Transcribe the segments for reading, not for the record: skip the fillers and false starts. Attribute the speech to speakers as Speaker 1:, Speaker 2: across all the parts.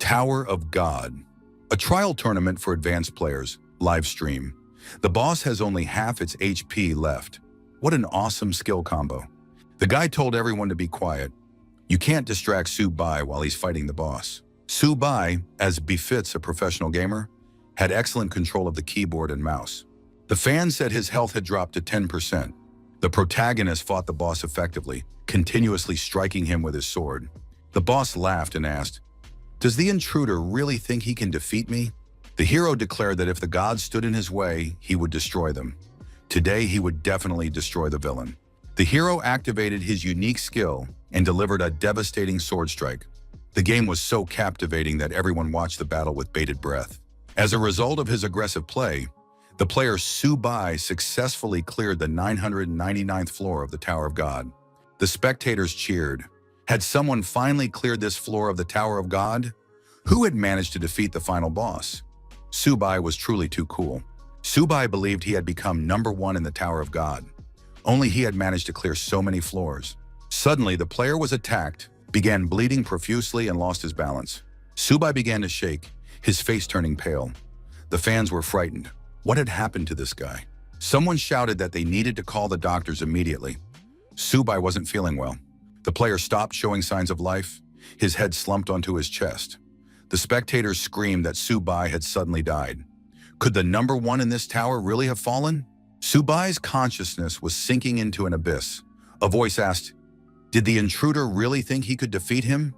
Speaker 1: Tower of God. A trial tournament for advanced players, live stream. The boss has only half its HP left. What an awesome skill combo. The guy told everyone to be quiet. You can't distract Su-bai while he's fighting the boss. Su-bai, as befits a professional gamer, had excellent control of the keyboard and mouse. The fan said his health had dropped to 10%. The protagonist fought the boss effectively, continuously striking him with his sword. The boss laughed and asked, "Does the intruder really think he can defeat me?" The hero declared that if the gods stood in his way, he would destroy them. Today, he would definitely destroy the villain. The hero activated his unique skill and delivered a devastating sword strike. The game was so captivating that everyone watched the battle with bated breath. As a result of his aggressive play, the player Su-bai successfully cleared the 999th floor of the Tower of God. The spectators cheered. Had someone finally cleared this floor of the Tower of God? Who had managed to defeat the final boss? Su-bai was truly too cool. Su-bai believed he had become #1 in the Tower of God. Only he had managed to clear so many floors. Suddenly, the player was attacked, began bleeding profusely, and lost his balance. Su-bai began to shake, his face turning pale. The fans were frightened. What had happened to this guy? Someone shouted that they needed to call the doctors immediately. Su-bai wasn't feeling well. The player stopped showing signs of life. His head slumped onto his chest. The spectators screamed that Su-bai had suddenly died. Could the #1 in this tower really have fallen? Su-bai's consciousness was sinking into an abyss. A voice asked, "Did the intruder really think he could defeat him?"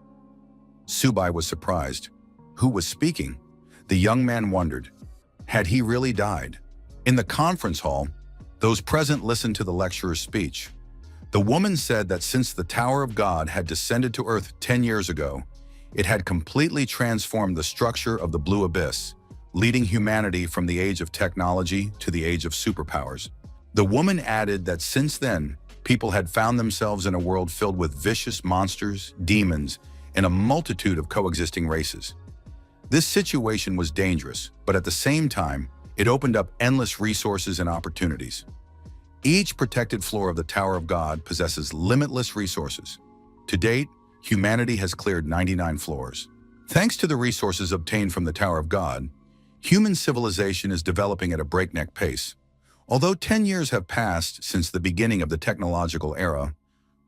Speaker 1: Su-bai was surprised. Who was speaking? The young man wondered. Had he really died? In the conference hall, those present listened to the lecturer's speech. The woman said that since the Tower of God had descended to Earth 10 years ago, it had completely transformed the structure of the Blue Abyss, leading humanity from the age of technology to the age of superpowers. The woman added that since then, people had found themselves in a world filled with vicious monsters, demons, and a multitude of coexisting races. This situation was dangerous, but at the same time, it opened up endless resources and opportunities. Each protected floor of the Tower of God possesses limitless resources. To date, humanity has cleared 99 floors. Thanks to the resources obtained from the Tower of God, human civilization is developing at a breakneck pace. Although 10 years have passed since the beginning of the technological era,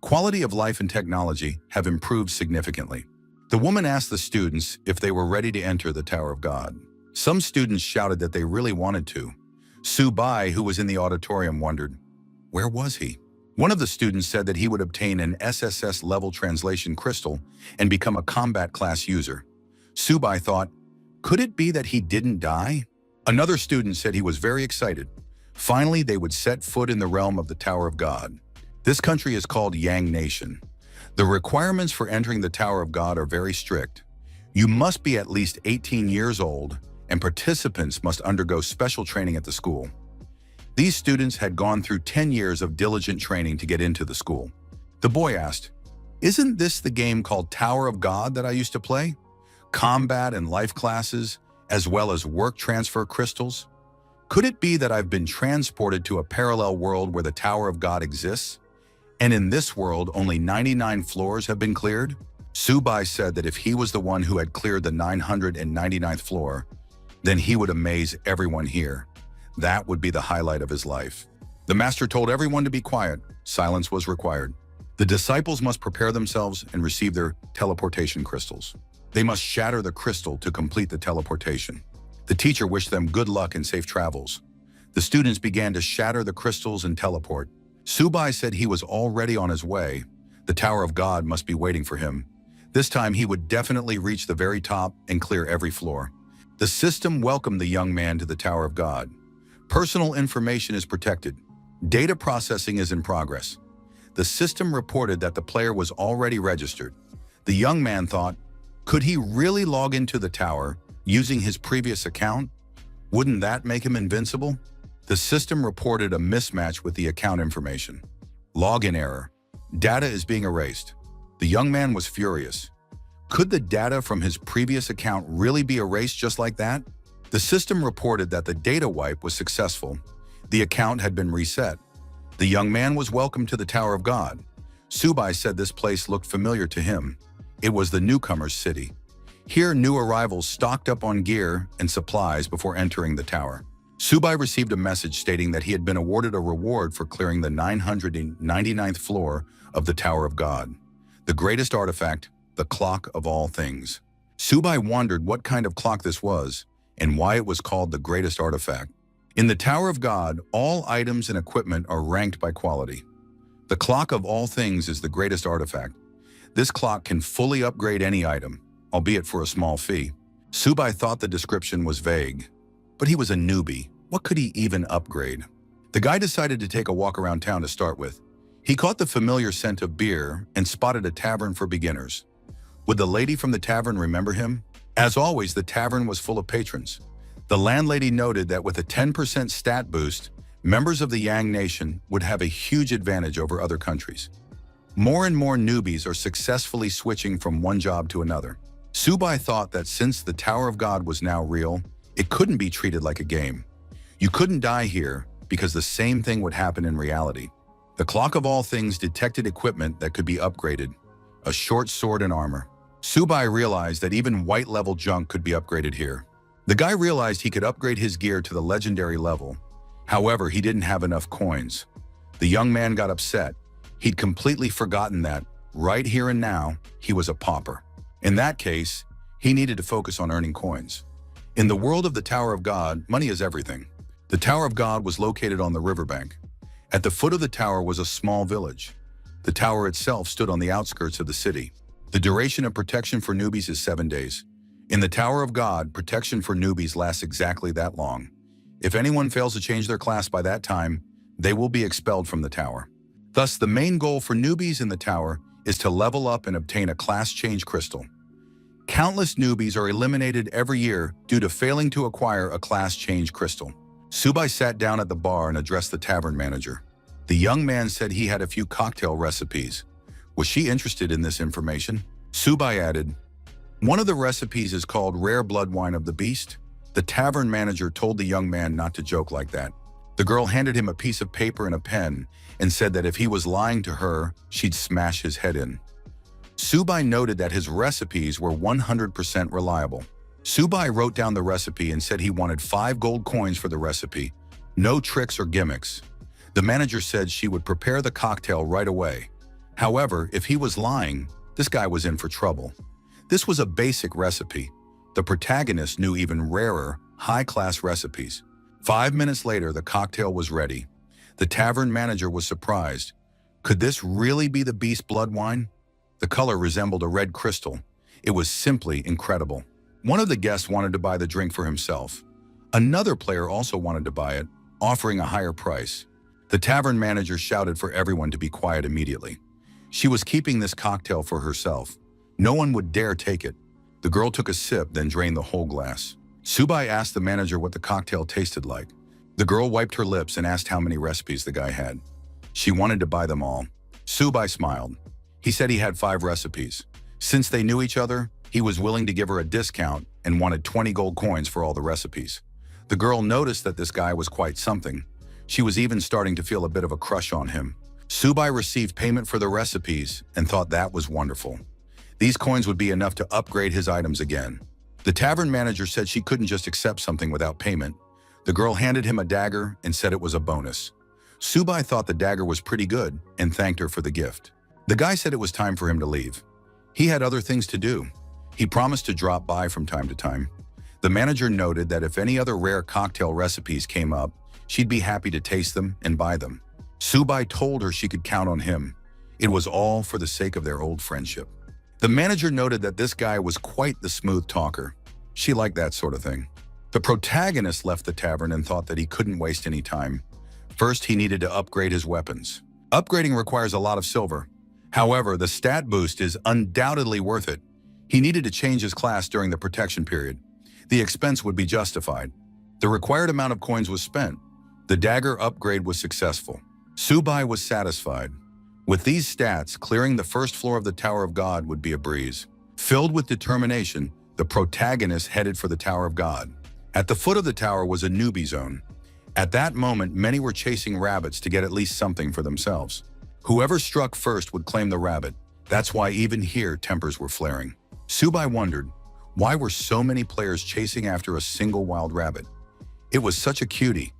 Speaker 1: quality of life and technology have improved significantly. The woman asked the students if they were ready to enter the Tower of God. Some students shouted that they really wanted to. Su-bai, who was in the auditorium, wondered, where was he? One of the students said that he would obtain an SSS level translation crystal and become a combat class user. Su-bai thought, could it be that he didn't die? Another student said he was very excited. Finally, they would set foot in the realm of the Tower of God. This country is called Yang Nation. The requirements for entering the Tower of God are very strict. You must be at least 18 years old, and participants must undergo special training at the school. These students had gone through 10 years of diligent training to get into the school. The boy asked, "Isn't this the game called Tower of God that I used to play? Combat and life classes, as well as work transfer crystals? Could it be that I've been transported to a parallel world where the Tower of God exists? And in this world, only 99 floors have been cleared?" Su-bai said that if he was the one who had cleared the 999th floor, then he would amaze everyone here. That would be the highlight of his life. The master told everyone to be quiet. Silence was required. The disciples must prepare themselves and receive their teleportation crystals. They must shatter the crystal to complete the teleportation. The teacher wished them good luck and safe travels. The students began to shatter the crystals and teleport. Su-bai said he was already on his way. The Tower of God must be waiting for him. This time he would definitely reach the very top and clear every floor. The system welcomed the young man to the Tower of God. Personal information is protected. Data processing is in progress. The system reported that the player was already registered. The young man thought, could he really log into the tower using his previous account? Wouldn't that make him invincible? The system reported a mismatch with the account information. Login error. Data is being erased. The young man was furious. Could the data from his previous account really be erased just like that? The system reported that the data wipe was successful. The account had been reset. The young man was welcomed to the Tower of God. Su-bai said this place looked familiar to him. It was the newcomer's city. Here, new arrivals stocked up on gear and supplies before entering the tower. Subai received a message stating that he had been awarded a reward for clearing the 999th floor of the Tower of God. The greatest artifact, the clock of all things. Subai wondered what kind of clock this was and why it was called the greatest artifact. In the Tower of God, all items and equipment are ranked by quality. The clock of all things is the greatest artifact. This clock can fully upgrade any item, albeit for a small fee. Subai thought the description was vague, but he was a newbie. What could he even upgrade? The guy decided to take a walk around town to start with. He caught the familiar scent of beer and spotted a tavern for beginners. Would the lady from the tavern remember him? As always, the tavern was full of patrons. The landlady noted that with a 10% stat boost, members of the Yang Nation would have a huge advantage over other countries. More and more newbies are successfully switching from one job to another. Subai thought that since the Tower of God was now real, it couldn't be treated like a game. You couldn't die here because the same thing would happen in reality. The clock of all things detected equipment that could be upgraded, a short sword and armor. Subai realized that even white-level junk could be upgraded here. The guy realized he could upgrade his gear to the legendary level. However, he didn't have enough coins. The young man got upset. He'd completely forgotten that, right here and now, he was a pauper. In that case, he needed to focus on earning coins. In the world of the Tower of God, money is everything. The Tower of God was located on the riverbank. At the foot of the tower was a small village. The tower itself stood on the outskirts of the city. The duration of protection for newbies is 7 days. In the Tower of God, protection for newbies lasts exactly that long. If anyone fails to change their class by that time, they will be expelled from the tower. Thus, the main goal for newbies in the tower is to level up and obtain a class change crystal. Countless newbies are eliminated every year due to failing to acquire a class change crystal. Subai sat down at the bar and addressed the tavern manager. The young man said he had a few cocktail recipes. Was she interested in this information? Subai added, "One of the recipes is called Rare Blood Wine of the Beast." The tavern manager told the young man not to joke like that. The girl handed him a piece of paper and a pen and said that if he was lying to her, she'd smash his head in. Subai noted that his recipes were 100% reliable. Subai wrote down the recipe and said he wanted 5 gold coins for the recipe. No tricks or gimmicks. The manager said she would prepare the cocktail right away. However, if he was lying, this guy was in for trouble. This was a basic recipe. The protagonist knew even rarer, high-class recipes. 5 minutes later, the cocktail was ready. The tavern manager was surprised. Could this really be the beast blood wine? The color resembled a red crystal. It was simply incredible. One of the guests wanted to buy the drink for himself. Another player also wanted to buy it, offering a higher price. The tavern manager shouted for everyone to be quiet immediately. She was keeping this cocktail for herself. No one would dare take it. The girl took a sip, then drained the whole glass. Subai asked the manager what the cocktail tasted like. The girl wiped her lips and asked how many recipes the guy had. She wanted to buy them all. Subai smiled. He said he had 5 recipes. Since they knew each other, he was willing to give her a discount and wanted 20 gold coins for all the recipes. The girl noticed that this guy was quite something. She was even starting to feel a bit of a crush on him. Subai received payment for the recipes and thought that was wonderful. These coins would be enough to upgrade his items again. The tavern manager said she couldn't just accept something without payment. The girl handed him a dagger and said it was a bonus. Subai thought the dagger was pretty good and thanked her for the gift. The guy said it was time for him to leave. He had other things to do. He promised to drop by from time to time. The manager noted that if any other rare cocktail recipes came up, she'd be happy to taste them and buy them. Subai told her she could count on him. It was all for the sake of their old friendship. The manager noted that this guy was quite the smooth talker. She liked that sort of thing. The protagonist left the tavern and thought that he couldn't waste any time. First, he needed to upgrade his weapons. Upgrading requires a lot of silver. However, the stat boost is undoubtedly worth it. He needed to change his class during the protection period. The expense would be justified. The required amount of coins was spent. The dagger upgrade was successful. Subai was satisfied. With these stats, clearing the first floor of the Tower of God would be a breeze. Filled with determination, the protagonist headed for the Tower of God. At the foot of the tower was a newbie zone. At that moment, many were chasing rabbits to get at least something for themselves. Whoever struck first would claim the rabbit. That's why even here tempers were flaring. Subai wondered, Why were so many players chasing after a single wild rabbit? It was such a cutie.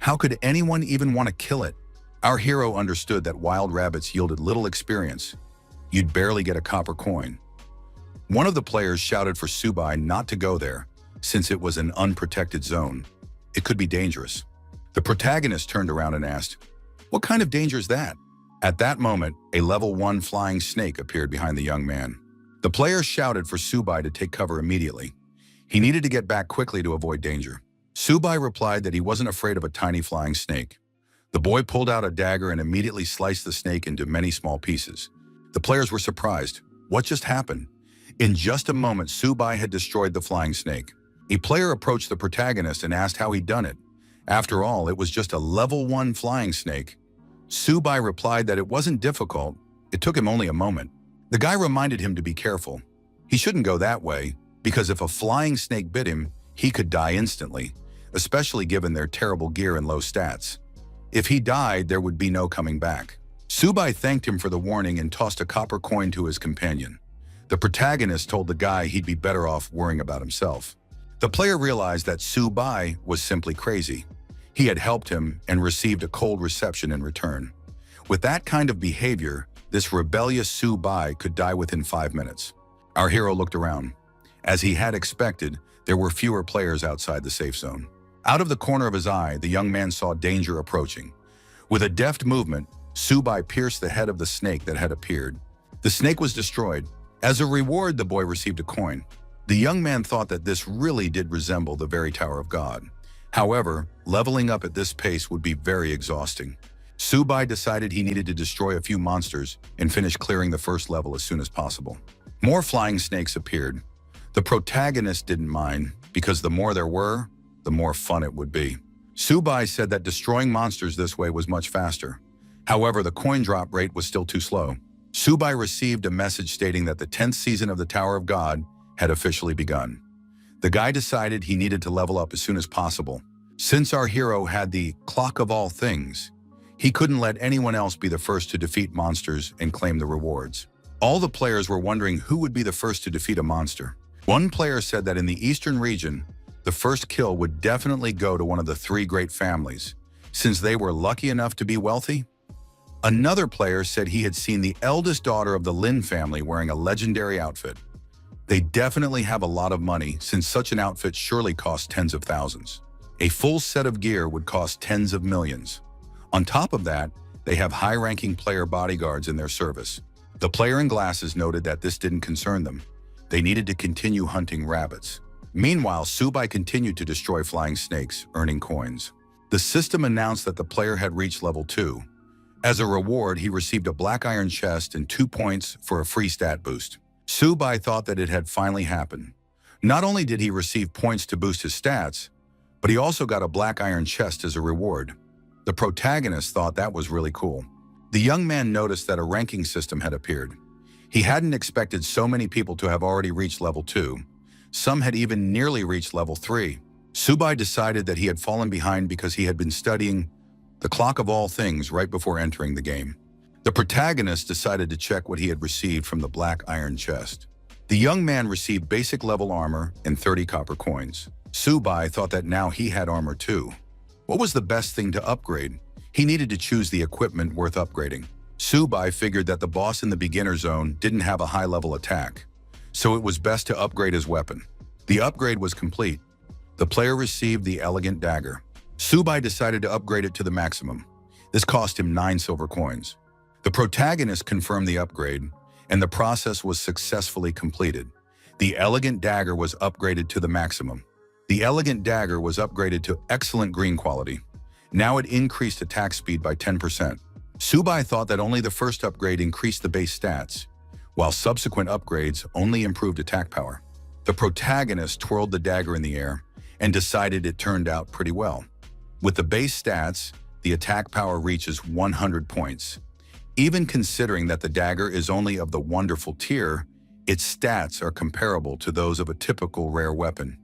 Speaker 1: How could anyone even want to kill it? Our hero understood that wild rabbits yielded little experience. You'd barely get a copper coin. One of the players shouted for Subai not to go there, since it was an unprotected zone. It could be dangerous. The protagonist turned around and asked, "What kind of danger is that?" At that moment, a level 1 flying snake appeared behind the young man. The player shouted for Subai to take cover immediately. He needed to get back quickly to avoid danger. Subai replied that he wasn't afraid of a tiny flying snake. The boy pulled out a dagger and immediately sliced the snake into many small pieces. The players were surprised. What just happened? In just a moment, Subai had destroyed the flying snake. A player approached the protagonist and asked how he'd done it. After all, it was just a level 1 flying snake. Subai replied that it wasn't difficult. It took him only a moment. The guy reminded him to be careful. He shouldn't go that way, because if a flying snake bit him, he could die instantly, especially given their terrible gear and low stats. If he died, there would be no coming back. Subai thanked him for the warning and tossed a copper coin to his companion. The protagonist told the guy he'd be better off worrying about himself. The player realized that Subai was simply crazy. He had helped him and received a cold reception in return. With that kind of behavior, this rebellious Subai could die within 5 minutes. Our hero looked around. As he had expected, there were fewer players outside the safe zone. Out of the corner of his eye, the young man saw danger approaching. With a deft movement, Subai pierced the head of the snake that had appeared. The snake was destroyed. As a reward, the boy received a coin. The young man thought that this really did resemble the very Tower of God. However, leveling up at this pace would be very exhausting. Subai decided he needed to destroy a few monsters and finish clearing the first level as soon as possible. More flying snakes appeared. The protagonist didn't mind, because the more there were, the more fun it would be. Subai said that destroying monsters this way was much faster. However, the coin drop rate was still too slow. Subai received a message stating that the 10th season of the Tower of God had officially begun. The guy decided he needed to level up as soon as possible. Since our hero had the clock of all things, he couldn't let anyone else be the first to defeat monsters and claim the rewards. All the players were wondering who would be the first to defeat a monster. One player said that in the eastern region, the first kill would definitely go to one of the 3 great families, since they were lucky enough to be wealthy. Another player said he had seen the eldest daughter of the Lin family wearing a legendary outfit. They definitely have a lot of money, since such an outfit surely costs tens of thousands. A full set of gear would cost tens of millions. On top of that, they have high-ranking player bodyguards in their service. The player in glasses noted that this didn't concern them. They needed to continue hunting rabbits. Meanwhile, Subai continued to destroy flying snakes, earning coins. The system announced that the player had reached level 2. As a reward, he received a black iron chest and 2 points for a free stat boost. Subai thought that it had finally happened. Not only did he receive points to boost his stats, but he also got a black iron chest as a reward. The protagonist thought that was really cool. The young man noticed that a ranking system had appeared. He hadn't expected so many people to have already reached level 2. Some had even nearly reached level 3. Subai decided that he had fallen behind because he had been studying the clock of all things right before entering the game. The protagonist decided to check what he had received from the black iron chest. The young man received basic level armor and 30 copper coins. Subai thought that now he had armor too. What was the best thing to upgrade? He needed to choose the equipment worth upgrading. Subai figured that the boss in the beginner zone didn't have a high-level attack, so it was best to upgrade his weapon. The upgrade was complete. The player received the elegant dagger. Subai decided to upgrade it to the maximum. This cost him 9 silver coins. The protagonist confirmed the upgrade, and the process was successfully completed. The elegant dagger was upgraded to the maximum. The elegant dagger was upgraded to excellent green quality. Now it increased attack speed by 10%. Subai thought that only the first upgrade increased the base stats, while subsequent upgrades only improved attack power. The protagonist twirled the dagger in the air and decided it turned out pretty well. With the base stats, the attack power reaches 100 points. Even considering that the dagger is only of the wonderful tier, its stats are comparable to those of a typical rare weapon.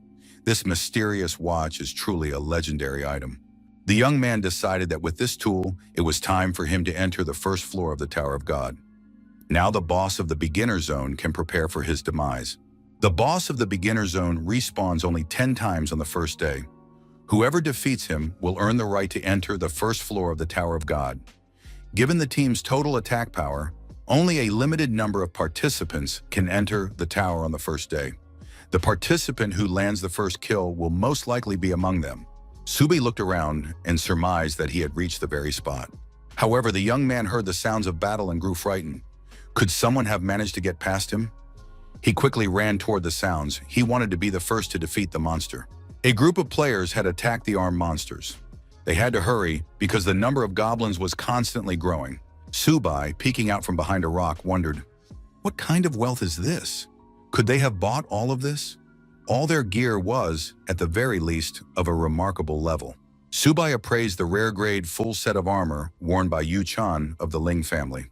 Speaker 1: This mysterious watch is truly a legendary item. The young man decided that with this tool, it was time for him to enter the first floor of the Tower of God. Now the boss of the beginner zone can prepare for his demise. The boss of the beginner zone respawns only 10 times on the first day. Whoever defeats him will earn the right to enter the first floor of the Tower of God. Given the team's total attack power, only a limited number of participants can enter the tower on the first day. The participant who lands the first kill will most likely be among them. Subi looked around and surmised that he had reached the very spot. However, the young man heard the sounds of battle and grew frightened. Could someone have managed to get past him? He quickly ran toward the sounds. He wanted to be the first to defeat the monster. A group of players had attacked the armed monsters. They had to hurry because the number of goblins was constantly growing. Subai, peeking out from behind a rock, wondered, what kind of wealth is this? Could they have bought all of this? All their gear was, at the very least, of a remarkable level. Subai appraised the rare-grade full set of armor worn by Yu Chan of the Ling family.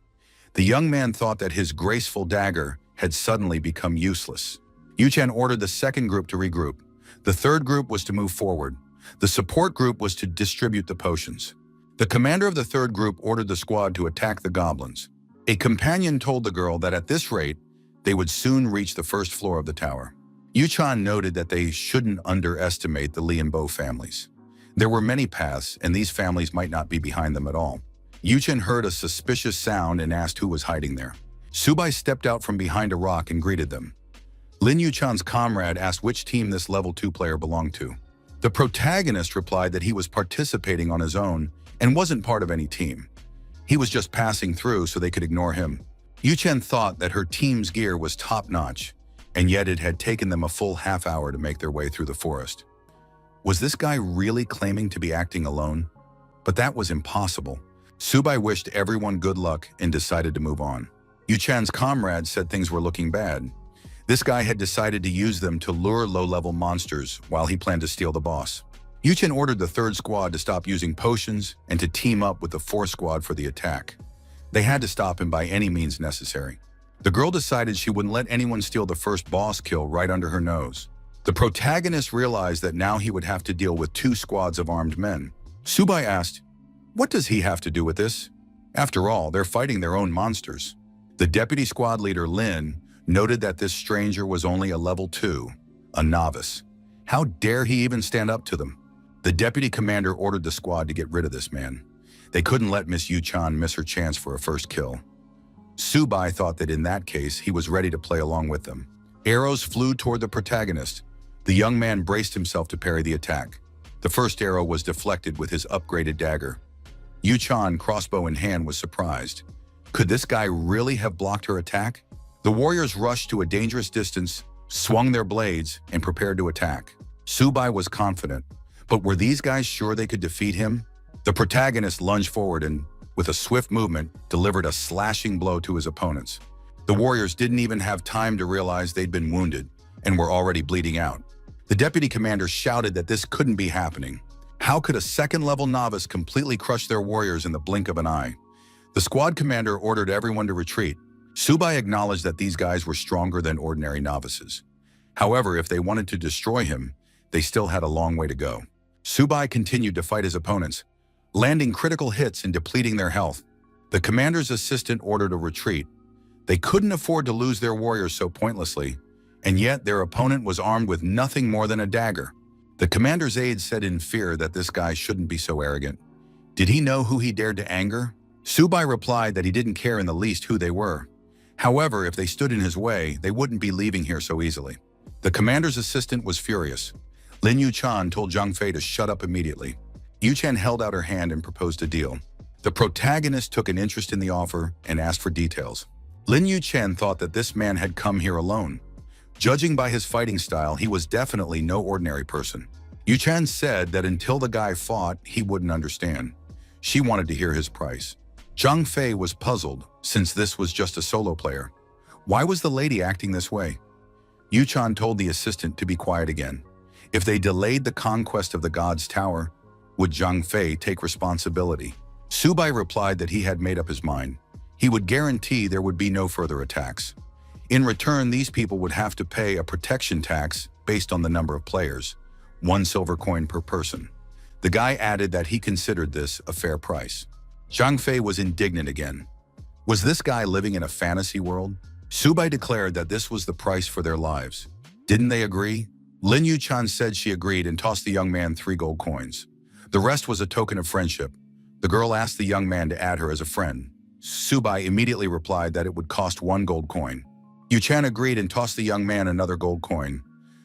Speaker 1: The young man thought that his graceful dagger had suddenly become useless. Yu Chan ordered the second group to regroup. The third group was to move forward. The support group was to distribute the potions. The commander of the third group ordered the squad to attack the goblins. A companion told the girl that at this rate, they would soon reach the first floor of the tower. Yu Chan noted that they shouldn't underestimate the Li and Bo families. There were many paths, and these families might not be behind them at all. Yu Chan heard a suspicious sound and asked who was hiding there. Subai stepped out from behind a rock and greeted them. Lin Yu Chan's comrade asked which team this level 2 player belonged to. The protagonist replied that he was participating on his own and wasn't part of any team. He was just passing through so they could ignore him. Yu Chen thought that her team's gear was top-notch, and yet it had taken them a full half hour to make their way through the forest. Was this guy really claiming to be acting alone? But that was impossible. Subai wished everyone good luck and decided to move on. Yu Chan's comrade said things were looking bad. This guy had decided to use them to lure low-level monsters while he planned to steal the boss. Yu Chen ordered the third squad to stop using potions and to team up with the fourth squad for the attack. They had to stop him by any means necessary. The girl decided she wouldn't let anyone steal the first boss kill right under her nose. The protagonist realized that now he would have to deal with 2 squads of armed men. Subai asked, what does he have to do with this? After all, they're fighting their own monsters. The deputy squad leader, Lin, noted that this stranger was only a level 2, a novice. How dare he even stand up to them? The deputy commander ordered the squad to get rid of this man. They couldn't let Miss Yu Chan miss her chance for a first kill. Subai thought that in that case, he was ready to play along with them. Arrows flew toward the protagonist. The young man braced himself to parry the attack. The first arrow was deflected with his upgraded dagger. Yu Chan, crossbow in hand, was surprised. Could this guy really have blocked her attack? The warriors rushed to a dangerous distance, swung their blades, and prepared to attack. Subai was confident. But were these guys sure they could defeat him? The protagonist lunged forward and, with a swift movement, delivered a slashing blow to his opponents. The warriors didn't even have time to realize they'd been wounded and were already bleeding out. The deputy commander shouted that this couldn't be happening. How could a second-level novice completely crush their warriors in the blink of an eye? The squad commander ordered everyone to retreat. Subai acknowledged that these guys were stronger than ordinary novices. However, if they wanted to destroy him, they still had a long way to go. Subai continued to fight his opponents, landing critical hits and depleting their health. The commander's assistant ordered a retreat. They couldn't afford to lose their warriors so pointlessly, and yet their opponent was armed with nothing more than a dagger. The commander's aide said in fear that this guy shouldn't be so arrogant. Did he know who he dared to anger? Subai replied that he didn't care in the least who they were. However, if they stood in his way, they wouldn't be leaving here so easily. The commander's assistant was furious. Lin Yu Chan told Zhang Fei to shut up immediately. Yu Chen held out her hand and proposed a deal. The protagonist took an interest in the offer and asked for details. Lin Yu Chen thought that this man had come here alone. Judging by his fighting style, he was definitely no ordinary person. Yu Chen said that until the guy fought, he wouldn't understand. She wanted to hear his price. Zhang Fei was puzzled, since this was just a solo player. Why was the lady acting this way? Yu Chan told the assistant to be quiet again. If they delayed the conquest of the God's Tower, would Zhang Fei take responsibility? Subai replied that he had made up his mind. He would guarantee there would be no further attacks. In return, these people would have to pay a protection tax based on the number of players, 1 silver coin per person. The guy added that he considered this a fair price. Zhang Fei was indignant again. Was this guy living in a fantasy world? Subai declared that this was the price for their lives. Didn't they agree? Lin Yu-chan said she agreed and tossed the young man 3 gold coins. The rest was a token of friendship. The girl asked the young man to add her as a friend. Subai immediately replied that it would cost 1 gold coin. Yu-chan agreed and tossed the young man another gold coin.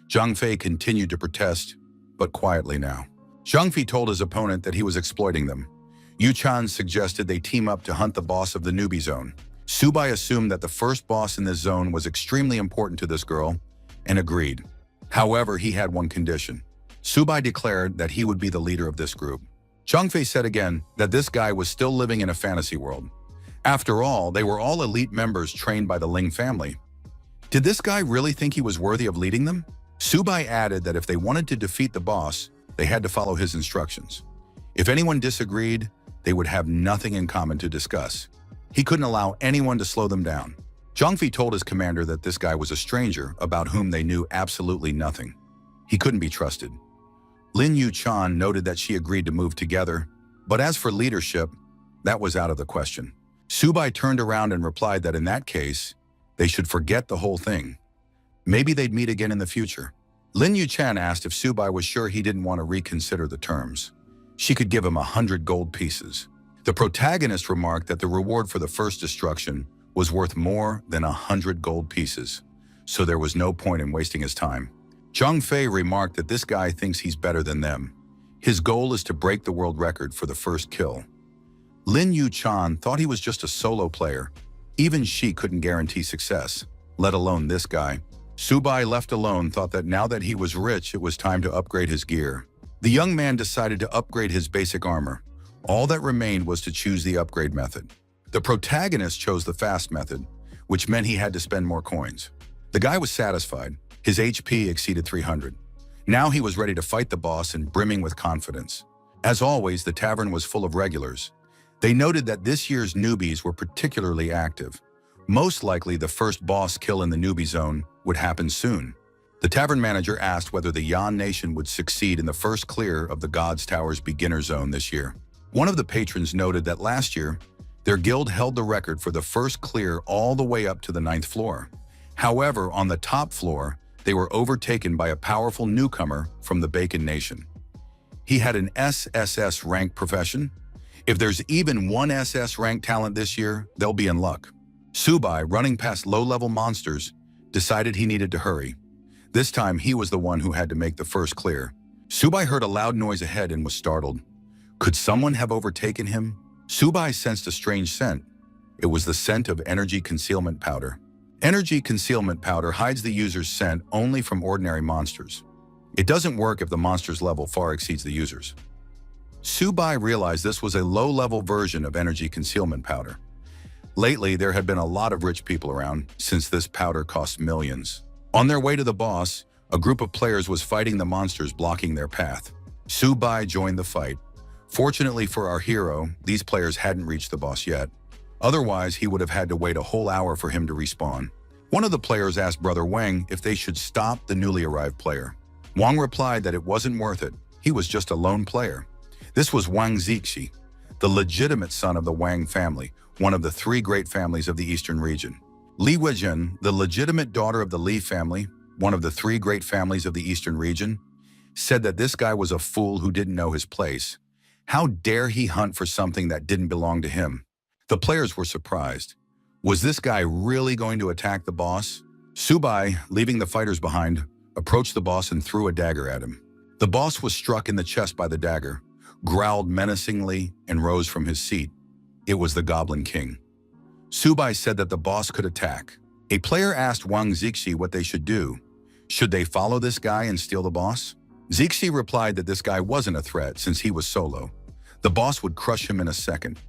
Speaker 1: Zhang Fei continued to protest, but quietly now. Zhang Fei told his opponent that he was exploiting them. Yu-chan suggested they team up to hunt the boss of the newbie zone. Subai assumed that the first boss in this zone was extremely important to this girl and agreed. However, he had one condition. Subai declared that he would be the leader of this group. Zhang Fei said again that this guy was still living in a fantasy world. After all, they were all elite members trained by the Ling family. Did this guy really think he was worthy of leading them? Subai added that if they wanted to defeat the boss, they had to follow his instructions. If anyone disagreed, they would have nothing in common to discuss. He couldn't allow anyone to slow them down. Zhang Fei told his commander that this guy was a stranger about whom they knew absolutely nothing. He couldn't be trusted. Lin Yu-chan noted that she agreed to move together, but as for leadership, that was out of the question. Subai turned around and replied that in that case, they should forget the whole thing. Maybe they'd meet again in the future. Lin Yu-chan asked if Subai was sure he didn't want to reconsider the terms. She could give him 100 gold pieces. The protagonist remarked that the reward for the first destruction was worth more than 100 gold pieces, so there was no point in wasting his time. Zhang Fei remarked that this guy thinks he's better than them. His goal is to break the world record for the first kill. Lin Yu-chan thought he was just a solo player. Even she couldn't guarantee success, let alone this guy. Subai, left alone, thought that now that he was rich, it was time to upgrade his gear. The young man decided to upgrade his basic armor. All that remained was to choose the upgrade method. The protagonist chose the fast method, which meant he had to spend more coins. The guy was satisfied. His HP exceeded 300. Now he was ready to fight the boss and brimming with confidence. As always, the tavern was full of regulars. They noted that this year's newbies were particularly active. Most likely, the first boss kill in the newbie zone would happen soon. The tavern manager asked whether the Yan Nation would succeed in the first clear of the God's Tower's beginner zone this year. One of the patrons noted that last year, their guild held the record for the first clear all the way up to the 9th floor. However, on the top floor, they were overtaken by a powerful newcomer from the Bacon Nation. He had an SSS rank profession. If there's even one SS rank talent this year, they'll be in luck. Subai, running past low-level monsters, decided he needed to hurry. This time, he was the one who had to make the first clear. Subai heard a loud noise ahead and was startled. Could someone have overtaken him? Subai sensed a strange scent. It was the scent of energy concealment powder. Energy concealment powder hides the user's scent only from ordinary monsters. It doesn't work if the monster's level far exceeds the user's. Subai realized this was a low-level version of energy concealment powder. Lately, there had been a lot of rich people around, since this powder cost millions. On their way to the boss, a group of players was fighting the monsters blocking their path. Subai joined the fight. Fortunately for our hero, these players hadn't reached the boss yet. Otherwise, he would have had to wait a whole hour for him to respawn. One of the players asked Brother Wang if they should stop the newly arrived player. Wang replied that it wasn't worth it. He was just a lone player. This was Wang Zixi, the legitimate son of the Wang family, one of the 3 great families of the eastern region. Li Weijun, the legitimate daughter of the Li family, one of the 3 great families of the eastern region, said that this guy was a fool who didn't know his place. How dare he hunt for something that didn't belong to him? The players were surprised. Was this guy really going to attack the boss? Subai, leaving the fighters behind, approached the boss and threw a dagger at him. The boss was struck in the chest by the dagger, growled menacingly, and rose from his seat. It was the Goblin King. Subai said that the boss could attack. A player asked Wang Zixi what they should do. Should they follow this guy and steal the boss? Zixi replied that this guy wasn't a threat since he was solo. The boss would crush him in a second.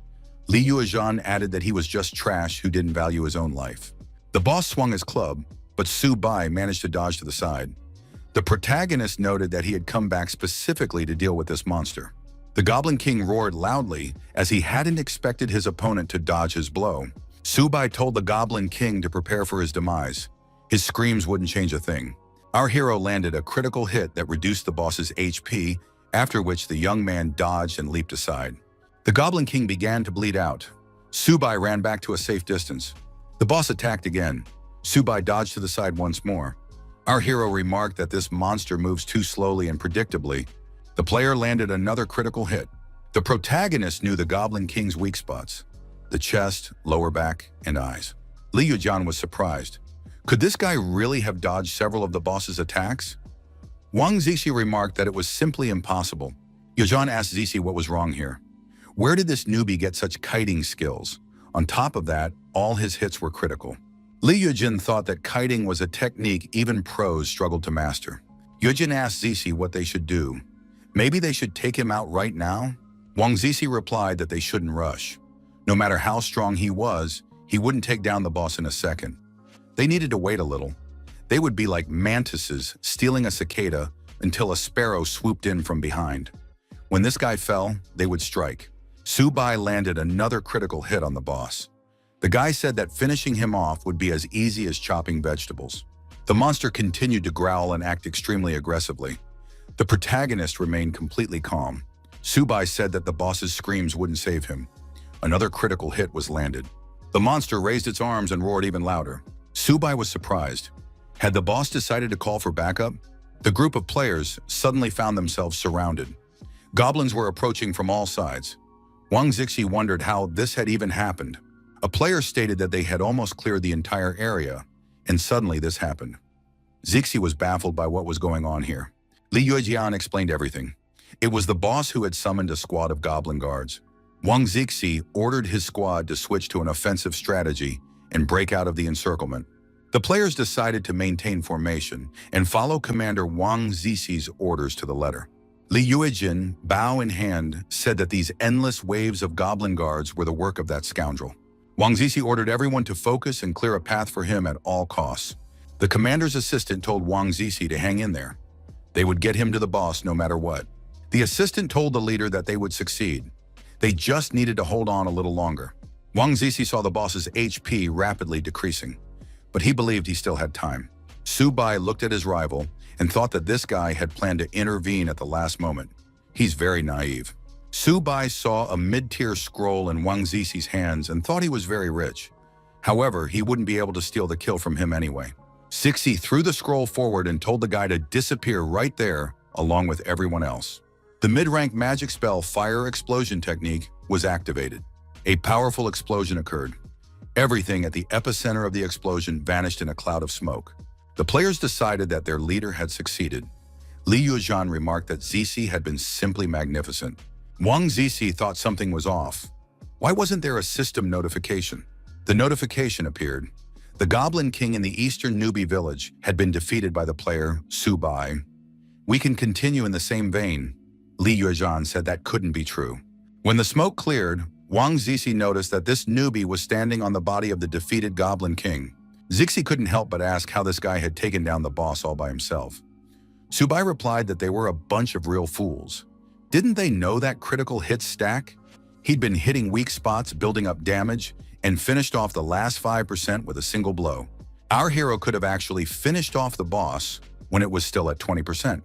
Speaker 1: Li Yuezhan added that he was just trash who didn't value his own life. The boss swung his club, but Subai managed to dodge to the side. The protagonist noted that he had come back specifically to deal with this monster. The Goblin King roared loudly as he hadn't expected his opponent to dodge his blow. Subai told the Goblin King to prepare for his demise. His screams wouldn't change a thing. Our hero landed a critical hit that reduced the boss's HP, after which the young man dodged and leaped aside. The Goblin King began to bleed out. Subai ran back to a safe distance. The boss attacked again. Subai dodged to the side once more. Our hero remarked that this monster moves too slowly and predictably. The player landed another critical hit. The protagonist knew the Goblin King's weak spots: the chest, lower back, and eyes. Li Yujian was surprised. Could this guy really have dodged several of the boss's attacks? Wang Zixi remarked that it was simply impossible. Yujian asked Zixi what was wrong here. Where did this newbie get such kiting skills? On top of that, all his hits were critical. Li Yujin thought that kiting was a technique even pros struggled to master. Yujin asked Zixi what they should do. Maybe they should take him out right now? Wang Zixi replied that they shouldn't rush. No matter how strong he was, he wouldn't take down the boss in a second. They needed to wait a little. They would be like mantises stealing a cicada until a sparrow swooped in from behind. When this guy fell, they would strike. Su Bai landed another critical hit on the boss. The guy said that finishing him off would be as easy as chopping vegetables. The monster continued to growl and act extremely aggressively. The protagonist remained completely calm. Su Bai said that the boss's screams wouldn't save him. Another critical hit was landed. The monster raised its arms and roared even louder. Su Bai was surprised. Had the boss decided to call for backup? The group of players suddenly found themselves surrounded. Goblins were approaching from all sides. Wang Zixi wondered how this had even happened. A player stated that they had almost cleared the entire area, and suddenly this happened. Zixi was baffled by what was going on here. Li Yujian explained everything. It was the boss who had summoned a squad of goblin guards. Wang Zixi ordered his squad to switch to an offensive strategy and break out of the encirclement. The players decided to maintain formation and follow Commander Wang Zixi's orders to the letter. Li Yuijin, bow in hand, said that these endless waves of goblin guards were the work of that scoundrel. Wang Zixi ordered everyone to focus and clear a path for him at all costs. The commander's assistant told Wang Zixi to hang in there. They would get him to the boss no matter what. The assistant told the leader that they would succeed. They just needed to hold on a little longer. Wang Zixi saw the boss's HP rapidly decreasing, but he believed he still had time. Su Bai looked at his rival and thought that this guy had planned to intervene at the last moment. He's very naive. Su Bai saw a mid-tier scroll in Wang Zixi's hands and thought he was very rich. However, he wouldn't be able to steal the kill from him anyway. Zixi threw the scroll forward and told the guy to disappear right there, along with everyone else. The mid-rank magic spell Fire Explosion technique was activated. A powerful explosion occurred. Everything at the epicenter of the explosion vanished in a cloud of smoke. The players decided that their leader had succeeded. Li Yujian remarked that Zixi had been simply magnificent. Wang Zixi thought something was off. Why wasn't there a system notification? The notification appeared. The Goblin King in the eastern newbie village had been defeated by the player Su Bai. We can continue in the same vein. Li Yujian said that couldn't be true. When the smoke cleared, Wang Zixi noticed that this newbie was standing on the body of the defeated Goblin King. Zixi couldn't help but ask how this guy had taken down the boss all by himself. Su Bai replied that they were a bunch of real fools. Didn't they know that critical hit stack? He'd been hitting weak spots, building up damage, and finished off the last 5% with a single blow. Our hero could have actually finished off the boss when it was still at 20%.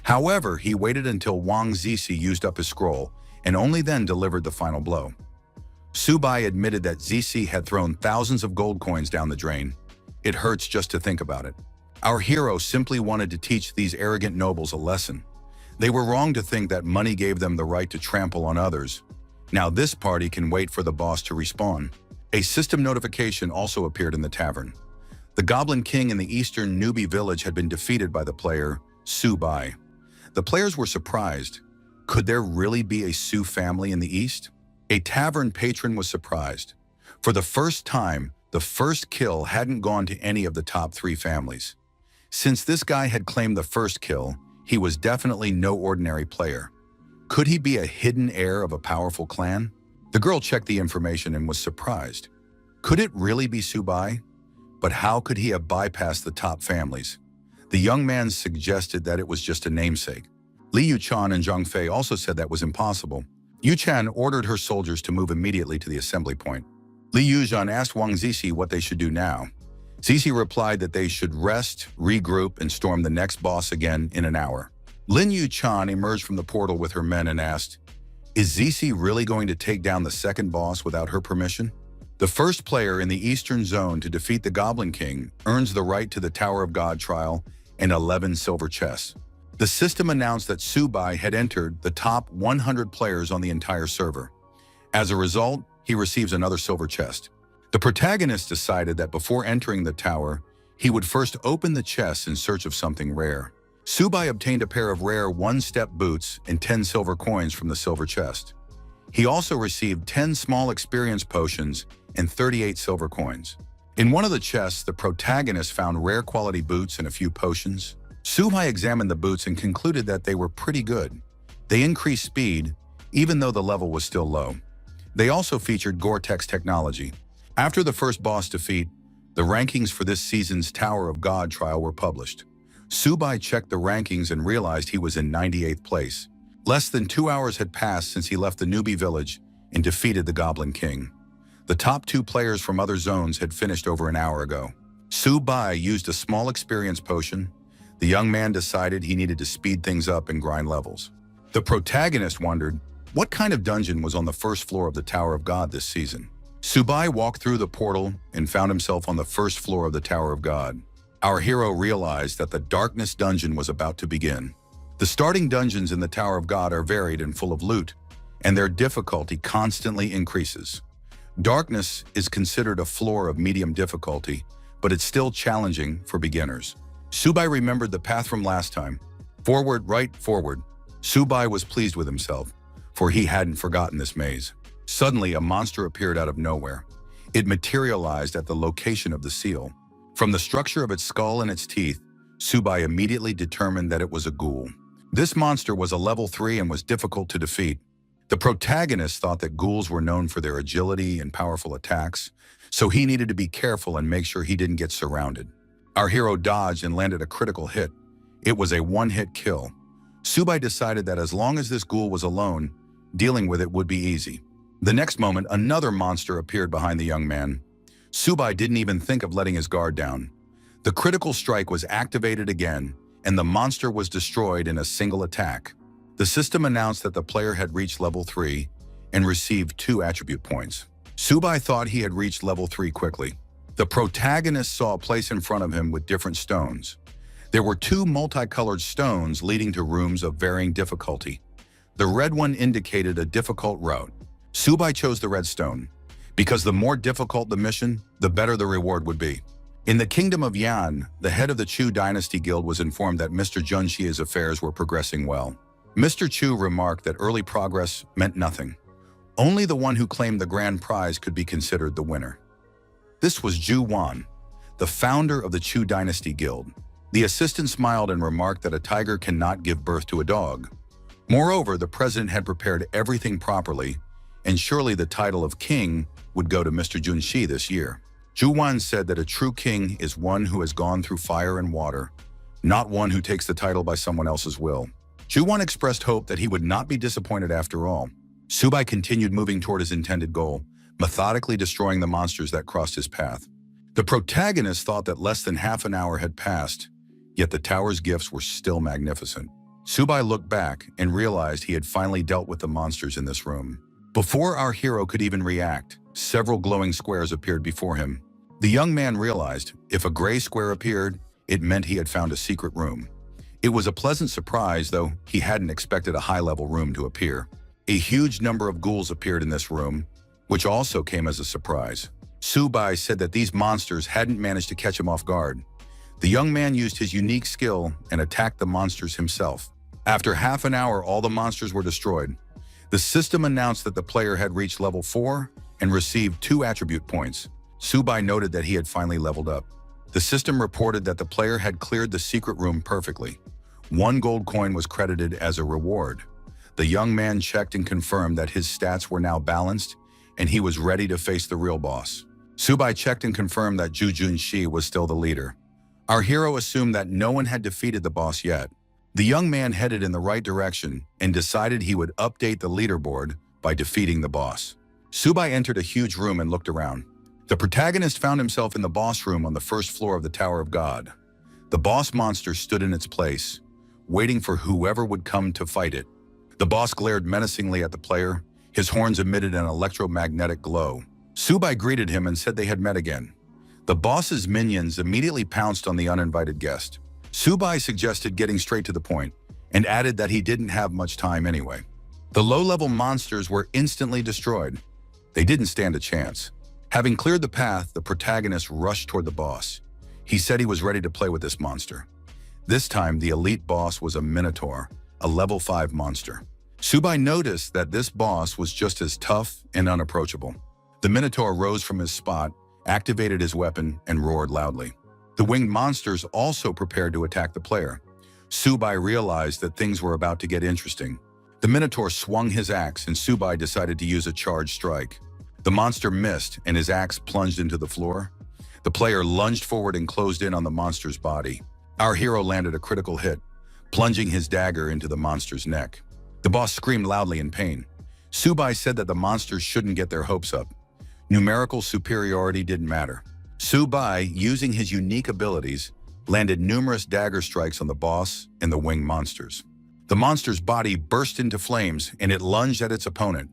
Speaker 1: However, he waited until Wang Zixi used up his scroll and only then delivered the final blow. Su Bai admitted that Zixi had thrown thousands of gold coins down the drain. It hurts just to think about it. Our hero simply wanted to teach these arrogant nobles a lesson. They were wrong to think that money gave them the right to trample on others. Now this party can wait for the boss to respawn. A system notification also appeared in the tavern. The Goblin King in the eastern newbie village had been defeated by the player Su Bai. The players were surprised. Could there really be a Su family in the east? A tavern patron was surprised. For the first time, the first kill hadn't gone to any of the top 3 families. Since this guy had claimed the first kill, he was definitely no ordinary player. Could he be a hidden heir of a powerful clan? The girl checked the information and was surprised. Could it really be Su Bai? But how could he have bypassed the top families? The young man suggested that it was just a namesake. Li Yuchan and Zhang Fei also said that was impossible. Yuchan ordered her soldiers to move immediately to the assembly point. Li Yujian asked Wang Zixi what they should do now. Zixi replied that they should rest, regroup, and storm the next boss again in an hour. Lin Yuchan emerged from the portal with her men and asked, "Is Zixi really going to take down the second boss without her permission?" The first player in the Eastern Zone to defeat the Goblin King earns the right to the Tower of God trial and 11 silver chests. The system announced that Subai had entered the top 100 players on the entire server. As a result, he receives another silver chest. The protagonist decided that before entering the tower, he would first open the chest in search of something rare. Subai obtained a pair of rare one-step boots and 10 silver coins from the silver chest. He also received 10 small experience potions and 38 silver coins. In one of the chests, the protagonist found rare quality boots and a few potions. Subai examined the boots and concluded that they were pretty good. They increased speed, even though the level was still low. They also featured Gore-Tex technology. After the first boss defeat, the rankings for this season's Tower of God trial were published. Subai checked the rankings and realized he was in 98th place. Less than 2 hours had passed since he left the newbie village and defeated the Goblin King. The top 2 players from other zones had finished over an hour ago. Subai used a small experience potion. The young man decided he needed to speed things up and grind levels. The protagonist wondered what kind of dungeon was on the first floor of the Tower of God this season. Subai walked through the portal and found himself on the first floor of the Tower of God. Our hero realized that the Darkness dungeon was about to begin. The starting dungeons in the Tower of God are varied and full of loot, and their difficulty constantly increases. Darkness is considered a floor of medium difficulty, but it's still challenging for beginners. Subai remembered the path from last time. Forward, right, forward. Subai was pleased with himself, for he hadn't forgotten this maze. Suddenly, a monster appeared out of nowhere. It materialized at the location of the seal. From the structure of its skull and its teeth, Subai immediately determined that it was a ghoul. This monster was a level 3 and was difficult to defeat. The protagonist thought that ghouls were known for their agility and powerful attacks, so he needed to be careful and make sure he didn't get surrounded. Our hero dodged and landed a critical hit. It was a one-hit kill. Subai decided that as long as this ghoul was alone, dealing with it would be easy. The next moment, another monster appeared behind the young man. Subai didn't even think of letting his guard down. The critical strike was activated again, and the monster was destroyed in a single attack. The system announced that the player had reached level 3 and received 2 attribute points. Subai thought he had reached level 3 quickly. The protagonist saw a place in front of him with different stones. There were 2 multicolored stones leading to rooms of varying difficulty. The red one indicated a difficult route. Subai chose the red stone, because the more difficult the mission, the better the reward would be. In the kingdom of Yan, the head of the Chu dynasty guild was informed that Mr. Junxi's affairs were progressing well. Mr. Chu remarked that early progress meant nothing. Only the one who claimed the grand prize could be considered the winner. This was Zhu Wan, the founder of the Chu dynasty guild. The assistant smiled and remarked that a tiger cannot give birth to a dog. Moreover, the president had prepared everything properly, and surely the title of king would go to Mr. Junxi this year. Zhu Wan said that a true king is one who has gone through fire and water, not one who takes the title by someone else's will. Zhu Wan expressed hope that he would not be disappointed after all. Subai continued moving toward his intended goal, methodically destroying the monsters that crossed his path. The protagonist thought that less than half an hour had passed, yet the tower's gifts were still magnificent. Subai looked back and realized he had finally dealt with the monsters in this room. Before our hero could even react, several glowing squares appeared before him. The young man realized if a gray square appeared, it meant he had found a secret room. It was a pleasant surprise, though he hadn't expected a high-level room to appear. A huge number of ghouls appeared in this room, which also came as a surprise. Subai said that these monsters hadn't managed to catch him off guard. The young man used his unique skill and attacked the monsters himself. After half an hour, all the monsters were destroyed. The system announced that the player had reached level 4 and received 2 attribute points. Subai noted that he had finally leveled up. The system reported that the player had cleared the secret room perfectly. 1 gold coin was credited as a reward. The young man checked and confirmed that his stats were now balanced and he was ready to face the real boss. Subai checked and confirmed that Zhu Junxi was still the leader. Our hero assumed that no one had defeated the boss yet. The young man headed in the right direction and decided he would update the leaderboard by defeating the boss. Subai entered a huge room and looked around. The protagonist found himself in the boss room on the first floor of the Tower of God. The boss monster stood in its place, waiting for whoever would come to fight it. The boss glared menacingly at the player. His horns emitted an electromagnetic glow. Subai greeted him and said they had met again. The boss's minions immediately pounced on the uninvited guest. Subai suggested getting straight to the point and added that he didn't have much time anyway. The low-level monsters were instantly destroyed. They didn't stand a chance. Having cleared the path, the protagonist rushed toward the boss. He said he was ready to play with this monster. This time, the elite boss was a Minotaur, a level 5 monster. Subai noticed that this boss was just as tough and unapproachable. The Minotaur rose from his spot, activated his weapon, and roared loudly. The winged monsters also prepared to attack the player. Subai realized that things were about to get interesting. The Minotaur swung his axe, and Subai decided to use a charged strike. The monster missed, and his axe plunged into the floor. The player lunged forward and closed in on the monster's body. Our hero landed a critical hit, plunging his dagger into the monster's neck. The boss screamed loudly in pain. Subai said that the monsters shouldn't get their hopes up. Numerical superiority didn't matter. Subai, using his unique abilities, landed numerous dagger strikes on the boss and the winged monsters. The monster's body burst into flames, and it lunged at its opponent.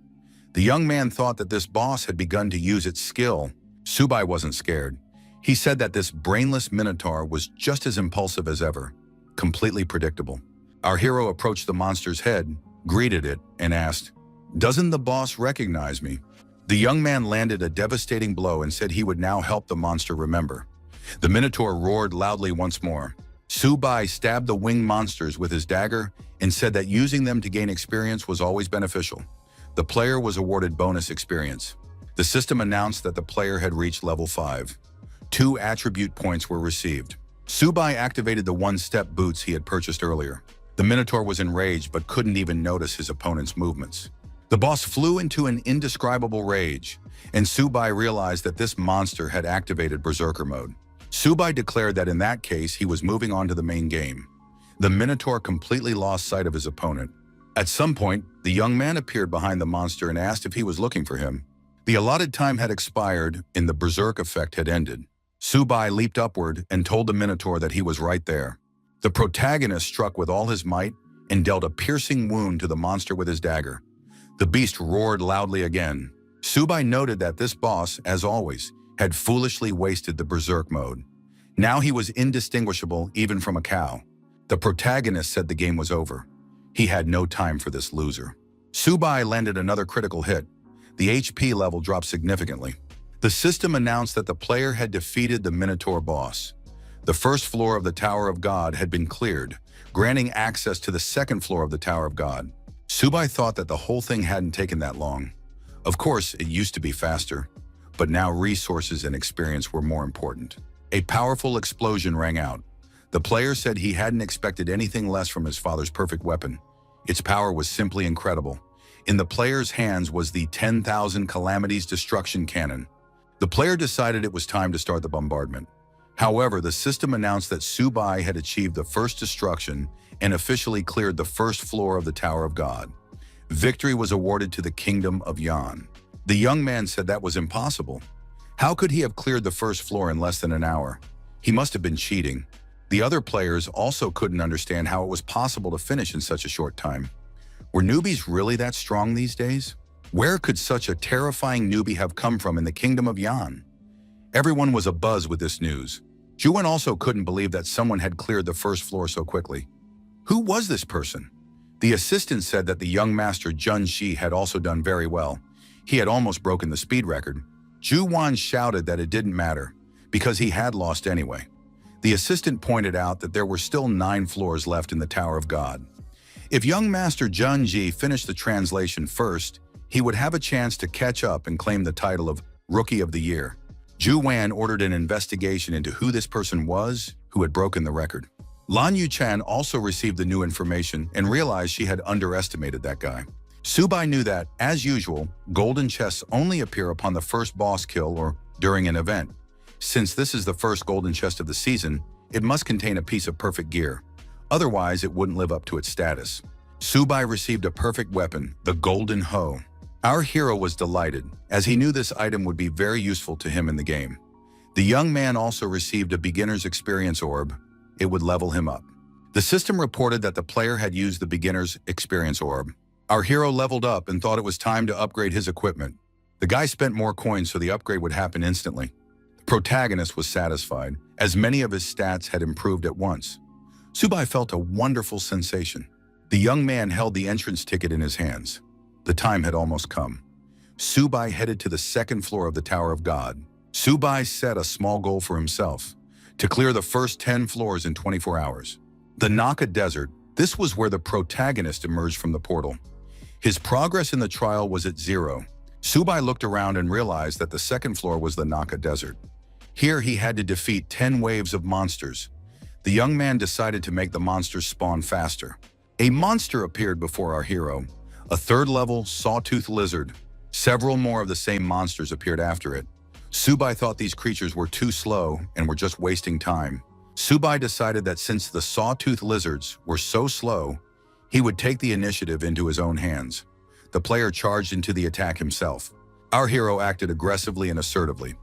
Speaker 1: The young man thought that this boss had begun to use its skill. Subai wasn't scared. He said that this brainless Minotaur was just as impulsive as ever, completely predictable. Our hero approached the monster's head, greeted it, and asked, "Doesn't the boss recognize me?" The young man landed a devastating blow and said he would now help the monster remember. The Minotaur roared loudly once more. Subai stabbed the winged monsters with his dagger and said that using them to gain experience was always beneficial. The player was awarded bonus experience. The system announced that the player had reached level 5. 2 attribute points were received. Subai activated the one-step boots he had purchased earlier. The Minotaur was enraged but couldn't even notice his opponent's movements. The boss flew into an indescribable rage, and Subai realized that this monster had activated Berserker mode. Subai declared that in that case, he was moving on to the main game. The Minotaur completely lost sight of his opponent. At some point, the young man appeared behind the monster and asked if he was looking for him. The allotted time had expired, and the Berserk effect had ended. Subai leaped upward and told the Minotaur that he was right there. The protagonist struck with all his might and dealt a piercing wound to the monster with his dagger. The beast roared loudly again. Subai noted that this boss, as always, had foolishly wasted the Berserk mode. Now he was indistinguishable even from a cow. The protagonist said the game was over. He had no time for this loser. Subai landed another critical hit. The HP level dropped significantly. The system announced that the player had defeated the Minotaur boss. The first floor of the Tower of God had been cleared, granting access to the second floor of the Tower of God. Subai thought that the whole thing hadn't taken that long. Of course, it used to be faster, but now resources and experience were more important. A powerful explosion rang out. The player said he hadn't expected anything less from his father's perfect weapon. Its power was simply incredible. In the player's hands was the 10,000 Calamities Destruction Cannon. The player decided it was time to start the bombardment. However, the system announced that Subai had achieved the first destruction and officially cleared the first floor of the Tower of God. Victory was awarded to the Kingdom of Yan. The young man said that was impossible. How could he have cleared the first floor in less than an hour? He must have been cheating. The other players also couldn't understand how it was possible to finish in such a short time. Were newbies really that strong these days? Where could such a terrifying newbie have come from in the Kingdom of Yan? Everyone was abuzz with this news. Juwen also couldn't believe that someone had cleared the first floor so quickly. Who was this person? The assistant said that the young master Jun Shi had also done very well. He had almost broken the speed record. Ju Wan shouted that it didn't matter, because he had lost anyway. The assistant pointed out that there were still 9 floors left in the Tower of God. If young master Jun Ji finished the translation first, he would have a chance to catch up and claim the title of Rookie of the Year. Ju Wan ordered an investigation into who this person was who had broken the record. Lan Yuchan also received the new information and realized she had underestimated that guy. Subai knew that, as usual, golden chests only appear upon the first boss kill or during an event. Since this is the first golden chest of the season, it must contain a piece of perfect gear. Otherwise, it wouldn't live up to its status. Subai received a perfect weapon, the Golden Hoe. Our hero was delighted, as he knew this item would be very useful to him in the game. The young man also received a beginner's experience orb. It would level him up. The system reported that the player had used the beginner's experience orb. Our hero leveled up and thought it was time to upgrade his equipment. The guy spent more coins so the upgrade would happen instantly. The protagonist was satisfied, as many of his stats had improved at once. Subai felt a wonderful sensation. The young man held the entrance ticket in his hands. The time had almost come. Subai headed to the second floor of the Tower of God. Subai set a small goal for himself, to clear the first 10 floors in 24 hours. The Naka Desert, this was where the protagonist emerged from the portal. His progress in the trial was at 0. Subai looked around and realized that the second floor was the Naka Desert. Here he had to defeat 10 waves of monsters. The young man decided to make the monsters spawn faster. A monster appeared before our hero, a third-level sawtooth lizard. Several more of the same monsters appeared after it. Subai thought these creatures were too slow and were just wasting time. Subai decided that since the sawtooth lizards were so slow, he would take the initiative into his own hands. The player charged into the attack himself. Our hero acted aggressively and assertively.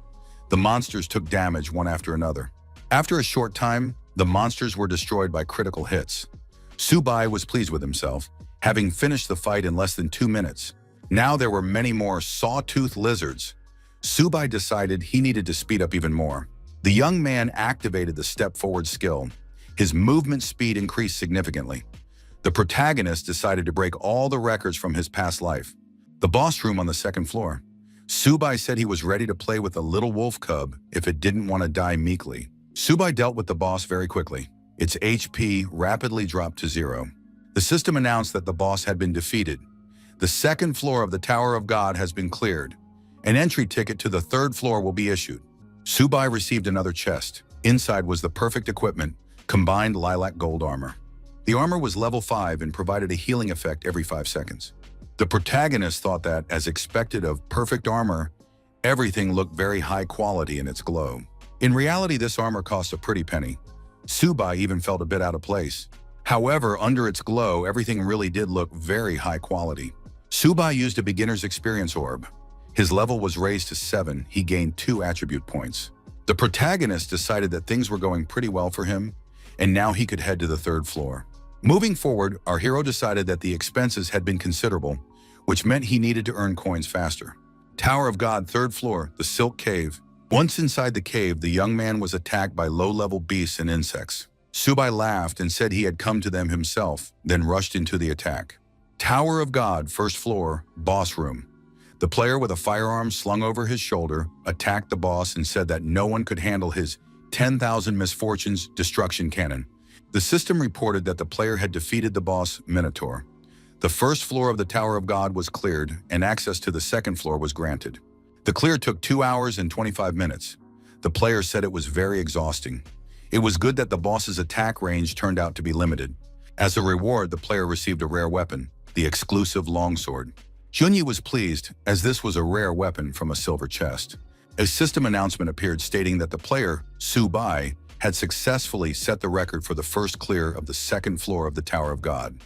Speaker 1: The monsters took damage one after another. After a short time, the monsters were destroyed by critical hits. Subai was pleased with himself, having finished the fight in less than 2 minutes. Now there were many more sawtooth lizards. Subai decided he needed to speed up even more. The young man activated the step forward skill. His movement speed increased significantly. The protagonist decided to break all the records from his past life. The boss room on the second floor. Subai said he was ready to play with a little wolf cub if it didn't want to die meekly. Subai dealt with the boss very quickly. Its HP rapidly dropped to 0. The system announced that the boss had been defeated. The second floor of the Tower of God has been cleared. An entry ticket to the third floor will be issued. Subai received another chest. Inside was the perfect equipment, combined lilac gold armor. The armor was level 5 and provided a healing effect every 5 seconds. The protagonist thought that, as expected of perfect armor, everything looked very high quality in its glow. In reality, this armor cost a pretty penny. Subai even felt a bit out of place. However, under its glow, everything really did look very high quality. Subai used a beginner's experience orb. His level was raised to 7. He gained 2 attribute points. The protagonist decided that things were going pretty well for him, and now he could head to the third floor. Moving forward, our hero decided that the expenses had been considerable, which meant he needed to earn coins faster. Tower of God, third floor, the Silk Cave. Once inside the cave, the young man was attacked by low-level beasts and insects. Subai laughed and said he had come to them himself, then rushed into the attack. Tower of God, first floor, boss room. The player with a firearm slung over his shoulder attacked the boss and said that no one could handle his 10,000 misfortunes destruction cannon. The system reported that the player had defeated the boss, Minotaur. The first floor of the Tower of God was cleared, and access to the second floor was granted. The clear took 2 hours and 25 minutes. The player said it was very exhausting. It was good that the boss's attack range turned out to be limited. As a reward, the player received a rare weapon, the exclusive longsword. Junyi was pleased, as this was a rare weapon from a silver chest. A system announcement appeared stating that the player, Subai, had successfully set the record for the first clear of the second floor of the Tower of God.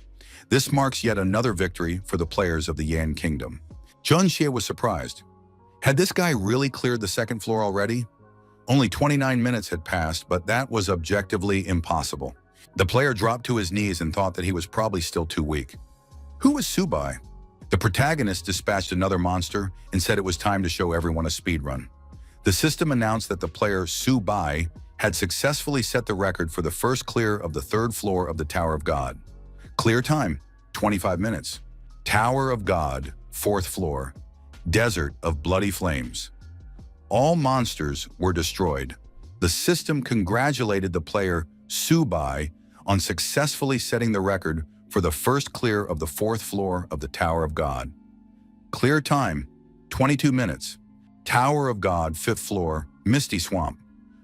Speaker 1: This marks yet another victory for the players of the Yan Kingdom. Junxie was surprised. Had this guy really cleared the second floor already? Only 29 minutes had passed, but that was objectively impossible. The player dropped to his knees and thought that he was probably still too weak. Who was Subai? The protagonist dispatched another monster and said it was time to show everyone a speedrun. The system announced that the player, Subai, had successfully set the record for the first clear of the third floor of the Tower of God. Clear time, 25 minutes. Tower of God, fourth floor. Desert of bloody flames. All monsters were destroyed. The system congratulated the player, Subai, on successfully setting the record for the first clear of the fourth floor of the Tower of God. Clear time, 22 minutes. Tower of God, fifth floor, Misty Swamp.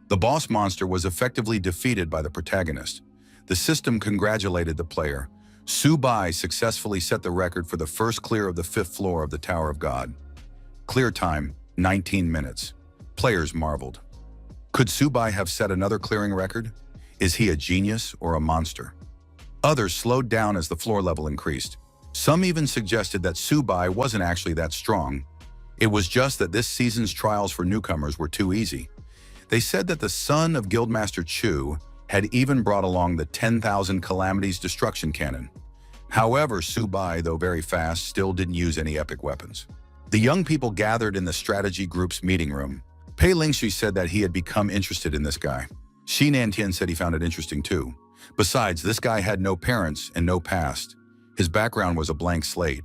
Speaker 1: The boss monster was effectively defeated by the protagonist. The system congratulated the player. Subai successfully set the record for the first clear of the fifth floor of the Tower of God. Clear time, 19 minutes. Players marveled. Could Subai have set another clearing record? Is he a genius or a monster? Others slowed down as the floor level increased. Some even suggested that Subai wasn't actually that strong. It was just that this season's trials for newcomers were too easy. They said that the son of Guildmaster Chu had even brought along the 10,000 Calamities destruction cannon. However, Subai, though very fast, still didn't use any epic weapons. The young people gathered in the strategy group's meeting room. Pei Lingxi said that he had become interested in this guy. Shi Nantian said he found it interesting too. Besides, this guy had no parents and no past. His background was a blank slate.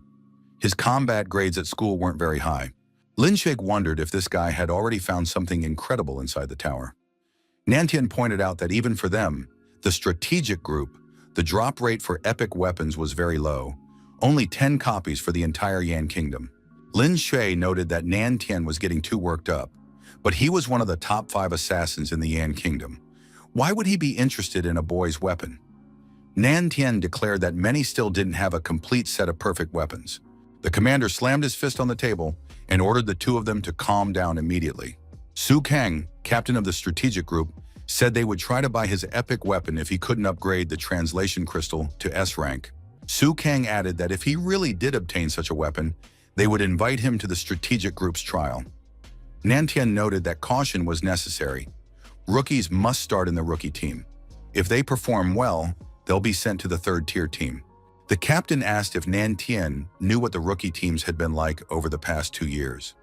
Speaker 1: His combat grades at school weren't very high. Lin Shake wondered if this guy had already found something incredible inside the tower. Nantian pointed out that even for them, the strategic group, the drop rate for epic weapons was very low, only 10 copies for the entire Yan Kingdom. Lin Shui noted that Nantian was getting too worked up, but he was one of the top 5 assassins in the Yan Kingdom. Why would he be interested in a boy's weapon? Nantian declared that many still didn't have a complete set of perfect weapons. The commander slammed his fist on the table and ordered the two of them to calm down immediately. Su Kang, captain of the strategic group, said they would try to buy his epic weapon if he couldn't upgrade the translation crystal to S rank. Su Kang added that if he really did obtain such a weapon, they would invite him to the strategic group's trial. Nantian noted that caution was necessary. Rookies must start in the rookie team. If they perform well, they'll be sent to the third-tier team. The captain asked if Nantian knew what the rookie teams had been like over the past 2 years.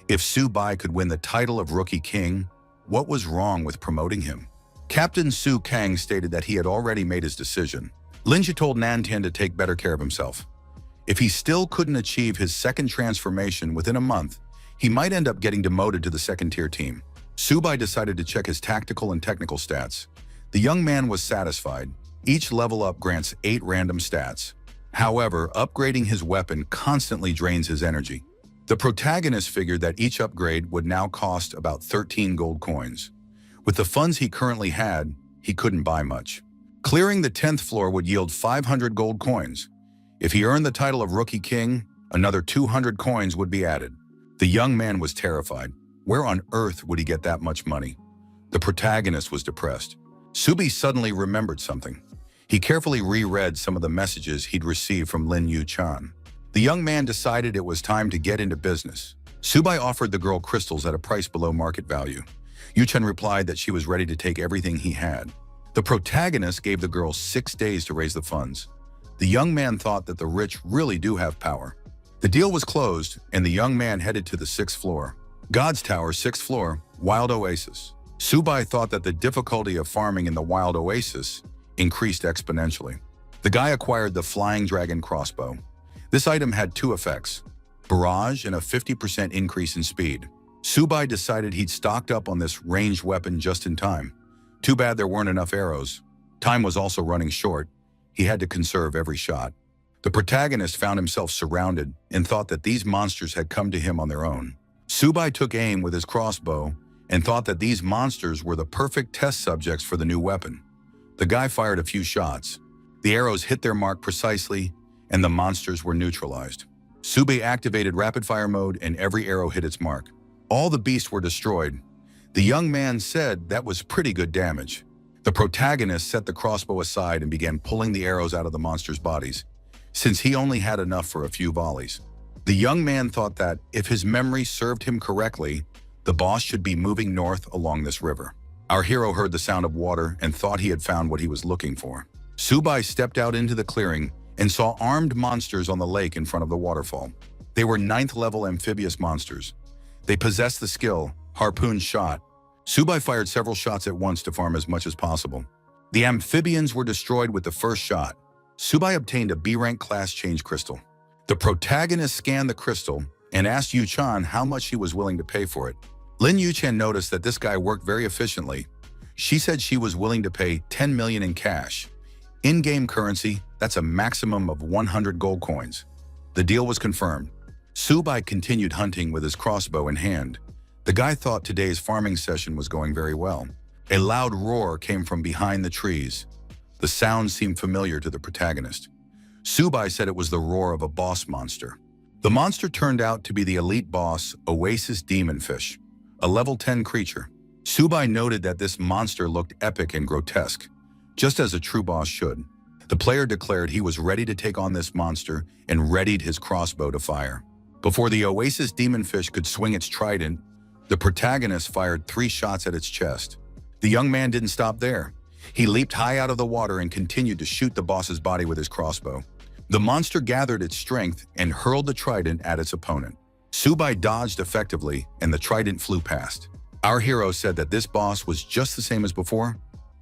Speaker 1: If Su Bai could win the title of Rookie King, what was wrong with promoting him? Captain Su Kang stated that he had already made his decision. Linja told Nantian to take better care of himself. If he still couldn't achieve his second transformation within a month, he might end up getting demoted to the second-tier team. Su Bai decided to check his tactical and technical stats. The young man was satisfied. Each level up grants 8 random stats. However, upgrading his weapon constantly drains his energy. The protagonist figured that each upgrade would now cost about 13 gold coins. With the funds he currently had, he couldn't buy much. Clearing the 10th floor would yield 500 gold coins. If he earned the title of Rookie King, another 200 coins would be added. The young man was terrified. Where on earth would he get that much money? The protagonist was depressed. Subi suddenly remembered something. He carefully reread some of the messages he'd received from Lin Yu-chan. The young man decided it was time to get into business. Subai offered the girl crystals at a price below market value. Yu-chan replied that she was ready to take everything he had. The protagonist gave the girl 6 days to raise the funds. The young man thought that the rich really do have power. The deal was closed, and the young man headed to the 6th floor. God's Tower, 6th floor, Wild Oasis. Subai thought that the difficulty of farming in the Wild Oasis increased exponentially. The guy acquired the Flying Dragon crossbow. This item had 2 effects, barrage and a 50% increase in speed. Subai decided he'd stocked up on this ranged weapon just in time. Too bad there weren't enough arrows. Time was also running short. He had to conserve every shot. The protagonist found himself surrounded and thought that these monsters had come to him on their own. Subai took aim with his crossbow and thought that these monsters were the perfect test subjects for the new weapon. The guy fired a few shots. The arrows hit their mark precisely, and the monsters were neutralized. Subai activated rapid-fire mode, and every arrow hit its mark. All the beasts were destroyed. The young man said that was pretty good damage. The protagonist set the crossbow aside and began pulling the arrows out of the monsters' bodies, since he only had enough for a few volleys. The young man thought that, if his memory served him correctly, the boss should be moving north along this river. Our hero heard the sound of water and thought he had found what he was looking for. Subai stepped out into the clearing and saw armed monsters on the lake in front of the waterfall. They were 9th level amphibious monsters. They possessed the skill, harpoon shot. Subai fired several shots at once to farm as much as possible. The amphibians were destroyed with the first shot. Subai obtained a B-rank class change crystal. The protagonist scanned the crystal and asked Yu-chan how much she was willing to pay for it. Lin Yu-chan noticed that this guy worked very efficiently. She said she was willing to pay 10 million in cash. In-game currency, that's a maximum of 100 gold coins. The deal was confirmed. Subai continued hunting with his crossbow in hand. The guy thought today's farming session was going very well. A loud roar came from behind the trees. The sound seemed familiar to the protagonist. Subai said it was the roar of a boss monster. The monster turned out to be the elite boss, Oasis Demonfish, a level 10 creature. Subai noted that this monster looked epic and grotesque, just as a true boss should. The player declared he was ready to take on this monster and readied his crossbow to fire. Before the Oasis Demonfish could swing its trident, the protagonist fired 3 shots at its chest. The young man didn't stop there. He leaped high out of the water and continued to shoot the boss's body with his crossbow. The monster gathered its strength and hurled the trident at its opponent. Subai dodged effectively, and the trident flew past. Our hero said that this boss was just the same as before.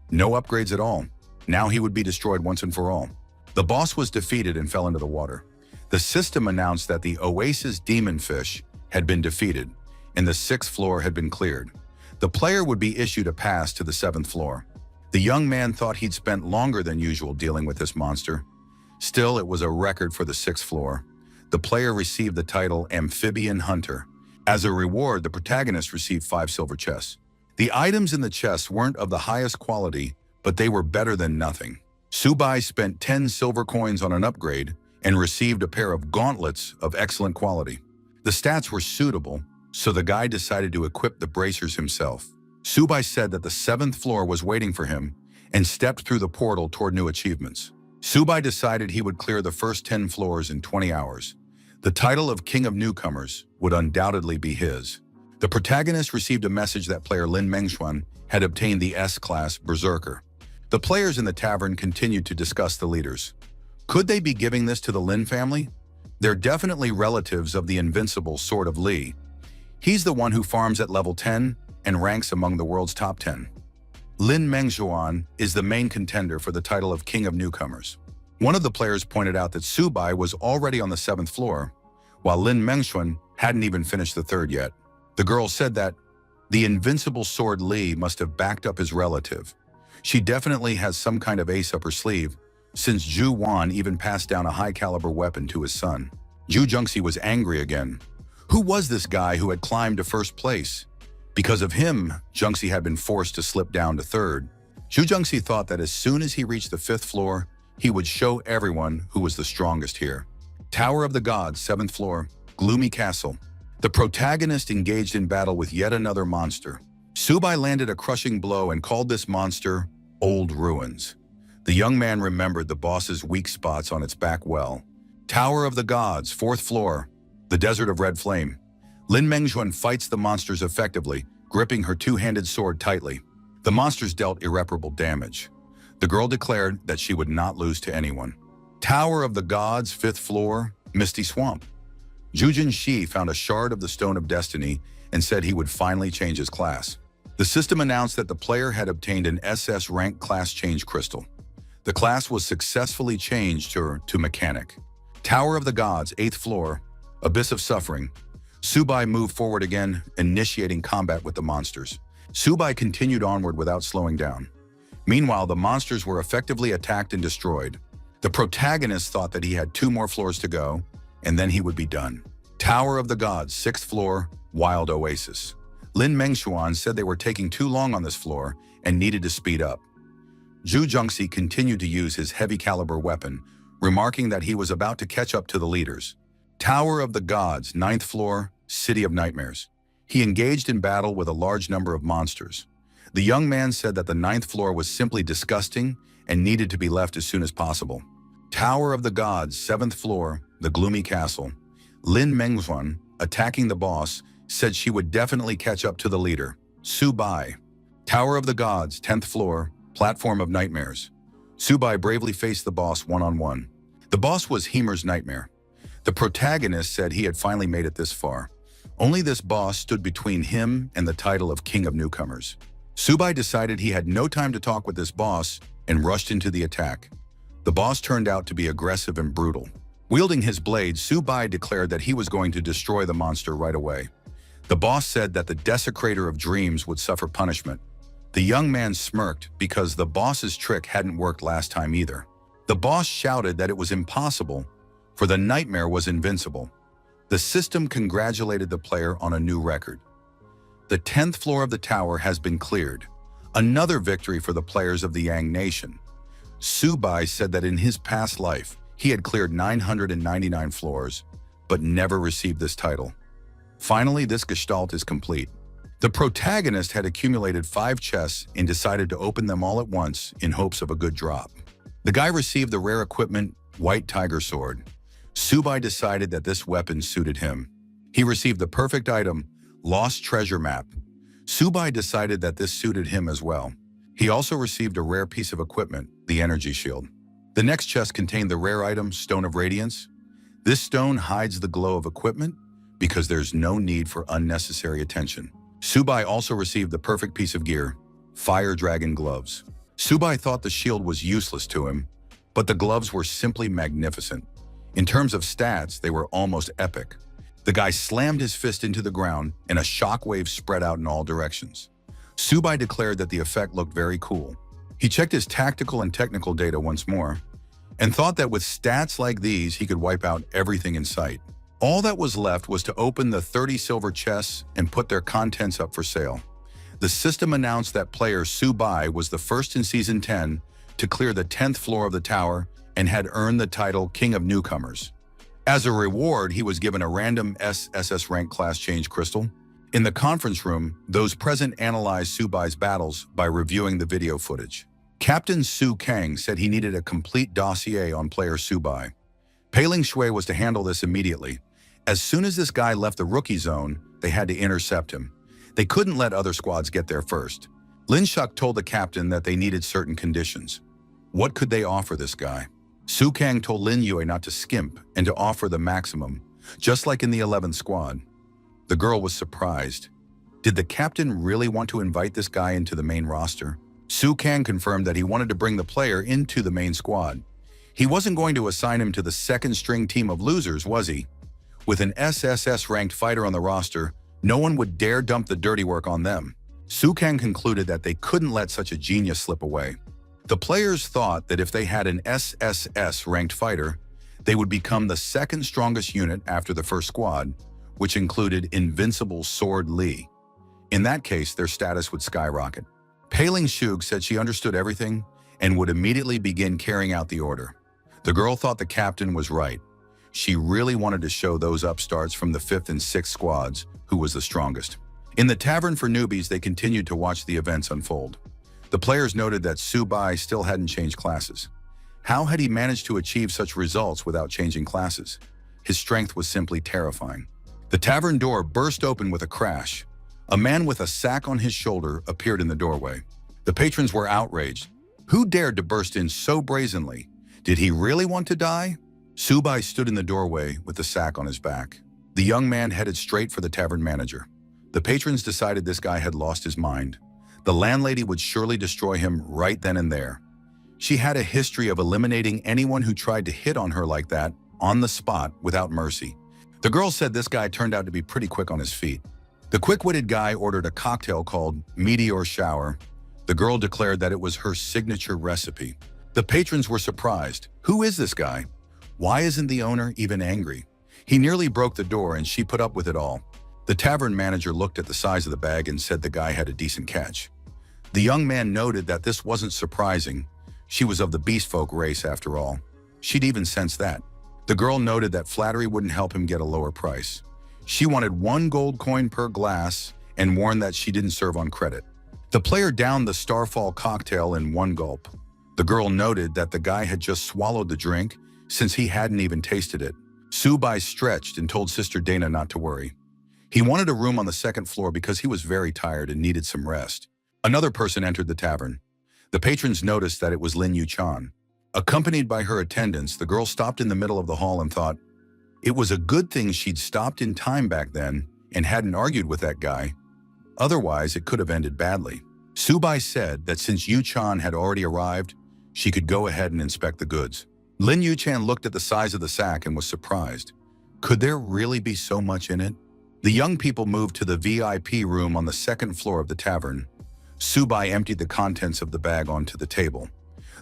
Speaker 1: No upgrades at all. Now he would be destroyed once and for all. The boss was defeated and fell into the water. The system announced that the Oasis demon fish had been defeated and the 6th floor had been cleared. The player would be issued a pass to the 7th floor. The young man thought he'd spent longer than usual dealing with this monster. Still, it was a record for the 6th floor. The player received the title Amphibian Hunter. As a reward, the protagonist received 5 silver chests. The items in the chests weren't of the highest quality, but they were better than nothing. Subai spent 10 silver coins on an upgrade and received a pair of gauntlets of excellent quality. The stats were suitable, so the guy decided to equip the bracers himself. Subai said that the 7th floor was waiting for him and stepped through the portal toward new achievements. Subai decided he would clear the first 10 floors in 20 hours. The title of King of Newcomers would undoubtedly be his. The protagonist received a message that player Lin Mengxuan had obtained the S-Class Berserker. The players in the tavern continued to discuss the leaders. Could they be giving this to the Lin family? They're definitely relatives of the invincible Sword of Li. He's the one who farms at level 10 and ranks among the world's top 10. Lin Mengxuan is the main contender for the title of King of Newcomers. One of the players pointed out that Subai was already on the 7th floor, while Lin Mengxuan hadn't even finished the 3rd yet. The girl said that the invincible Sword Li must have backed up his relative. She definitely has some kind of ace up her sleeve, since Zhu Wan even passed down a high-caliber weapon to his son. Zhu Jungxi was angry again. Who was this guy who had climbed to 1st place? Because of him, Jungxi had been forced to slip down to 3rd. Zhu Jungxi thought that as soon as he reached the 5th floor, he would show everyone who was the strongest here. Tower of the Gods, 7th floor, gloomy castle. The protagonist engaged in battle with yet another monster. Subai landed a crushing blow and called this monster Old Ruins. The young man remembered the boss's weak spots on its back well. Tower of the Gods, 4th floor, the Desert of Red Flame. Lin Mengxuan fights the monsters effectively, gripping her 2-handed sword tightly. The monsters dealt irreparable damage. The girl declared that she would not lose to anyone. Tower of the Gods, 5th floor, Misty Swamp. Zhu Jinshi found a shard of the Stone of Destiny and said he would finally change his class. The system announced that the player had obtained an SS rank class change crystal. The class was successfully changed to Mechanic. Tower of the Gods, 8th floor, Abyss of Suffering. Subai moved forward again, initiating combat with the monsters. Subai continued onward without slowing down. Meanwhile, the monsters were effectively attacked and destroyed. The protagonist thought that he had 2 more floors to go, and then he would be done. Tower of the Gods, 6th floor, Wild Oasis. Lin Mengxuan said they were taking too long on this floor and needed to speed up. Zhu Jungxi continued to use his heavy-caliber weapon, remarking that he was about to catch up to the leaders. Tower of the Gods, 9th floor, City of Nightmares. He engaged in battle with a large number of monsters. The young man said that the 9th floor was simply disgusting and needed to be left as soon as possible. Tower of the Gods, 7th floor, the Gloomy Castle. Lin Mengxuan, attacking the boss, said she would definitely catch up to the leader, Subai. Tower of the Gods, 10th floor, Platform of Nightmares. Subai bravely faced the boss one-on-one. The boss was Hemer's nightmare. The protagonist said he had finally made it this far. Only this boss stood between him and the title of King of Newcomers. Subai decided he had no time to talk with this boss and rushed into the attack. The boss turned out to be aggressive and brutal. Wielding his blade, Subai declared that he was going to destroy the monster right away. The boss said that the Desecrator of Dreams would suffer punishment. The young man smirked because the boss's trick hadn't worked last time either. The boss shouted that it was impossible, for the nightmare was invincible. The system congratulated the player on a new record. The 10th floor of the tower has been cleared. Another victory for the players of the Yang Nation. Subai said that in his past life, he had cleared 999 floors, but never received this title. Finally, this gestalt is complete. The protagonist had accumulated 5 chests and decided to open them all at once in hopes of a good drop. The guy received the rare equipment, White Tiger Sword. Subai decided that this weapon suited him. He received the perfect item, Lost Treasure Map. Subai decided that this suited him as well. He also received a rare piece of equipment, the Energy Shield. The next chest contained the rare item, Stone of Radiance. This stone hides the glow of equipment because there's no need for unnecessary attention. Subai also received the perfect piece of gear, Fire Dragon Gloves. Subai thought the shield was useless to him, but the gloves were simply magnificent. In terms of stats, they were almost epic. The guy slammed his fist into the ground and a shockwave spread out in all directions. Subai declared that the effect looked very cool. He checked his tactical and technical data once more and thought that with stats like these, he could wipe out everything in sight. All that was left was to open the 30 silver chests and put their contents up for sale. The system announced that player Subai was the first in Season 10 to clear the 10th floor of the tower and had earned the title King of Newcomers. As a reward, he was given a random SSS rank class change crystal. In the conference room, those present analyzed Subai's battles by reviewing the video footage. Captain Su Kang said he needed a complete dossier on player Subai. Pei Shui was to handle this immediately. As soon as this guy left the rookie zone, they had to intercept him. They couldn't let other squads get there first. Lin Shuk told the captain that they needed certain conditions. What could they offer this guy? Su Kang told Lin Yue not to skimp and to offer the maximum, just like in the 11th squad. The girl was surprised. Did the captain really want to invite this guy into the main roster? Su Kang confirmed that he wanted to bring the player into the main squad. He wasn't going to assign him to the second-string team of losers, was he? With an SSS-ranked fighter on the roster, no one would dare dump the dirty work on them. Su Kang concluded that they couldn't let such a genius slip away. The players thought that if they had an SSS-ranked fighter, they would become the second strongest unit after the first squad, which included Invincible Sword Lee. In that case, their status would skyrocket. Pei Shug said she understood everything and would immediately begin carrying out the order. The girl thought the captain was right. She really wanted to show those upstarts from the 5th and 6th squads who was the strongest. In the tavern for newbies, they continued to watch the events unfold. The players noted that Subai still hadn't changed classes. How had he managed to achieve such results without changing classes? His strength was simply terrifying. The tavern door burst open with a crash. A man with a sack on his shoulder appeared in the doorway. The patrons were outraged. Who dared to burst in so brazenly? Did he really want to die? Subai stood in the doorway with the sack on his back. The young man headed straight for the tavern manager. The patrons decided this guy had lost his mind. The landlady would surely destroy him right then and there. She had a history of eliminating anyone who tried to hit on her like that, on the spot, without mercy. The girl said this guy turned out to be pretty quick on his feet. The quick-witted guy ordered a cocktail called Meteor Shower. The girl declared that it was her signature recipe. The patrons were surprised. Who is this guy? Why isn't the owner even angry? He nearly broke the door and she put up with it all. The tavern manager looked at the size of the bag and said the guy had a decent catch. The young man noted that this wasn't surprising. She was of the beast folk race after all. She'd even sensed that. The girl noted that flattery wouldn't help him get a lower price. She wanted 1 gold coin per glass and warned that she didn't serve on credit. The player downed the Starfall cocktail in 1 gulp. The girl noted that the guy had just swallowed the drink since he hadn't even tasted it. Subai stretched and told Sister Dana not to worry. He wanted a room on the 2nd floor because he was very tired and needed some rest. Another person entered the tavern. The patrons noticed that it was Lin Yu-chan. Accompanied by her attendants, the girl stopped in the middle of the hall and thought, it was a good thing she'd stopped in time back then and hadn't argued with that guy. Otherwise, it could have ended badly. Subai said that since Yu-chan had already arrived, she could go ahead and inspect the goods. Lin Yu-chan looked at the size of the sack and was surprised. Could there really be so much in it? The young people moved to the VIP room on the 2nd floor of the tavern. Subai emptied the contents of the bag onto the table.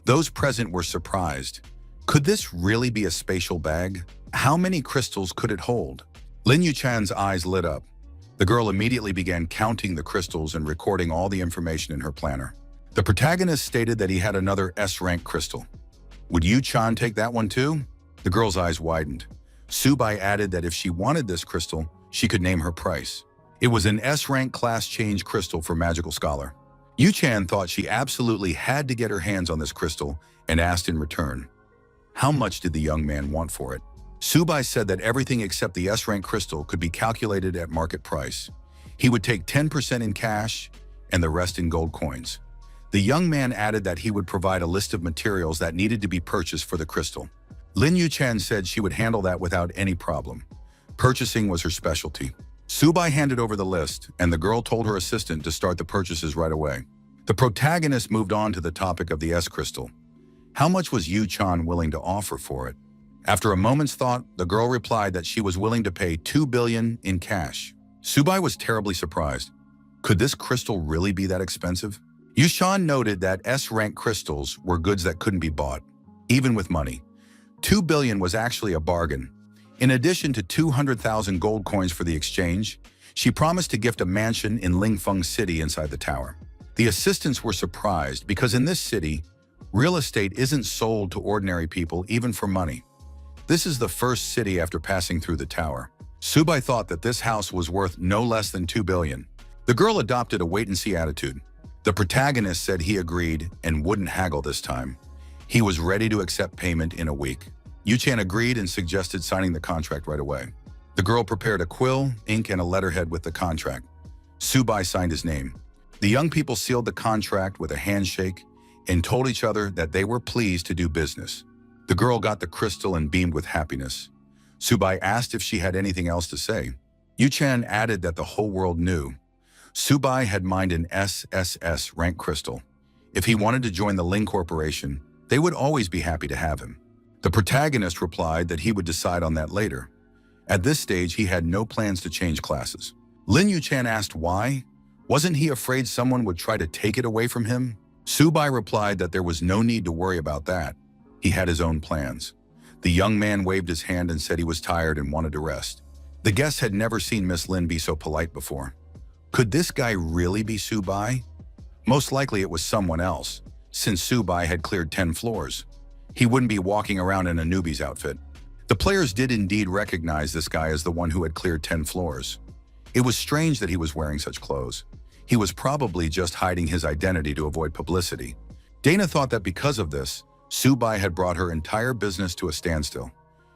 Speaker 1: Those present were surprised. Could this really be a spatial bag? How many crystals could it hold? Lin Yu-chan's eyes lit up. The girl immediately began counting the crystals and recording all the information in her planner. The protagonist stated that he had another S-rank crystal. Would Yu-chan take that one too? The girl's eyes widened. Subai added that if she wanted this crystal, she could name her price. It was an S-rank class change crystal for Magical Scholar. Yu-chan thought she absolutely had to get her hands on this crystal and asked in return. How much did the young man want for it? Subai said that everything except the S-rank crystal could be calculated at market price. He would take 10% in cash and the rest in gold coins. The young man added that he would provide a list of materials that needed to be purchased for the crystal. Lin Yu-chan said she would handle that without any problem. Purchasing was her specialty. Subai handed over the list, and the girl told her assistant to start the purchases right away. The protagonist moved on to the topic of the S crystal. How much was Yu-chan willing to offer for it? After a moment's thought, the girl replied that she was willing to pay 2 billion in cash. Subai was terribly surprised. Could this crystal really be that expensive? Yu-chan noted that S-rank crystals were goods that couldn't be bought, even with money. 2 billion was actually a bargain. In addition to 200,000 gold coins for the exchange, she promised to gift a mansion in Lingfeng City inside the tower. The assistants were surprised because in this city, real estate isn't sold to ordinary people even for money. This is the first city after passing through the tower. Subai thought that this house was worth no less than 2 billion. The girl adopted a wait-and-see attitude. The protagonist said he agreed and wouldn't haggle this time. He was ready to accept payment in a week. Yu-chan agreed and suggested signing the contract right away. The girl prepared a quill, ink, and a letterhead with the contract. Subai signed his name. The young people sealed the contract with a handshake and told each other that they were pleased to do business. The girl got the crystal and beamed with happiness. Subai asked if she had anything else to say. Yu-chan added that the whole world knew. Subai had mined an SSS rank crystal. If he wanted to join the Ling Corporation, they would always be happy to have him. The protagonist replied that he would decide on that later. At this stage, he had no plans to change classes. Lin Yu-chan asked why. Wasn't he afraid someone would try to take it away from him? Subai replied that there was no need to worry about that. He had his own plans. The young man waved his hand and said he was tired and wanted to rest. The guests had never seen Miss Lin be so polite before. Could this guy really be Subai? Most likely it was someone else, since Subai had cleared 10 floors. He wouldn't be walking around in a newbie's outfit. The players did indeed recognize this guy as the one who had cleared 10 floors. It was strange that he was wearing such clothes. He was probably just hiding his identity to avoid publicity. Dana thought that because of this, Subai had brought her entire business to a standstill.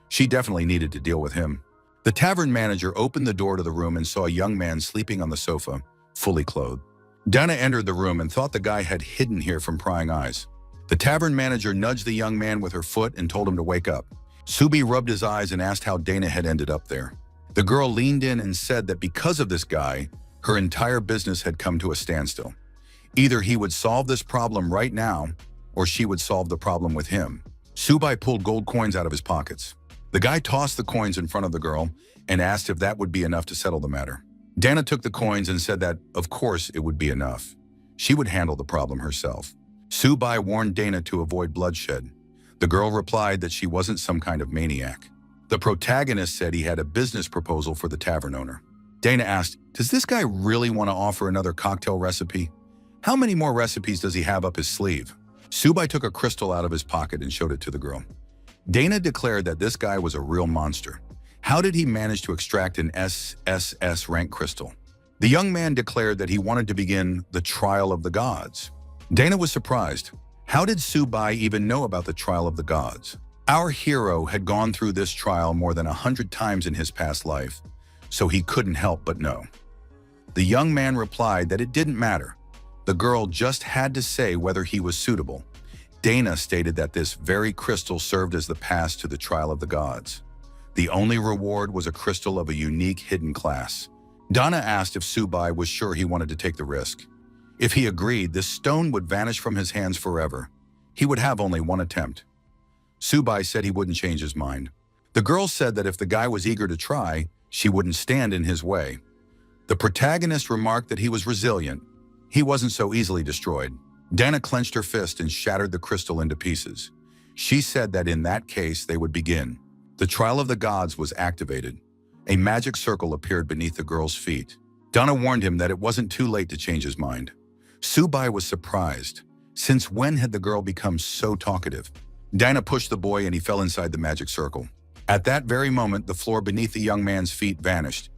Speaker 1: She definitely needed to deal with him. The tavern manager opened the door to the room and saw a young man sleeping on the sofa, fully clothed. Dana entered the room and thought the guy had hidden here from prying eyes. The tavern manager nudged the young man with her foot and told him to wake up. Subi rubbed his eyes and asked how Dana had ended up there. The girl leaned in and said that because of this guy, her entire business had come to a standstill. Either he would solve this problem right now, or she would solve the problem with him. Subai pulled gold coins out of his pockets. The guy tossed the coins in front of the girl and asked if that would be enough to settle the matter. Dana took the coins and said that, of course, it would be enough. She would handle the problem herself. Subai warned Dana to avoid bloodshed. The girl replied that she wasn't some kind of maniac. The protagonist said he had a business proposal for the tavern owner. Dana asked, does this guy really want to offer another cocktail recipe? How many more recipes does he have up his sleeve? Subai took a crystal out of his pocket and showed it to the girl. Dana declared that this guy was a real monster. How did he manage to extract an SSS rank crystal? The young man declared that he wanted to begin the trial of the gods. Dana was surprised. How did Subai even know about the trial of the gods? Our hero had gone through this trial more than 100 times in his past life, so he couldn't help but know. The young man replied that it didn't matter. The girl just had to say whether he was suitable. Dana stated that this very crystal served as the pass to the trial of the gods. The only reward was a crystal of a unique hidden class. Dana asked if Subai was sure he wanted to take the risk. If he agreed, this stone would vanish from his hands forever. He would have only one attempt. Subai said he wouldn't change his mind. The girl said that if the guy was eager to try, she wouldn't stand in his way. The protagonist remarked that he was resilient. He wasn't so easily destroyed. Dana clenched her fist and shattered the crystal into pieces. She said that in that case, they would begin. The trial of the gods was activated. A magic circle appeared beneath the girl's feet. Dana warned him that it wasn't too late to change his mind. Subai was surprised. Since when had the girl become so talkative? Dana pushed the boy and he fell inside the magic circle. At that very moment, the floor beneath the young man's feet vanished,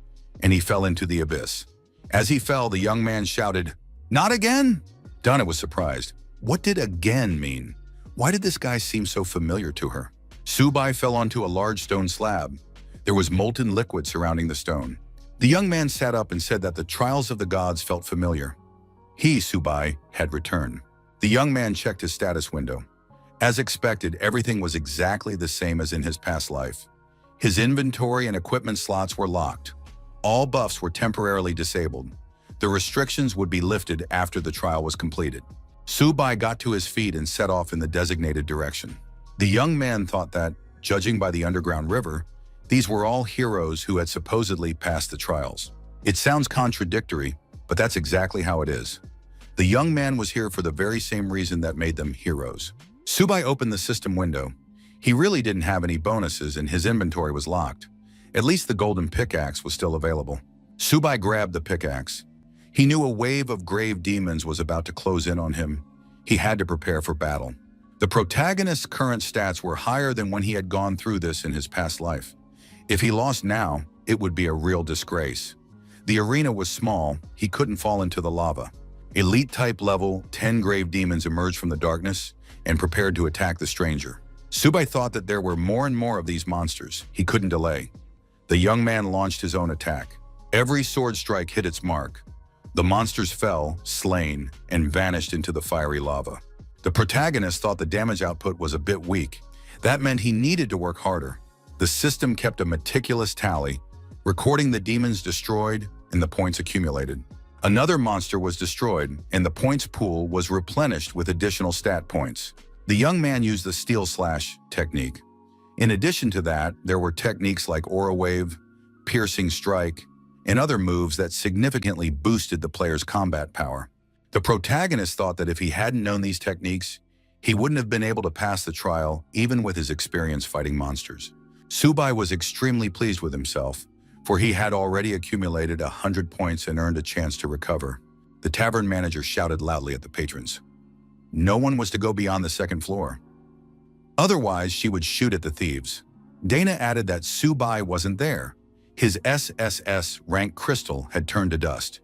Speaker 1: and he fell into the abyss. As he fell, the young man shouted, "Not again?" Dana was surprised. What did again mean? Why did this guy seem so familiar to her? Subai fell onto a large stone slab. There was molten liquid surrounding the stone. The young man sat up and said that the trials of the gods felt familiar. He, Subai, had returned. The young man checked his status window. As expected, everything was exactly the same as in his past life. His inventory and equipment slots were locked. All buffs were temporarily disabled. The restrictions would be lifted after the trial was completed. Subai got to his feet and set off in the designated direction. The young man thought that, judging by the underground river, these were all heroes who had supposedly passed the trials. It sounds contradictory, but that's exactly how it is. The young man was here for the very same reason that made them heroes. Subai opened the system window. He really didn't have any bonuses and his inventory was locked. At least the golden pickaxe was still available. Subai grabbed the pickaxe. He knew a wave of grave demons was about to close in on him. He had to prepare for battle. The protagonist's current stats were higher than when he had gone through this in his past life. If he lost now, it would be a real disgrace. The arena was small, he couldn't fall into the lava. Elite type level 10 grave demons emerged from the darkness and prepared to attack the stranger. Subai thought that there were more and more of these monsters. He couldn't delay. The young man launched his own attack. Every sword strike hit its mark. The monsters fell, slain, and vanished into the fiery lava. The protagonist thought the damage output was a bit weak. That meant he needed to work harder. The system kept a meticulous tally, recording the demons destroyed and the points accumulated. Another monster was destroyed, and the points pool was replenished with additional stat points. The young man used the steel slash technique. In addition to that, there were techniques like aura wave, piercing strike, and other moves that significantly boosted the player's combat power. The protagonist thought that if he hadn't known these techniques, he wouldn't have been able to pass the trial even with his experience fighting monsters. Subai was extremely pleased with himself, for he had already accumulated 100 points and earned a chance to recover. The tavern manager shouted loudly at the patrons. No one was to go beyond the second floor. Otherwise, she would shoot at the thieves. Dana added that Subai wasn't there. His SSS rank crystal had turned to dust.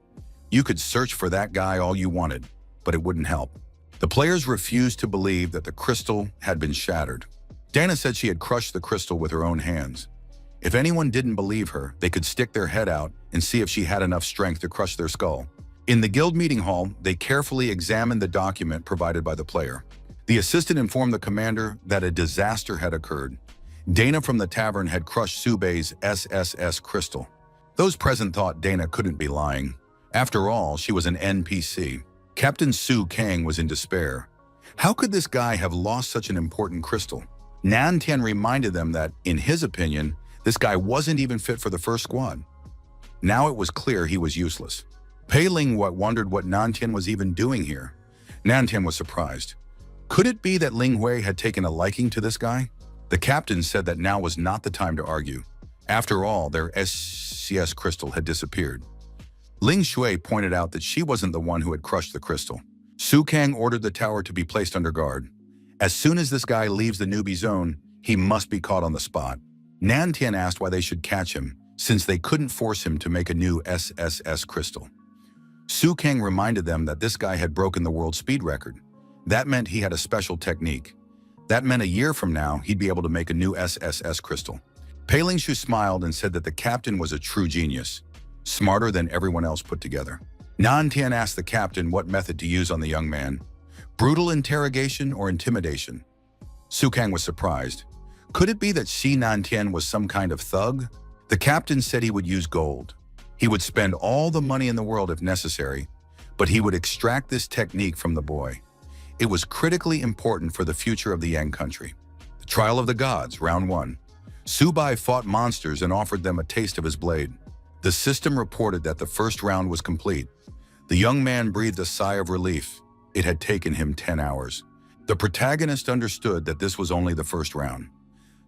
Speaker 1: You could search for that guy all you wanted, but it wouldn't help. The players refused to believe that the crystal had been shattered. Dana said she had crushed the crystal with her own hands. If anyone didn't believe her, they could stick their head out and see if she had enough strength to crush their skull. In the guild meeting hall, they carefully examined the document provided by the player. The assistant informed the commander that a disaster had occurred. Dana from the tavern had crushed Subai's SSS crystal. Those present thought Dana couldn't be lying. After all, she was an NPC. Captain Su Kang was in despair. How could this guy have lost such an important crystal? Nan Tian reminded them that, in his opinion, this guy wasn't even fit for the first squad. Now it was clear he was useless. Pei Ling wondered what Nan Tian was even doing here. Nan Tian was surprised. Could it be that Ling Hui had taken a liking to this guy? The captain said that now was not the time to argue. After all, their SSS crystal had disappeared. Ling Shui pointed out that she wasn't the one who had crushed the crystal. Su Kang ordered the tower to be placed under guard. As soon as this guy leaves the newbie zone, he must be caught on the spot. Nan Tian asked why they should catch him, since they couldn't force him to make a new SSS crystal. Su Kang reminded them that this guy had broken the world speed record. That meant he had a special technique. That meant a year from now, he'd be able to make a new SSS crystal. Pei Ling Shu smiled and said that the captain was a true genius, smarter than everyone else put together. Nan Tian asked the captain what method to use on the young man. Brutal interrogation or intimidation? Su Kang was surprised. Could it be that Shi Nan Tian was some kind of thug? The captain said he would use gold. He would spend all the money in the world if necessary, but he would extract this technique from the boy. It was critically important for the future of the Yang country. The Trial of the Gods, Round 1. Subai fought monsters and offered them a taste of his blade. The system reported that the first round was complete. The young man breathed a sigh of relief. It had taken him 10 hours. The protagonist understood that this was only the first round.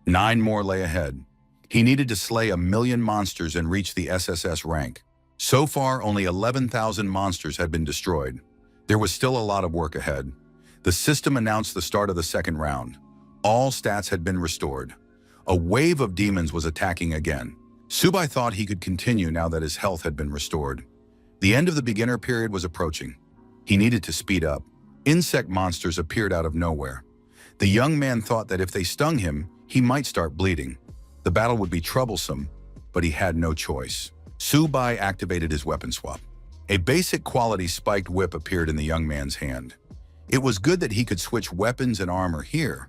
Speaker 1: 9 more lay ahead. He needed to slay 1 million monsters and reach the SSS rank. So far, only 11,000 monsters had been destroyed. There was still a lot of work ahead. The system announced the start of the second round. All stats had been restored. A wave of demons was attacking again. Subai thought he could continue now that his health had been restored. The end of the beginner period was approaching. He needed to speed up. Insect monsters appeared out of nowhere. The young man thought that if they stung him, he might start bleeding. The battle would be troublesome, but he had no choice. Subai activated his weapon swap. A basic quality spiked whip appeared in the young man's hand. It was good that he could switch weapons and armor here.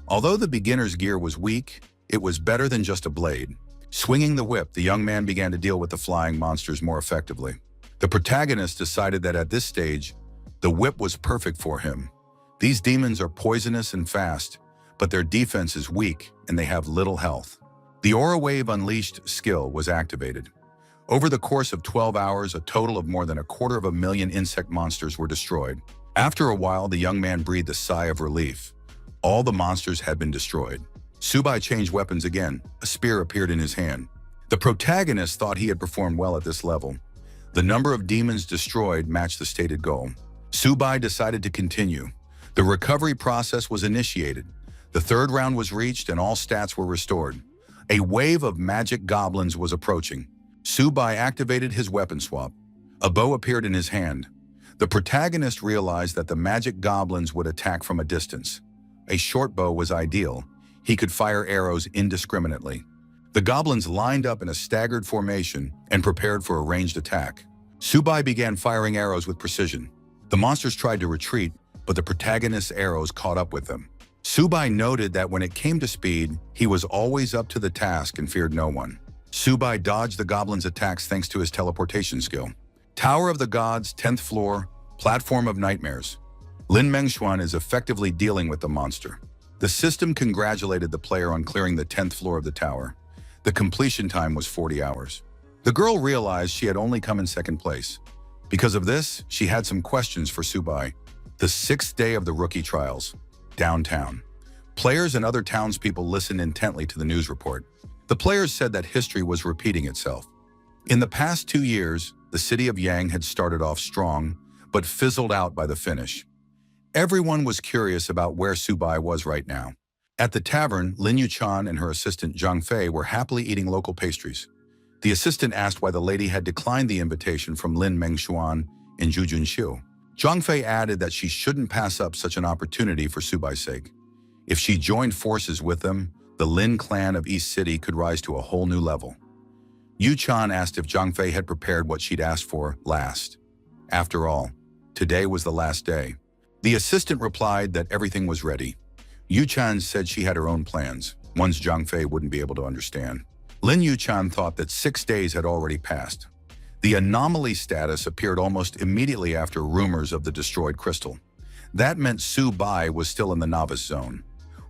Speaker 1: Although the beginner's gear was weak, it was better than just a blade. Swinging the whip, the young man began to deal with the flying monsters more effectively. The protagonist decided that at this stage, the whip was perfect for him. These demons are poisonous and fast, but their defense is weak and they have little health. The Aura Wave Unleashed skill was activated. Over the course of 12 hours, a total of more than 250,000 insect monsters were destroyed. After a while, the young man breathed a sigh of relief. All the monsters had been destroyed. Subai changed weapons again. A spear appeared in his hand. The protagonist thought he had performed well at this level. The number of demons destroyed matched the stated goal. Subai decided to continue. The recovery process was initiated. The third round was reached and all stats were restored. A wave of magic goblins was approaching. Subai activated his weapon swap. A bow appeared in his hand. The protagonist realized that the magic goblins would attack from a distance. A short bow was ideal. He could fire arrows indiscriminately. The goblins lined up in a staggered formation and prepared for a ranged attack. Subai began firing arrows with precision. The monsters tried to retreat, but the protagonist's arrows caught up with them. Subai noted that when it came to speed, he was always up to the task and feared no one. Subai dodged the goblins' attacks thanks to his teleportation skill. Tower of the Gods, 10th floor, Platform of Nightmares. Lin Mengshuan is effectively dealing with the monster. The system congratulated the player on clearing the 10th floor of the tower. The completion time was 40 hours. The girl realized she had only come in second place. Because of this, she had some questions for Subai. The 6th day of the rookie trials. Downtown. Players and other townspeople listened intently to the news report. The players said that history was repeating itself. In the past 2 years, the city of Yang had started off strong, but fizzled out by the finish. Everyone was curious about where Subai was right now. At the tavern, Lin Yuchan and her assistant Zhang Fei were happily eating local pastries. The assistant asked why the lady had declined the invitation from Lin Mengshuan and Zhu Junxiu. Zhang Fei added that she shouldn't pass up such an opportunity for Subai's sake. If she joined forces with them, the Lin clan of East City could rise to a whole new level. Yu Chan asked if Zhang Fei had prepared what she'd asked for last. After all, today was the last day. The assistant replied that everything was ready. Yu Chan said she had her own plans, ones Zhang Fei wouldn't be able to understand. Lin Yuchan thought that 6 days had already passed. The anomaly status appeared almost immediately after rumors of the destroyed crystal. That meant Subai was still in the novice zone.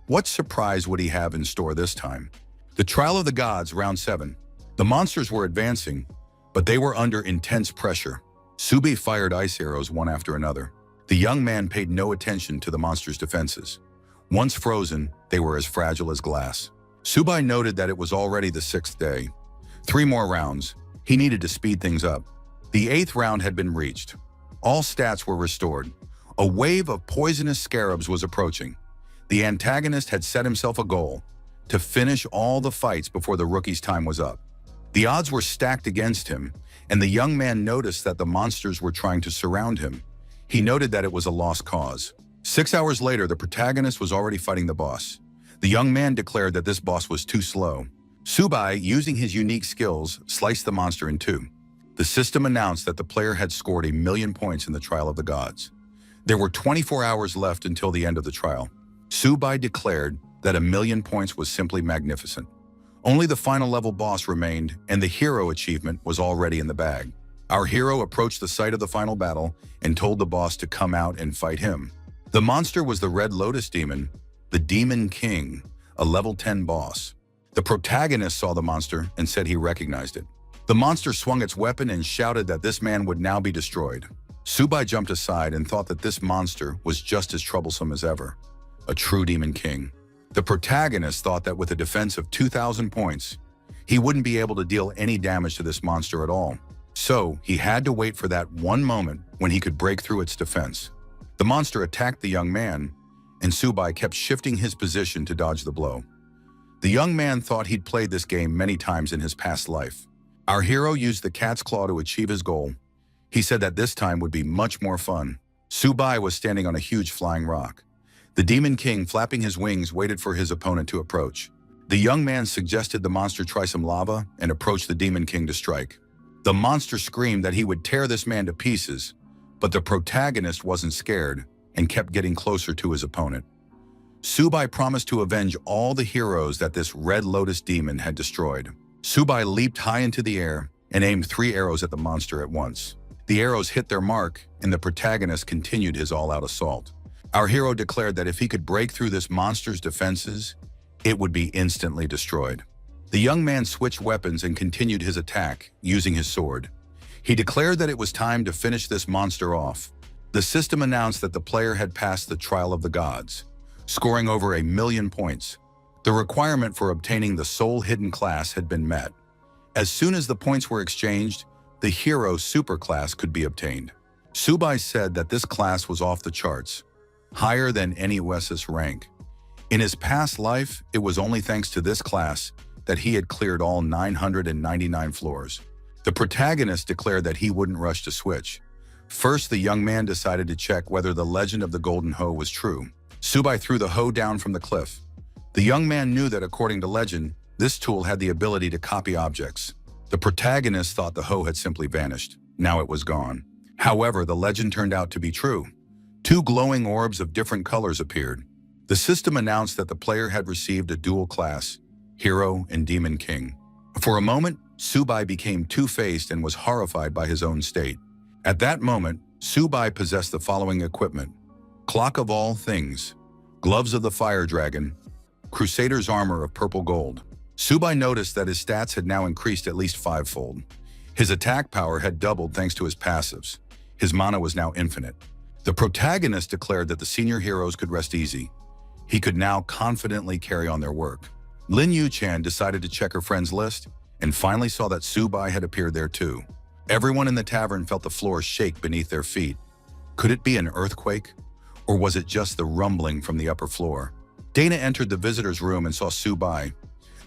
Speaker 1: What surprise would he have in store this time? The Trial of the Gods, Round 7. The monsters were advancing, but they were under intense pressure. Subi fired ice arrows one after another. The young man paid no attention to the monsters' defenses. Once frozen, they were as fragile as glass. Subai noted that it was already the 6th day. 3 more rounds. He needed to speed things up. The 8th round had been reached. All stats were restored. A wave of poisonous scarabs was approaching. The antagonist had set himself a goal: to finish all the fights before the rookie's time was up. The odds were stacked against him, and the young man noticed that the monsters were trying to surround him. He noted that it was a lost cause. 6 hours later, the protagonist was already fighting the boss. The young man declared that this boss was too slow. Subai, using his unique skills, sliced the monster in two. The system announced that the player had scored 1,000,000 points in the Trial of the Gods. There were 24 hours left until the end of the trial. Subai declared that 1,000,000 points was simply magnificent. Only the final level boss remained, and the hero achievement was already in the bag. Our hero approached the site of the final battle and told the boss to come out and fight him. The monster was the Red Lotus Demon, the Demon King, a level 10 boss. The protagonist saw the monster and said he recognized it. The monster swung its weapon and shouted that this man would now be destroyed. Subai jumped aside and thought that this monster was just as troublesome as ever, a true Demon King. The protagonist thought that with a defense of 2,000 points, he wouldn't be able to deal any damage to this monster at all. So he had to wait for that one moment when he could break through its defense. The monster attacked the young man, and Subai kept shifting his position to dodge the blow. The young man thought he'd played this game many times in his past life. Our hero used the cat's claw to achieve his goal. He said that this time would be much more fun. Subai was standing on a huge flying rock. The Demon King, flapping his wings, waited for his opponent to approach. The young man suggested the monster try some lava and approach the Demon King to strike. The monster screamed that he would tear this man to pieces, but the protagonist wasn't scared and kept getting closer to his opponent. Subai promised to avenge all the heroes that this Red Lotus demon had destroyed. Subai leaped high into the air and aimed 3 arrows at the monster at once. The arrows hit their mark, and the protagonist continued his all-out assault. Our hero declared that if he could break through this monster's defenses, it would be instantly destroyed. The young man switched weapons and continued his attack, using his sword. He declared that it was time to finish this monster off. The system announced that the player had passed the trial of the gods, scoring over 1,000,000 points. The requirement for obtaining the soul hidden class had been met. As soon as the points were exchanged, the hero superclass could be obtained. Subai said that this class was off the charts, higher than any SSS rank. In his past life, it was only thanks to this class that he had cleared all 999 floors. The protagonist declared that he wouldn't rush to switch. First, the young man decided to check whether the legend of the golden hoe was true. Subai threw the hoe down from the cliff. The young man knew that according to legend, this tool had the ability to copy objects. The protagonist thought the hoe had simply vanished. Now it was gone. However, the legend turned out to be true. 2 glowing orbs of different colors appeared. The system announced that the player had received a dual class, Hero and Demon King. For a moment, Subai became two-faced and was horrified by his own state. At that moment, Subai possessed the following equipment: Clock of All Things, Gloves of the Fire Dragon, Crusader's Armor of Purple Gold. Subai noticed that his stats had now increased at least 5-fold. His attack power had doubled thanks to his passives. His mana was now infinite. The protagonist declared that the senior heroes could rest easy. He could now confidently carry on their work. Lin Yu-chan decided to check her friend's list and finally saw that Subai had appeared there too. Everyone in the tavern felt the floor shake beneath their feet. Could it be an earthquake? Or was it just the rumbling from the upper floor? Dana entered the visitor's room and saw Subai.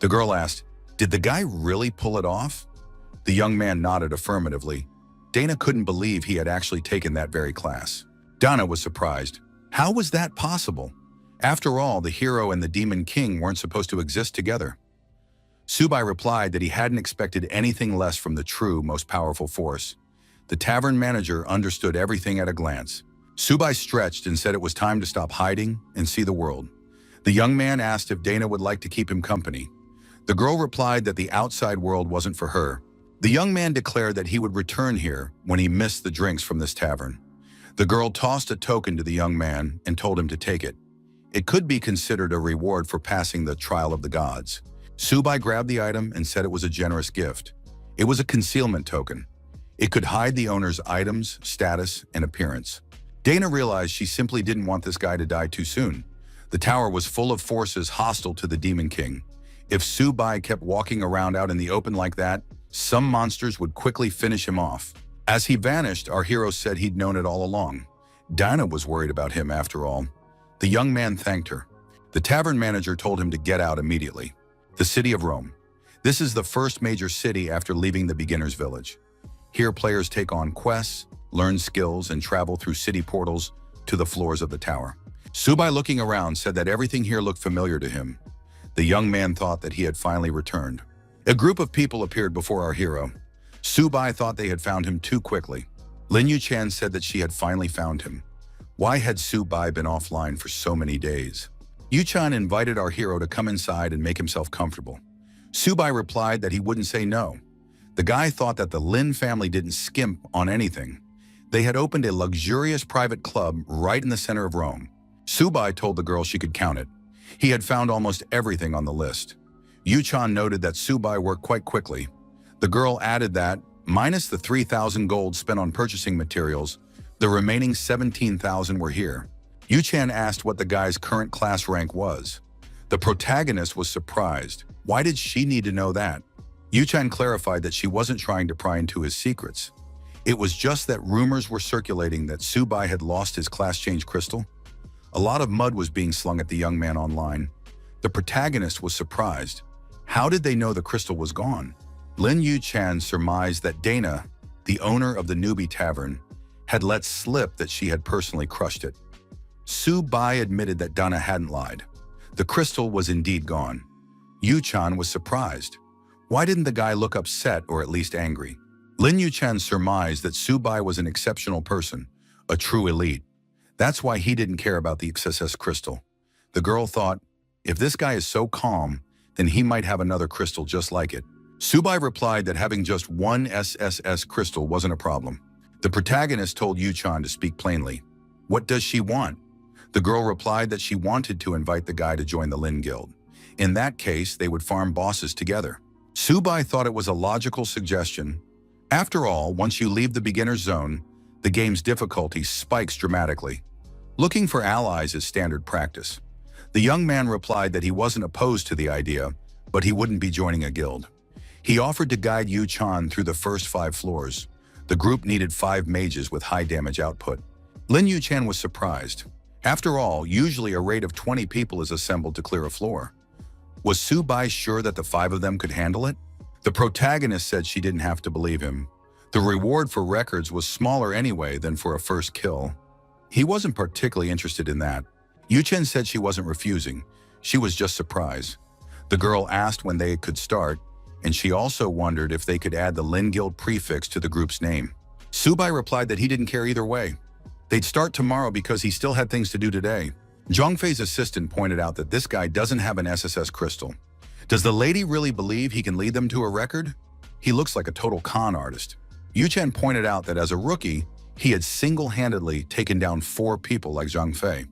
Speaker 1: The girl asked, "Did the guy really pull it off?" The young man nodded affirmatively. Dana couldn't believe he had actually taken that very class. Dana was surprised. How was that possible? After all, the hero and the demon king weren't supposed to exist together. Subai replied that he hadn't expected anything less from the true, most powerful force. The tavern manager understood everything at a glance. Subai stretched and said it was time to stop hiding and see the world. The young man asked if Dana would like to keep him company. The girl replied that the outside world wasn't for her. The young man declared that he would return here when he missed the drinks from this tavern. The girl tossed a token to the young man and told him to take it. It could be considered a reward for passing the trial of the gods. Subai grabbed the item and said it was a generous gift. It was a concealment token. It could hide the owner's items, status, and appearance. Dana realized she simply didn't want this guy to die too soon. The tower was full of forces hostile to the Demon King. If Subai kept walking around out in the open like that, some monsters would quickly finish him off. As he vanished, our hero said he'd known it all along. Dinah was worried about him after all. The young man thanked her. The tavern manager told him to get out immediately. The city of Rome. This is the first major city after leaving the beginner's village. Here players take on quests, learn skills, and travel through city portals to the floors of the tower. Subai, looking around, said that everything here looked familiar to him. The young man thought that he had finally returned. A group of people appeared before our hero. Subai thought they had found him too quickly. Lin Yu-chan said that she had finally found him. Why had Subai been offline for so many days? Yu-chan invited our hero to come inside and make himself comfortable. Subai replied that he wouldn't say no. The guy thought that the Lin family didn't skimp on anything. They had opened a luxurious private club right in the center of Rome. Subai told the girl she could count it. He had found almost everything on the list. Yu-chan noted that Subai worked quite quickly. The girl added that, minus the 3,000 gold spent on purchasing materials, the remaining 17,000 were here. Yu-chan asked what the guy's current class rank was. The protagonist was surprised. Why did she need to know that? Yu-chan clarified that she wasn't trying to pry into his secrets. It was just that rumors were circulating that Subai had lost his class change crystal. A lot of mud was being slung at the young man online. The protagonist was surprised. How did they know the crystal was gone? Lin Yu-chan surmised that Dana, the owner of the newbie tavern, had let slip that she had personally crushed it. Subai admitted that Dana hadn't lied. The crystal was indeed gone. Yu-chan was surprised. Why didn't the guy look upset or at least angry? Lin Yu-chan surmised that Subai was an exceptional person, a true elite. That's why he didn't care about the SSS crystal. The girl thought, if this guy is so calm, then he might have another crystal just like it. Subai replied that having just one SSS crystal wasn't a problem. The protagonist told Yu-chan to speak plainly. What does she want? The girl replied that she wanted to invite the guy to join the Lin Guild. In that case, they would farm bosses together. Subai thought it was a logical suggestion. After all, once you leave the beginner's zone, the game's difficulty spikes dramatically. Looking for allies is standard practice. The young man replied that he wasn't opposed to the idea, but he wouldn't be joining a guild. He offered to guide Yu-chan through the first 5 floors. The group needed 5 mages with high damage output. Lin Yu-chan was surprised. After all, usually a raid of 20 people is assembled to clear a floor. Was Subai sure that the 5 of them could handle it? The protagonist said she didn't have to believe him. The reward for records was smaller anyway than for a first kill. He wasn't particularly interested in that. Yu-chan said she wasn't refusing. She was just surprised. The girl asked when they could start, and she also wondered if they could add the Lin Guild prefix to the group's name. Subai replied that he didn't care either way. They'd start tomorrow because he still had things to do today. Zhongfei's assistant pointed out that this guy doesn't have an SSS crystal. Does the lady really believe he can lead them to a record? He looks like a total con artist. Yu-chan pointed out that as a rookie, he had single-handedly taken down 4 people like Zhongfei.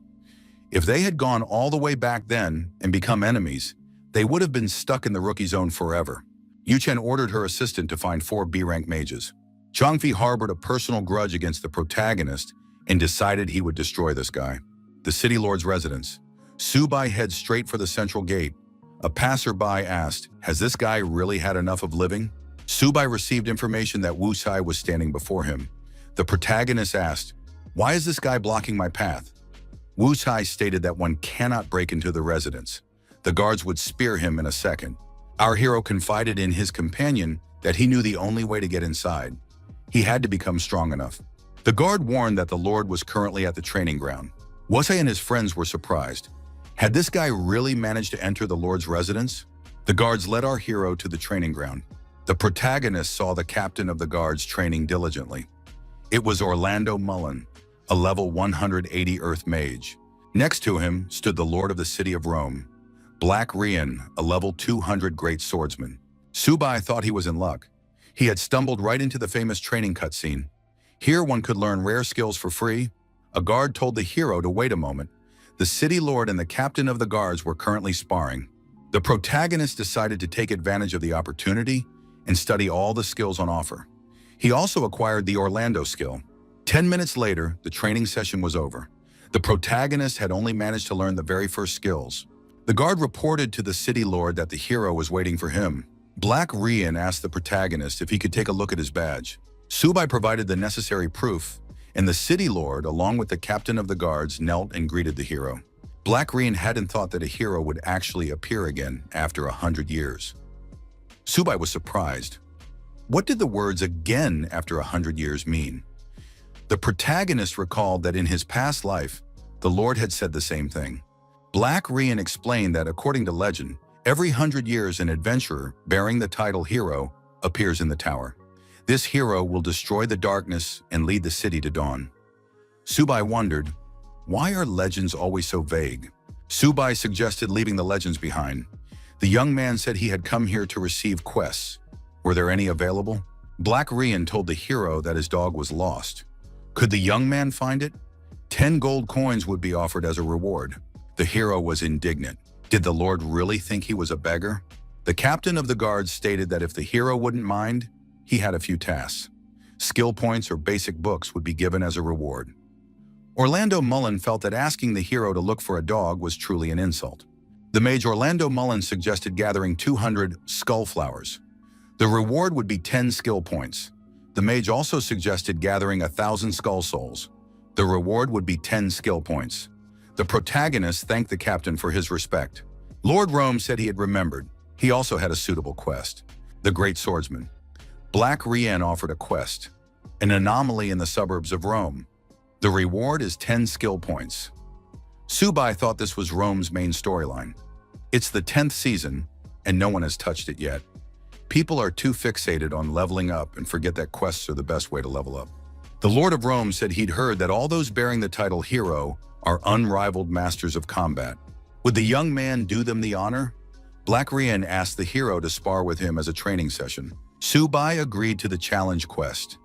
Speaker 1: If they had gone all the way back then and become enemies, they would have been stuck in the rookie zone forever. Yu-chan ordered her assistant to find 4 B-rank mages. Zhongfei harbored a personal grudge against the protagonist and decided he would destroy this guy. The city lord's residence. Subai heads straight for the central gate. A passerby asked, "Has this guy really had enough of living?" Subai received information that Wu Cai was standing before him. The protagonist asked, "Why is this guy blocking my path?" Wu Cai stated that one cannot break into the residence. The guards would spear him in a second. Our hero confided in his companion that he knew the only way to get inside. He had to become strong enough. The guard warned that the Lord was currently at the training ground. Wasei and his friends were surprised. Had this guy really managed to enter the Lord's residence? The guards led our hero to the training ground. The protagonist saw the captain of the guards training diligently. It was Orlando Mullen, a level 180 Earth mage. Next to him stood the Lord of the City of Rome, Black Rian, a level 200 great swordsman. Subai thought he was in luck. He had stumbled right into the famous training cutscene. Here one could learn rare skills for free. A guard told the hero to wait a moment. The city lord and the captain of the guards were currently sparring. The protagonist decided to take advantage of the opportunity and study all the skills on offer. He also acquired the Orlando skill. 10 minutes later, the training session was over. The protagonist had only managed to learn the very first skills. The guard reported to the city lord that the hero was waiting for him. Black Rian asked the protagonist if he could take a look at his badge. Subai provided the necessary proof, and the city lord, along with the captain of the guards, knelt and greeted the hero. Black Rian hadn't thought that a hero would actually appear again after 100 years. Subai was surprised. What did the words "again after 100 years" mean? The protagonist recalled that in his past life, the Lord had said the same thing. Black Rian explained that according to legend, every 100 years an adventurer bearing the title hero appears in the tower. This hero will destroy the darkness and lead the city to dawn. Subai wondered, why are legends always so vague? Subai suggested leaving the legends behind. The young man said he had come here to receive quests. Were there any available? Black Rian told the hero that his dog was lost. Could the young man find it? 10 gold coins would be offered as a reward. The hero was indignant. Did the Lord really think he was a beggar? The captain of the guards stated that if the hero wouldn't mind, he had a few tasks. Skill points or basic books would be given as a reward. Orlando Mullen felt that asking the hero to look for a dog was truly an insult. The mage Orlando Mullen suggested gathering 200 skull flowers. The reward would be 10 skill points. The mage also suggested gathering 1,000 skull souls. The reward would be 10 skill points. The protagonist thanked the captain for his respect. Lord Rome said he had remembered. He also had a suitable quest. The Great Swordsman. Black Rian offered a quest, an anomaly in the suburbs of Rome. The reward is 10 skill points. Subai thought this was Rome's main storyline. It's the 10th season, and no one has touched it yet. People are too fixated on leveling up and forget that quests are the best way to level up. The Lord of Rome said he'd heard that all those bearing the title hero are unrivaled masters of combat. Would the young man do them the honor? Black Rian asked the hero to spar with him as a training session. Subai agreed to the challenge quest.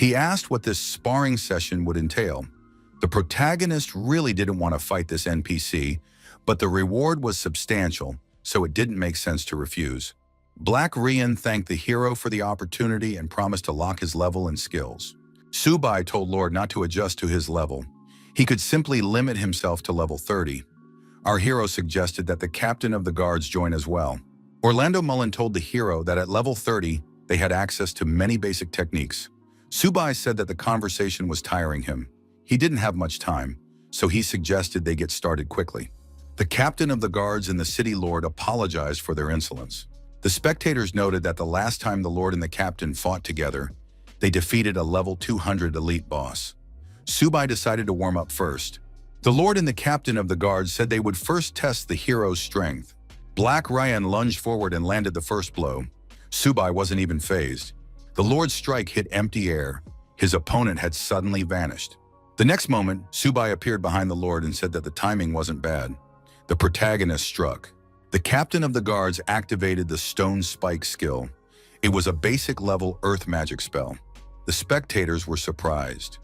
Speaker 1: He asked what this sparring session would entail. The protagonist really didn't want to fight this NPC, but the reward was substantial, so it didn't make sense to refuse. Black Rian thanked the hero for the opportunity and promised to lock his level and skills. Subai told Lord not to adjust to his level. He could simply limit himself to level 30. Our hero suggested that the captain of the guards join as well. Orlando Mullen told the hero that at level 30, they had access to many basic techniques. Subai said that the conversation was tiring him. He didn't have much time, so he suggested they get started quickly. The captain of the guards and the city lord apologized for their insolence. The spectators noted that the last time the lord and the captain fought together, they defeated a level 200 elite boss. Subai decided to warm up first. The lord and the captain of the guards said they would first test the hero's strength. Black Ryan lunged forward and landed the first blow. Subai wasn't even phased. The lord's strike hit empty air. His opponent had suddenly vanished. The next moment, Subai appeared behind the lord and said that the timing wasn't bad. The protagonist struck. The captain of the guards activated the Stone Spike skill. It was a basic level earth magic spell. The spectators were surprised.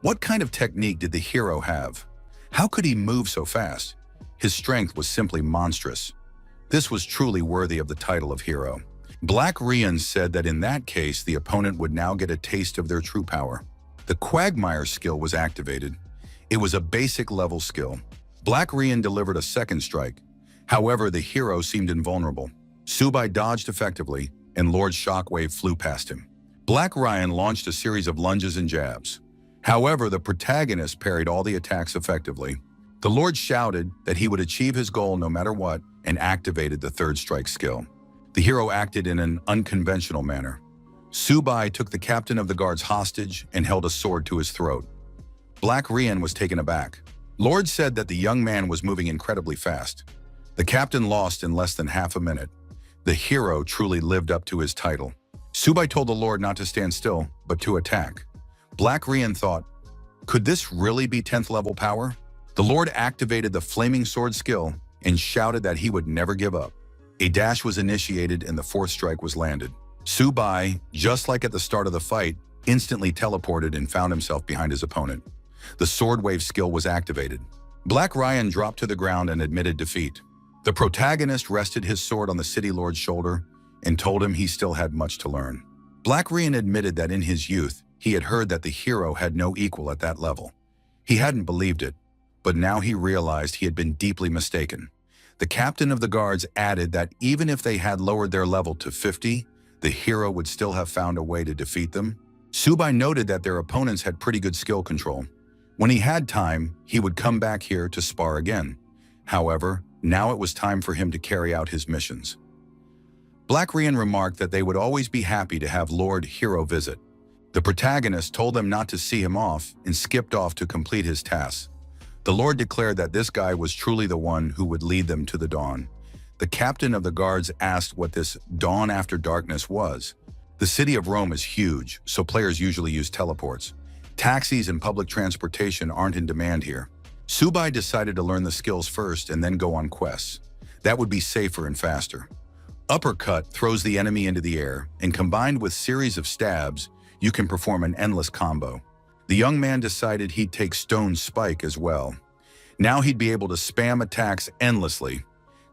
Speaker 1: What kind of technique did the hero have? How could he move so fast? His strength was simply monstrous. This was truly worthy of the title of hero. Black Rian said that in that case, the opponent would now get a taste of their true power. The Quagmire skill was activated. It was a basic level skill. Black Rian delivered a second strike. However, the hero seemed invulnerable. Subai dodged effectively, and Lord Shockwave flew past him. Black Ryan launched a series of lunges and jabs. However, the protagonist parried all the attacks effectively. The Lord shouted that he would achieve his goal no matter what and activated the third strike skill. The hero acted in an unconventional manner. Subai took the captain of the guards hostage and held a sword to his throat. Black Rian was taken aback. Lord said that the young man was moving incredibly fast. The captain lost in less than half a minute. The hero truly lived up to his title. Subai told the Lord not to stand still, but to attack. Black Rian thought, could this really be 10th level power? The Lord activated the Flaming Sword skill and shouted that he would never give up. A dash was initiated and the fourth strike was landed. Subai, just like at the start of the fight, instantly teleported and found himself behind his opponent. The Sword Wave skill was activated. Black Ryan dropped to the ground and admitted defeat. The protagonist rested his sword on the City Lord's shoulder and told him he still had much to learn. Black Ryan admitted that in his youth, he had heard that the hero had no equal at that level. He hadn't believed it, but now he realized he had been deeply mistaken. The captain of the guards added that even if they had lowered their level to 50, the hero would still have found a way to defeat them. Subai noted that their opponents had pretty good skill control. When he had time, he would come back here to spar again. However, now it was time for him to carry out his missions. Black Rian remarked that they would always be happy to have Lord Hero visit. The protagonist told them not to see him off and skipped off to complete his tasks. The Lord declared that this guy was truly the one who would lead them to the dawn. The captain of the guards asked what this dawn after darkness was. The city of Rome is huge, so players usually use teleports. Taxis and public transportation aren't in demand here. Subai decided to learn the skills first and then go on quests. That would be safer and faster. Uppercut throws the enemy into the air, and combined with series of stabs, you can perform an endless combo. The young man decided he'd take Stone Spike as well. Now he'd be able to spam attacks endlessly.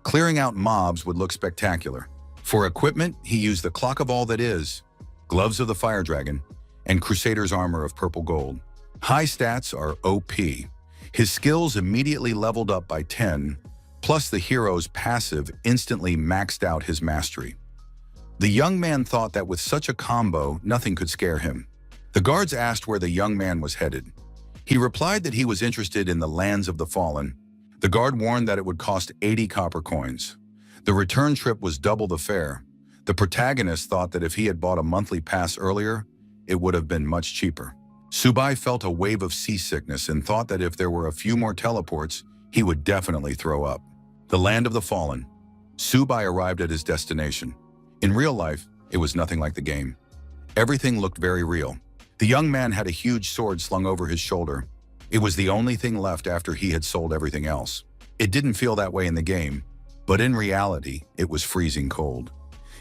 Speaker 1: Clearing out mobs would look spectacular. For equipment, he used the Clock of All That Is, Gloves of the Fire Dragon, and Crusader's Armor of Purple Gold. High stats are OP. His skills immediately leveled up by 10, plus the hero's passive instantly maxed out his mastery. The young man thought that with such a combo, nothing could scare him. The guards asked where the young man was headed. He replied that he was interested in the lands of the fallen. The guard warned that it would cost 80 copper coins. The return trip was double the fare. The protagonist thought that if he had bought a monthly pass earlier, it would have been much cheaper. Subai felt a wave of seasickness and thought that if there were a few more teleports, he would definitely throw up. The land of the fallen. Subai arrived at his destination. In real life, it was nothing like the game. Everything looked very real. The young man had a huge sword slung over his shoulder. It was the only thing left after he had sold everything else. It didn't feel that way in the game, but in reality, it was freezing cold.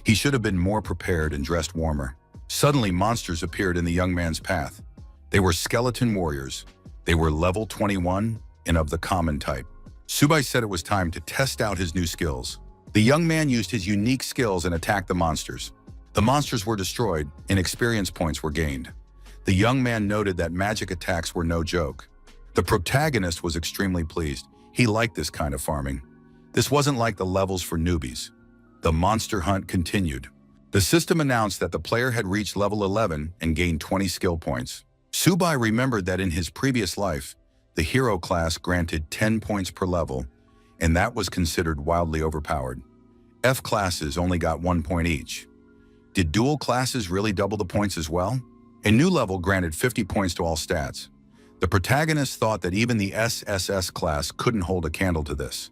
Speaker 1: He should have been more prepared and dressed warmer. Suddenly, monsters appeared in the young man's path. They were skeleton warriors. They were level 21 and of the common type. Subai said it was time to test out his new skills. The young man used his unique skills and attacked the monsters. The monsters were destroyed and experience points were gained. The young man noted that magic attacks were no joke. The protagonist was extremely pleased. He liked this kind of farming. This wasn't like the levels for newbies. The monster hunt continued. The system announced that the player had reached level 11 and gained 20 skill points. Subai remembered that in his previous life, the hero class granted 10 points per level, and that was considered wildly overpowered. F classes only got 1 point each. Did dual classes really double the points as well? A new level granted 50 points to all stats. The protagonist thought that even the SSS class couldn't hold a candle to this.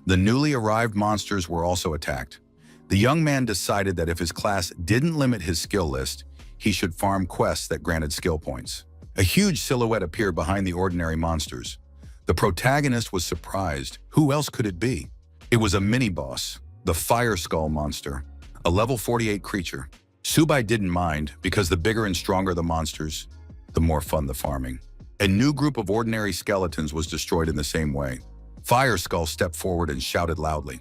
Speaker 1: The newly arrived monsters were also attacked. The young man decided that if his class didn't limit his skill list, he should farm quests that granted skill points. A huge silhouette appeared behind the ordinary monsters. The protagonist was surprised. Who else could it be? It was a mini-boss, the Fire Skull monster, a level 48 creature. Subai didn't mind because the bigger and stronger the monsters, the more fun the farming. A new group of ordinary skeletons was destroyed in the same way. Fire Skull stepped forward and shouted loudly.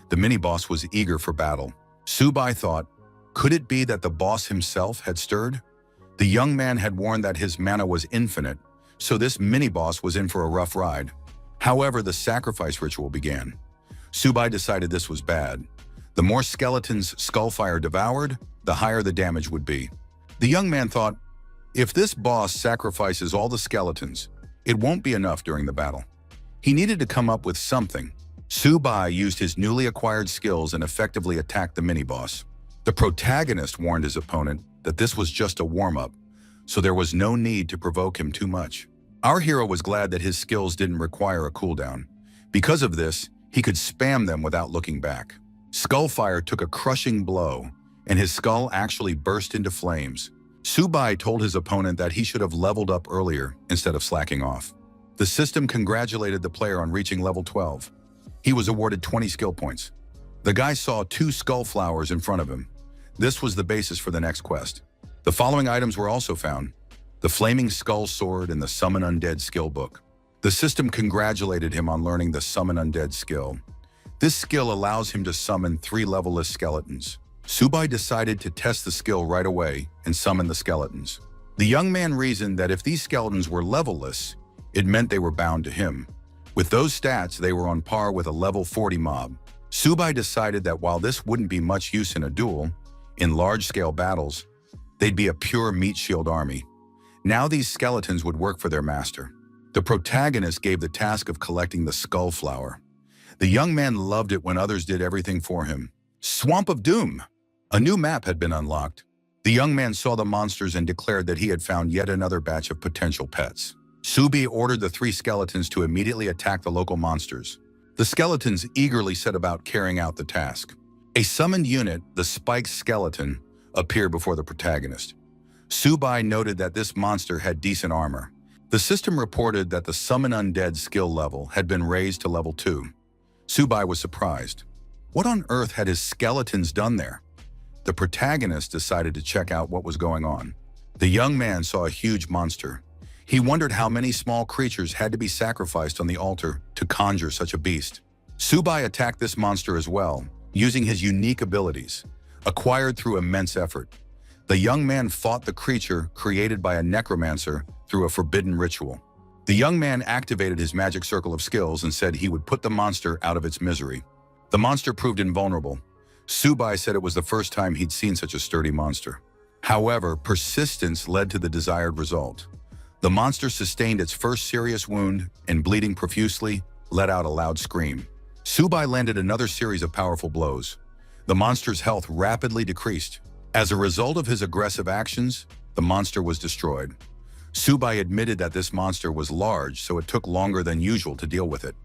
Speaker 1: The mini-boss was eager for battle. Subai thought, could it be that the boss himself had stirred? The young man had warned that his mana was infinite, so this mini-boss was in for a rough ride. However, the sacrifice ritual began. Subai decided this was bad. The more skeletons Skullfire devoured, the higher the damage would be. The young man thought, if this boss sacrifices all the skeletons, it won't be enough during the battle. He needed to come up with something. Subai used his newly acquired skills and effectively attacked the mini-boss. The protagonist warned his opponent that this was just a warm-up, so there was no need to provoke him too much. Our hero was glad that his skills didn't require a cooldown. Because of this, he could spam them without looking back. Skullfire took a crushing blow, and his skull actually burst into flames. Subai told his opponent that he should have leveled up earlier instead of slacking off. The system congratulated the player on reaching level 12. He was awarded 20 skill points. The guy saw 2 skull flowers in front of him. This was the basis for the next quest. The following items were also found: the Flaming Skull Sword and the Summon Undead skill book. The system congratulated him on learning the Summon Undead skill. This skill allows him to summon 3 levelless skeletons. Subai decided to test the skill right away and summon the skeletons. The young man reasoned that if these skeletons were levelless, it meant they were bound to him. With those stats, they were on par with a level 40 mob. Subai decided that while this wouldn't be much use in a duel, in large-scale battles, they'd be a pure meat shield army. Now these skeletons would work for their master. The protagonist gave the task of collecting the skull flower. The young man loved it when others did everything for him. Swamp of Doom! A new map had been unlocked. The young man saw the monsters and declared that he had found yet another batch of potential pets. Subai ordered the 3 skeletons to immediately attack the local monsters. The skeletons eagerly set about carrying out the task. A summoned unit, the Spiked Skeleton, appeared before the protagonist. Subai noted that this monster had decent armor. The system reported that the Summon Undead skill level had been raised to level 2. Subai was surprised. What on earth had his skeletons done there? The protagonist decided to check out what was going on. The young man saw a huge monster. He wondered how many small creatures had to be sacrificed on the altar to conjure such a beast. Subai attacked this monster as well, using his unique abilities, acquired through immense effort. The young man fought the creature created by a necromancer through a forbidden ritual. The young man activated his magic circle of skills and said he would put the monster out of its misery. The monster proved invulnerable. Subai said it was the first time he'd seen such a sturdy monster. However, persistence led to the desired result. The monster sustained its first serious wound and, bleeding profusely, let out a loud scream. Subai landed another series of powerful blows. The monster's health rapidly decreased. As a result of his aggressive actions, the monster was destroyed. Subai admitted that this monster was large, so it took longer than usual to deal with it.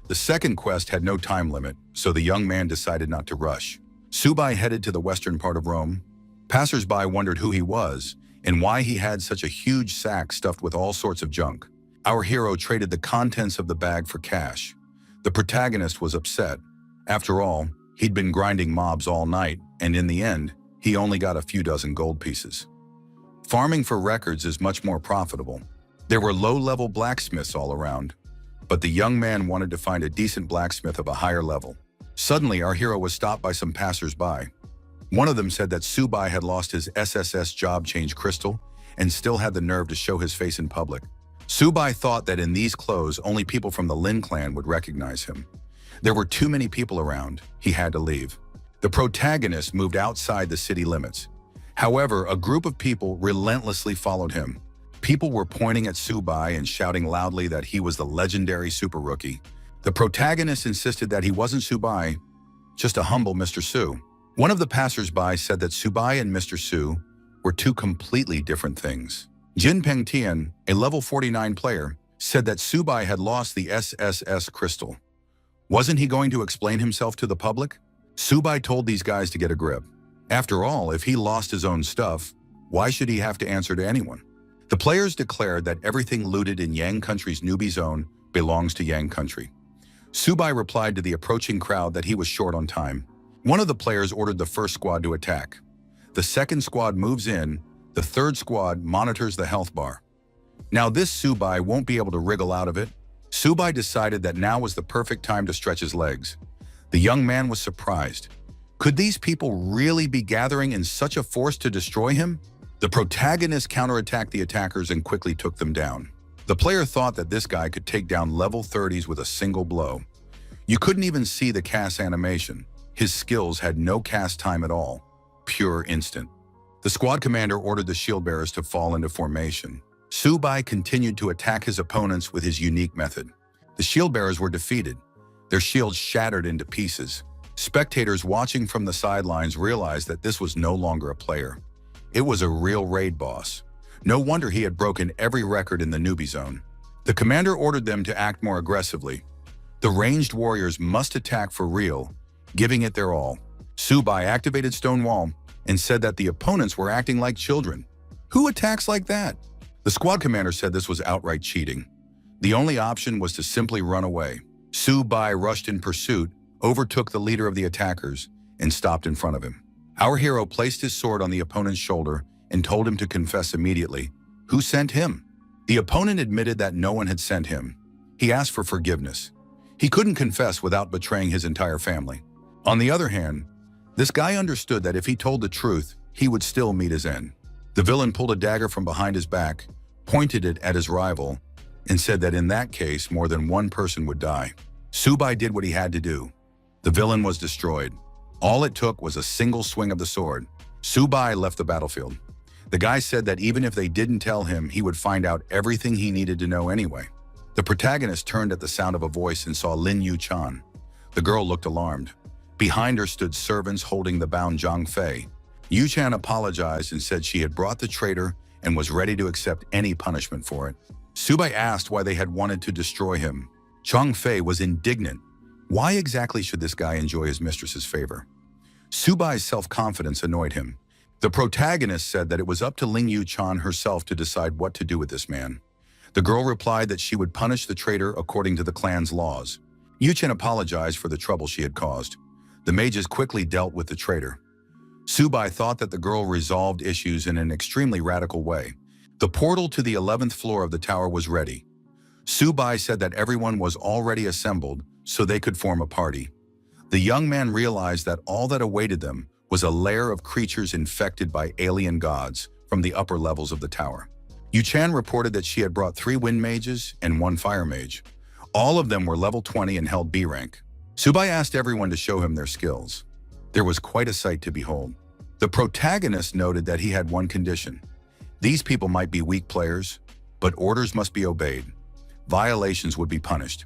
Speaker 1: The second quest had no time limit, so the young man decided not to rush. Subai headed to the western part of Rome. Passers-by wondered who he was and why he had such a huge sack stuffed with all sorts of junk. Our hero traded the contents of the bag for cash. The protagonist was upset. After all, he'd been grinding mobs all night, and in the end, he only got a few dozen gold pieces. Farming for records is much more profitable. There were low-level blacksmiths all around, but the young man wanted to find a decent blacksmith of a higher level. Suddenly, our hero was stopped by some passers-by. One of them said that Subai had lost his SSS job change crystal and still had the nerve to show his face in public. Subai thought that in these clothes, only people from the Lin clan would recognize him. There were too many people around. He had to leave. The protagonist moved outside the city limits. However, a group of people relentlessly followed him. People were pointing at Subai and shouting loudly that he was the legendary super rookie. The protagonist insisted that he wasn't Subai, just a humble Mr. Su. One of the passers-by said that Subai and Mr. Su were two completely different things. Jin Pengtian, a level 49 player, said that Subai had lost the SSS crystal. Wasn't he going to explain himself to the public? Subai told these guys to get a grip. After all, if he lost his own stuff, why should he have to answer to anyone? The players declared that everything looted in Yang Country's newbie zone belongs to Yang Country. Subai replied to the approaching crowd that he was short on time. One of the players ordered the first squad to attack. The second squad moves in. The third squad monitors the health bar. Now this Subai won't be able to wriggle out of it. Subai decided that now was the perfect time to stretch his legs. The young man was surprised. Could these people really be gathering in such a force to destroy him? The protagonist counterattacked the attackers and quickly took them down. The player thought that this guy could take down level 30s with a single blow. You couldn't even see the cast animation. His skills had no cast time at all. Pure instant. The squad commander ordered the shield bearers to fall into formation. Subai continued to attack his opponents with his unique method. The shield bearers were defeated. Their shields shattered into pieces. Spectators watching from the sidelines realized that this was no longer a player. It was a real raid boss. No wonder he had broken every record in the newbie zone. The commander ordered them to act more aggressively. The ranged warriors must attack for real, giving it their all. Subai activated Stonewall and said that the opponents were acting like children. Who attacks like that? The squad commander said this was outright cheating. The only option was to simply run away. Subai rushed in pursuit, overtook the leader of the attackers, and stopped in front of him. Our hero placed his sword on the opponent's shoulder and told him to confess immediately. Who sent him? The opponent admitted that no one had sent him. He asked for forgiveness. He couldn't confess without betraying his entire family. On the other hand, this guy understood that if he told the truth, he would still meet his end. The villain pulled a dagger from behind his back, pointed it at his rival, and said that in that case, more than one person would die. Subai did what he had to do. The villain was destroyed. All it took was a single swing of the sword. Subai left the battlefield. The guy said that even if they didn't tell him, he would find out everything he needed to know anyway. The protagonist turned at the sound of a voice and saw Lin Yu-chan. The girl looked alarmed. Behind her stood servants holding the bound Zhang Fei. Yu-chan apologized and said she had brought the traitor and was ready to accept any punishment for it. Subai asked why they had wanted to destroy him. Zhang Fei was indignant. Why exactly should this guy enjoy his mistress's favor? Subai's self-confidence annoyed him. The protagonist said that it was up to Ling Yu-chan herself to decide what to do with this man. The girl replied that she would punish the traitor according to the clan's laws. Yu-chan apologized for the trouble she had caused. The mages quickly dealt with the traitor. Subai thought that the girl resolved issues in an extremely radical way. The portal to the 11th floor of the tower was ready. Subai said that everyone was already assembled so they could form a party. The young man realized that all that awaited them was a lair of creatures infected by alien gods from the upper levels of the tower. Yu-chan reported that she had brought 3 wind mages and 1 fire mage. All of them were level 20 and held B rank. Subai asked everyone to show him their skills. There was quite a sight to behold. The protagonist noted that he had one condition. These people might be weak players, but orders must be obeyed. Violations would be punished.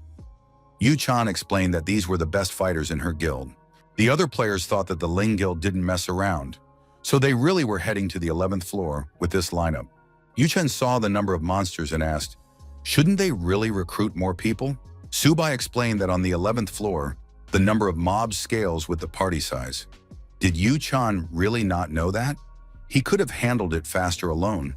Speaker 1: Yu-chan explained that these were the best fighters in her guild. The other players thought that the Ling Guild didn't mess around, so they really were heading to the 11th floor with this lineup. Yu-chan saw the number of monsters and asked, shouldn't they really recruit more people? Subai explained that on the 11th floor, the number of mobs scales with the party size. Did Yu-chan really not know that? He could have handled it faster alone,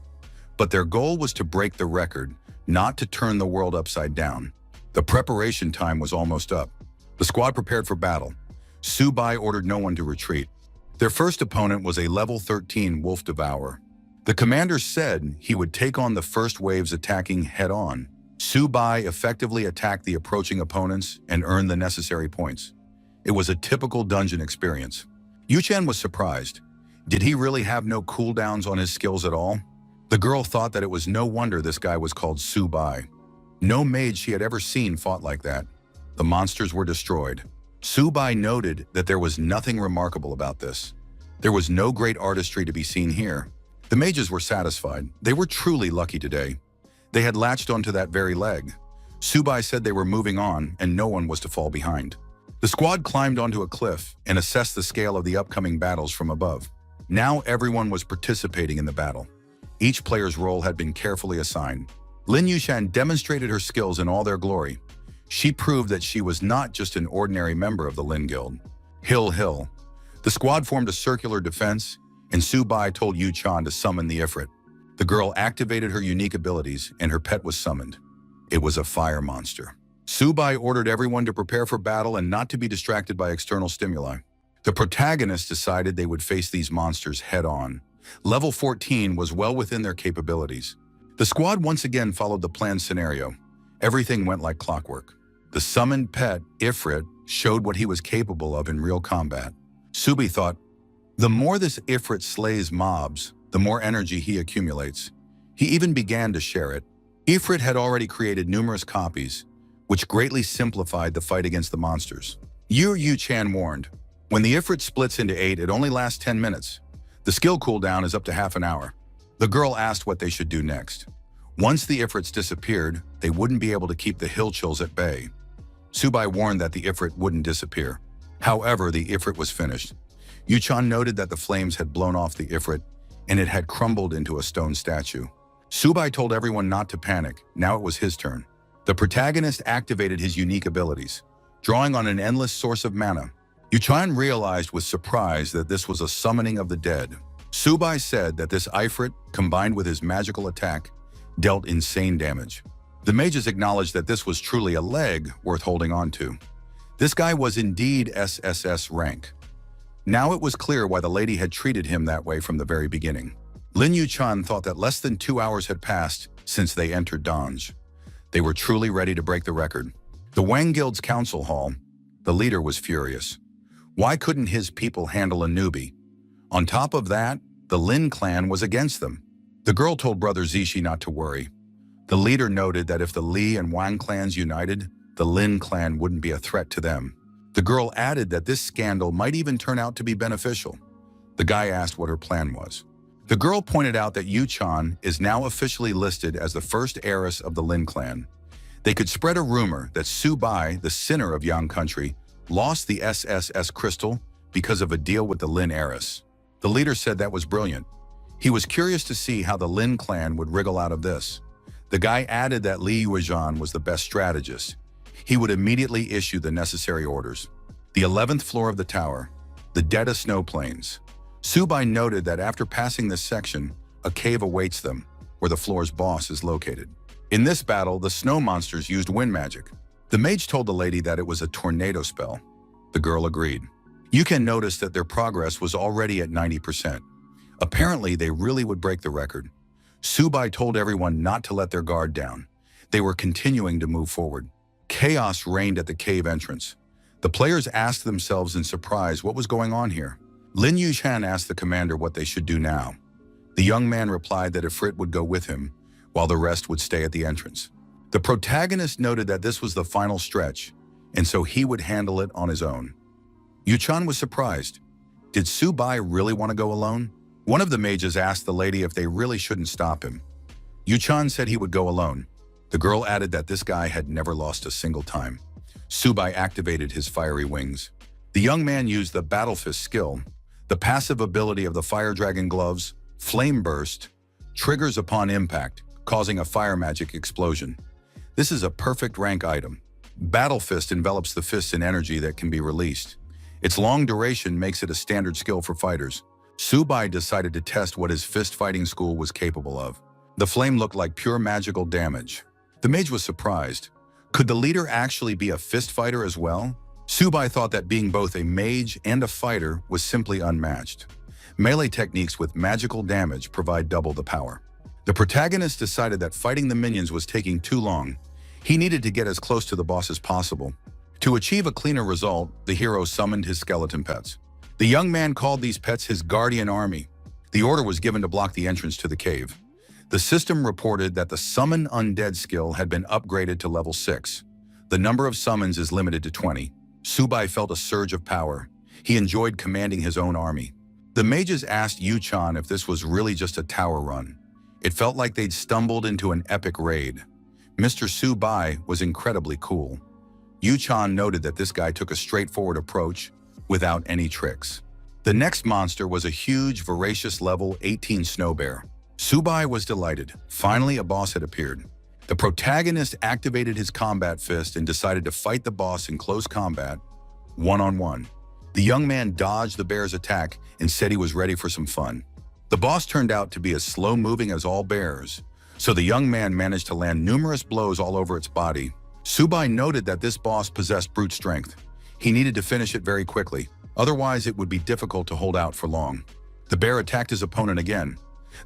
Speaker 1: but their goal was to break the record, not to turn the world upside down. The preparation time was almost up. The squad prepared for battle. Subai ordered no one to retreat. Their first opponent was a level 13 Wolf Devourer. The commander said he would take on the first waves attacking head-on. Subai effectively attacked the approaching opponents and earned the necessary points. It was a typical dungeon experience. Yuchen was surprised. Did he really have no cooldowns on his skills at all? The girl thought that it was no wonder this guy was called Subai. No mage she had ever seen fought like that. The monsters were destroyed. Subai noted that there was nothing remarkable about this. There was no great artistry to be seen here. The mages were satisfied. They were truly lucky today. They had latched onto that very leg. Subai said they were moving on and no one was to fall behind. The squad climbed onto a cliff and assessed the scale of the upcoming battles from above. Now everyone was participating in the battle. Each player's role had been carefully assigned. Lin Yushan demonstrated her skills in all their glory. She proved that she was not just an ordinary member of the Lin Guild. Hill. The squad formed a circular defense, and Subai told Yu Chan to summon the Ifrit. The girl activated her unique abilities, and her pet was summoned. It was a fire monster. Subai ordered everyone to prepare for battle and not to be distracted by external stimuli. The protagonists decided they would face these monsters head-on. Level 14 was well within their capabilities. The squad once again followed the planned scenario. Everything went like clockwork. The summoned pet, Ifrit, showed what he was capable of in real combat. Subi thought, the more this Ifrit slays mobs, the more energy he accumulates. He even began to share it. Ifrit had already created numerous copies, which greatly simplified the fight against the monsters. Yu Chan warned, when the Ifrit splits into 8, it only lasts 10 minutes. The skill cooldown is up to half an hour. The girl asked what they should do next. Once the Ifrits disappeared, they wouldn't be able to keep the hill chills at bay. Subai warned that the Ifrit wouldn't disappear. However, the Ifrit was finished. Yuchan noted that the flames had blown off the Ifrit, and it had crumbled into a stone statue. Subai told everyone not to panic. Now it was his turn. The protagonist activated his unique abilities, drawing on an endless source of mana. Yuchan realized with surprise that this was a summoning of the dead. Subai said that this Ifrit, combined with his magical attack, dealt insane damage. The mages acknowledged that this was truly a leg worth holding on to. This guy was indeed SSS rank. Now it was clear why the lady had treated him that way from the very beginning. Lin Yuchan thought that less than 2 hours had passed since they entered Dange. They were truly ready to break the record. The Wang Guild's council hall, the leader was furious. Why couldn't his people handle a newbie? On top of that, the Lin clan was against them. The girl told Brother Zishi not to worry. The leader noted that if the Li and Wang clans united, the Lin clan wouldn't be a threat to them. The girl added that this scandal might even turn out to be beneficial. The guy asked what her plan was. The girl pointed out that Yu Chan is now officially listed as the first heiress of the Lin clan. They could spread a rumor that Subai, the sinner of Yang country, lost the SSS crystal because of a deal with the Lin heiress. The leader said that was brilliant. He was curious to see how the Lin clan would wriggle out of this. The guy added that Li Yuezhan was the best strategist. He would immediately issue the necessary orders. The 11th floor of the tower, the dead of snow plains. Subai noted that after passing this section, a cave awaits them, where the floor's boss is located. In this battle, the snow monsters used wind magic. The mage told the lady that it was a tornado spell. The girl agreed. You can notice that their progress was already at 90%. Apparently, they really would break the record. Subai told everyone not to let their guard down. They were continuing to move forward. Chaos reigned at the cave entrance. The players asked themselves in surprise what was going on here. Lin Yushan asked the commander what they should do now. The young man replied that Ifrit would go with him, while the rest would stay at the entrance. The protagonist noted that this was the final stretch, and so he would handle it on his own. Yuchan was surprised. Did Subai really want to go alone? One of the mages asked the lady if they really shouldn't stop him. Yuchan said he would go alone. The girl added that this guy had never lost a single time. Subai activated his fiery wings. The young man used the Battle Fist skill. The passive ability of the Fire Dragon gloves, Flame Burst, triggers upon impact, causing a fire magic explosion. This is a perfect rank item. Battle Fist envelops the fists in energy that can be released. Its long duration makes it a standard skill for fighters. Subai decided to test what his fist fighting school was capable of. The flame looked like pure magical damage. The mage was surprised. Could the leader actually be a fist fighter as well? Subai thought that being both a mage and a fighter was simply unmatched. Melee techniques with magical damage provide double the power. The protagonist decided that fighting the minions was taking too long. He needed to get as close to the boss as possible. To achieve a cleaner result, the hero summoned his skeleton pets. The young man called these pets his guardian army. The order was given to block the entrance to the cave. The system reported that the Summon Undead skill had been upgraded to level 6. The number of summons is limited to 20. Subai felt a surge of power. He enjoyed commanding his own army. The mages asked Yu-chan if this was really just a tower run. It felt like they'd stumbled into an epic raid. Mr. Subai was incredibly cool. Yu-chan noted that this guy took a straightforward approach without any tricks. The next monster was a huge, voracious level 18 snow bear. Subai was delighted. Finally, a boss had appeared. The protagonist activated his combat fist and decided to fight the boss in close combat, one-on-one. The young man dodged the bear's attack and said he was ready for some fun. The boss turned out to be as slow-moving as all bears, so the young man managed to land numerous blows all over its body. Subai noted that this boss possessed brute strength. He needed to finish it very quickly, otherwise it would be difficult to hold out for long. The bear attacked his opponent again.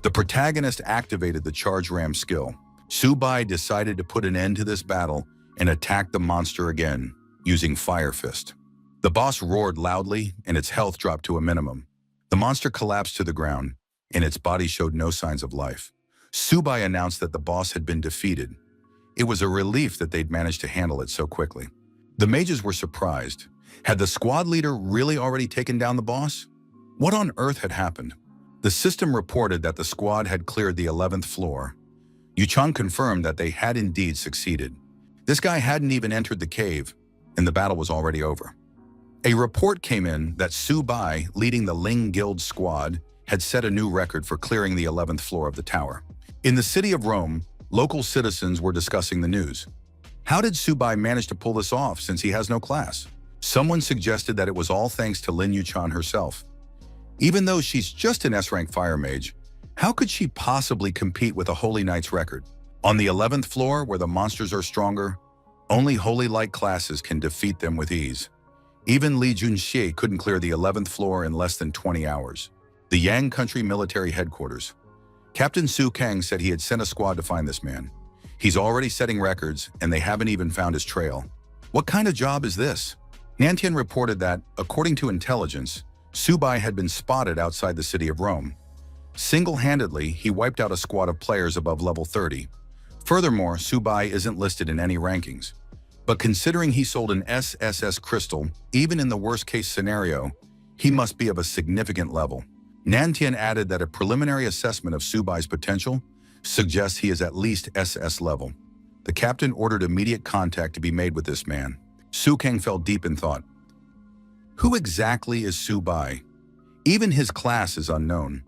Speaker 1: The protagonist activated the charge ram skill. Subai decided to put an end to this battle and attacked the monster again, using Fire Fist. The boss roared loudly and its health dropped to a minimum. The monster collapsed to the ground, and its body showed no signs of life. Subai announced that the boss had been defeated. It was a relief that they'd managed to handle it so quickly. The mages were surprised. Had the squad leader really already taken down the boss? What on earth had happened? The system reported that the squad had cleared the 11th floor. Yu-chan confirmed that they had indeed succeeded. This guy hadn't even entered the cave, and the battle was already over. A report came in that Subai, leading the Ling Guild squad, had set a new record for clearing the 11th floor of the tower. In the city of Rome, local citizens were discussing the news. How did Subai manage to pull this off since he has no class? Someone suggested that it was all thanks to Lin Yu-chan herself. Even though she's just an S-rank fire mage, how could she possibly compete with a Holy Knight's record? On the 11th floor, where the monsters are stronger, only Holy Light classes can defeat them with ease. Even Li Junxie couldn't clear the 11th floor in less than 20 hours. The Yang Country Military Headquarters. Captain Su Kang said he had sent a squad to find this man. He's already setting records, and they haven't even found his trail. What kind of job is this? Nantian reported that, according to intelligence, Subai had been spotted outside the city of Rome. Single-handedly, he wiped out a squad of players above level 30. Furthermore, Subai isn't listed in any rankings. But considering he sold an SSS crystal, even in the worst-case scenario, he must be of a significant level. Nantian added that a preliminary assessment of Subai's potential suggests he is at least SS level. The captain ordered immediate contact to be made with this man. Su Kang fell deep in thought. Who exactly is Subai? Even his class is unknown.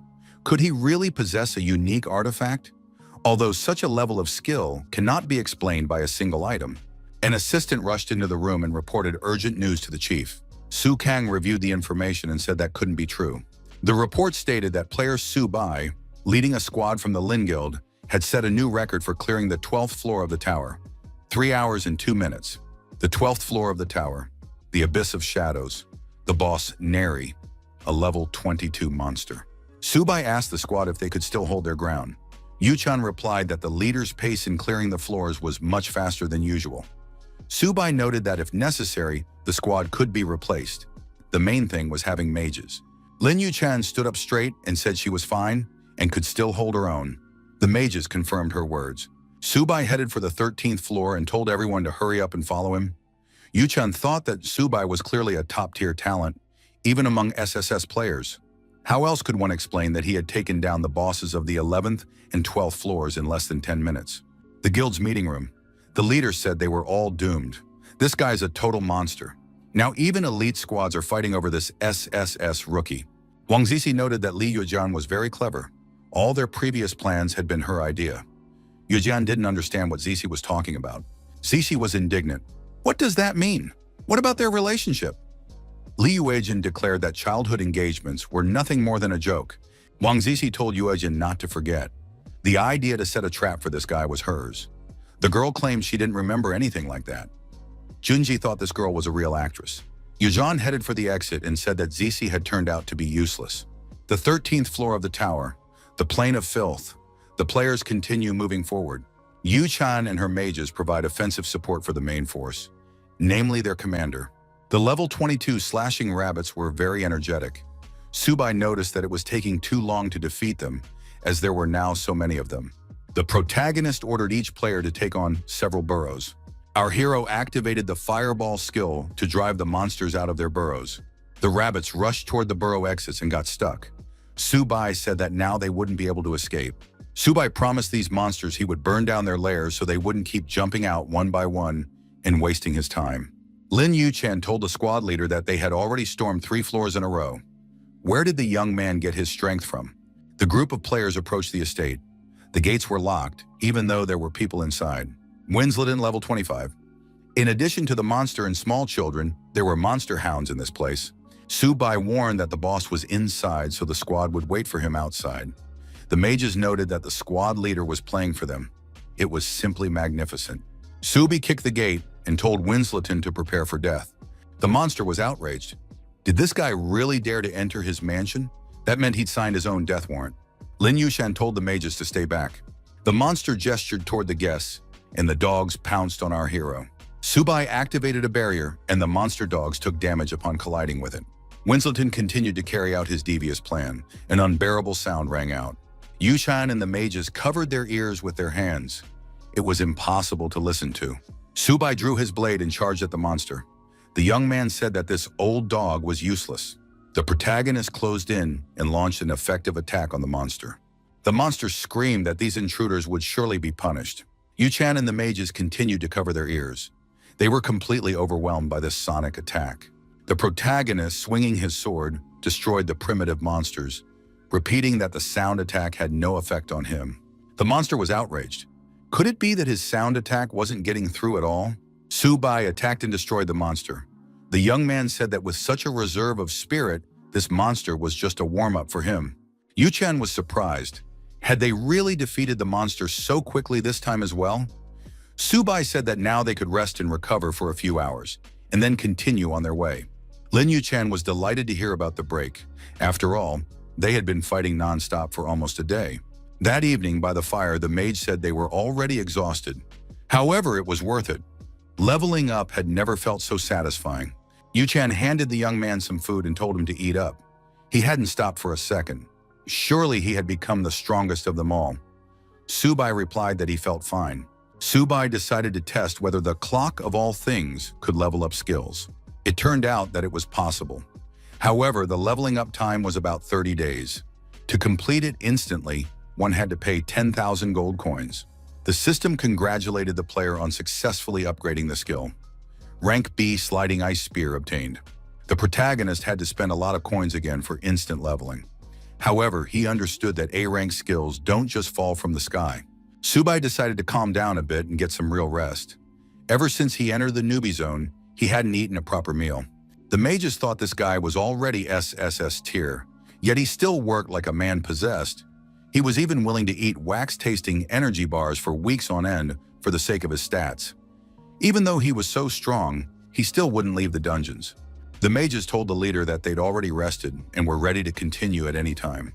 Speaker 1: Could he really possess a unique artifact? Although such a level of skill cannot be explained by a single item. An assistant rushed into the room and reported urgent news to the chief. Su Kang reviewed the information and said that couldn't be true. The report stated that player Subai, leading a squad from the Lin Guild, had set a new record for clearing the 12th floor of the tower. 3 hours and 2 minutes. The 12th floor of the tower. The Abyss of Shadows. The boss, Neri, a level 22 monster. Subai asked the squad if they could still hold their ground. Yu-chan replied that the leader's pace in clearing the floors was much faster than usual. Subai noted that if necessary, the squad could be replaced. The main thing was having mages. Lin Yu-chan stood up straight and said she was fine and could still hold her own. The mages confirmed her words. Subai headed for the 13th floor and told everyone to hurry up and follow him. Yu-chan thought that Subai was clearly a top-tier talent, even among SSS players. How else could one explain that he had taken down the bosses of the 11th and 12th floors in less than 10 minutes? The guild's meeting room. The leader said they were all doomed. This guy's a total monster. Now even elite squads are fighting over this SSS rookie. Wang Zizi noted that Li Yujian was very clever. All their previous plans had been her idea. Yujian didn't understand what Zizi was talking about. Zizi was indignant. What does that mean? What about their relationship? Li Yuejin declared that childhood engagements were nothing more than a joke. Wang Zizi told Yuejin not to forget. The idea to set a trap for this guy was hers. The girl claimed she didn't remember anything like that. Junji thought this girl was a real actress. Yujan headed for the exit and said that Zizi had turned out to be useless. The 13th floor of the tower, the plane of filth. The players continue moving forward. Yu-chan and her mages provide offensive support for the main force, namely their commander. The level 22 slashing rabbits were very energetic. Subai noticed that it was taking too long to defeat them, as there were now so many of them. The protagonist ordered each player to take on several burrows. Our hero activated the fireball skill to drive the monsters out of their burrows. The rabbits rushed toward the burrow exits and got stuck. Subai said that now they wouldn't be able to escape. Subai promised these monsters he would burn down their lairs so they wouldn't keep jumping out one by one and wasting his time. Lin Yuchan told the squad leader that they had already stormed 3 floors in a row. Where did the young man get his strength from? The group of players approached the estate. The gates were locked, even though there were people inside. Winslet in level 25. In addition to the monster and small children, there were monster hounds in this place. Subai warned that the boss was inside so the squad would wait for him outside. The mages noted that the squad leader was playing for them. It was simply magnificent. Subi kicked the gate and told Winsleton to prepare for death. The monster was outraged. Did this guy really dare to enter his mansion? That meant he'd signed his own death warrant. Lin Yushan told the mages to stay back. The monster gestured toward the guests, and the dogs pounced on our hero. Subai activated a barrier, and the monster dogs took damage upon colliding with it. Winsleton continued to carry out his devious plan. An unbearable sound rang out. Yushan and the mages covered their ears with their hands. It was impossible to listen to. Subai drew his blade and charged at the monster. The young man said that this old dog was useless. The protagonist closed in and launched an effective attack on the monster. The monster screamed that these intruders would surely be punished. Yuchan and the mages continued to cover their ears. They were completely overwhelmed by this sonic attack. The protagonist, swinging his sword, destroyed the primitive monsters, repeating that the sound attack had no effect on him. The monster was outraged. Could it be that his sound attack wasn't getting through at all? Subai attacked and destroyed the monster. The young man said that with such a reserve of spirit, this monster was just a warm-up for him. Yuchan was surprised. Had they really defeated the monster so quickly this time as well? Subai said that now they could rest and recover for a few hours, and then continue on their way. Lin Yuchan was delighted to hear about the break. After all, they had been fighting non-stop for almost a day. That evening, by the fire, the mage said they were already exhausted. However, it was worth it. Leveling up had never felt so satisfying. Yuchan handed the young man some food and told him to eat up. He hadn't stopped for a second. Surely he had become the strongest of them all. Subai replied that he felt fine. Subai decided to test whether the clock of all things could level up skills. It turned out that it was possible. However, the leveling up time was about 30 days. To complete it instantly, one had to pay 10,000 gold coins. The system congratulated the player on successfully upgrading the skill. Rank B Sliding Ice Spear obtained. The protagonist had to spend a lot of coins again for instant leveling. However, he understood that A-rank skills don't just fall from the sky. Subai decided to calm down a bit and get some real rest. Ever since he entered the newbie zone, he hadn't eaten a proper meal. The mages thought this guy was already SSS tier, yet he still worked like a man possessed. He was even willing to eat wax-tasting energy bars for weeks on end for the sake of his stats. Even though he was so strong, he still wouldn't leave the dungeons. The mages told the leader that they'd already rested and were ready to continue at any time.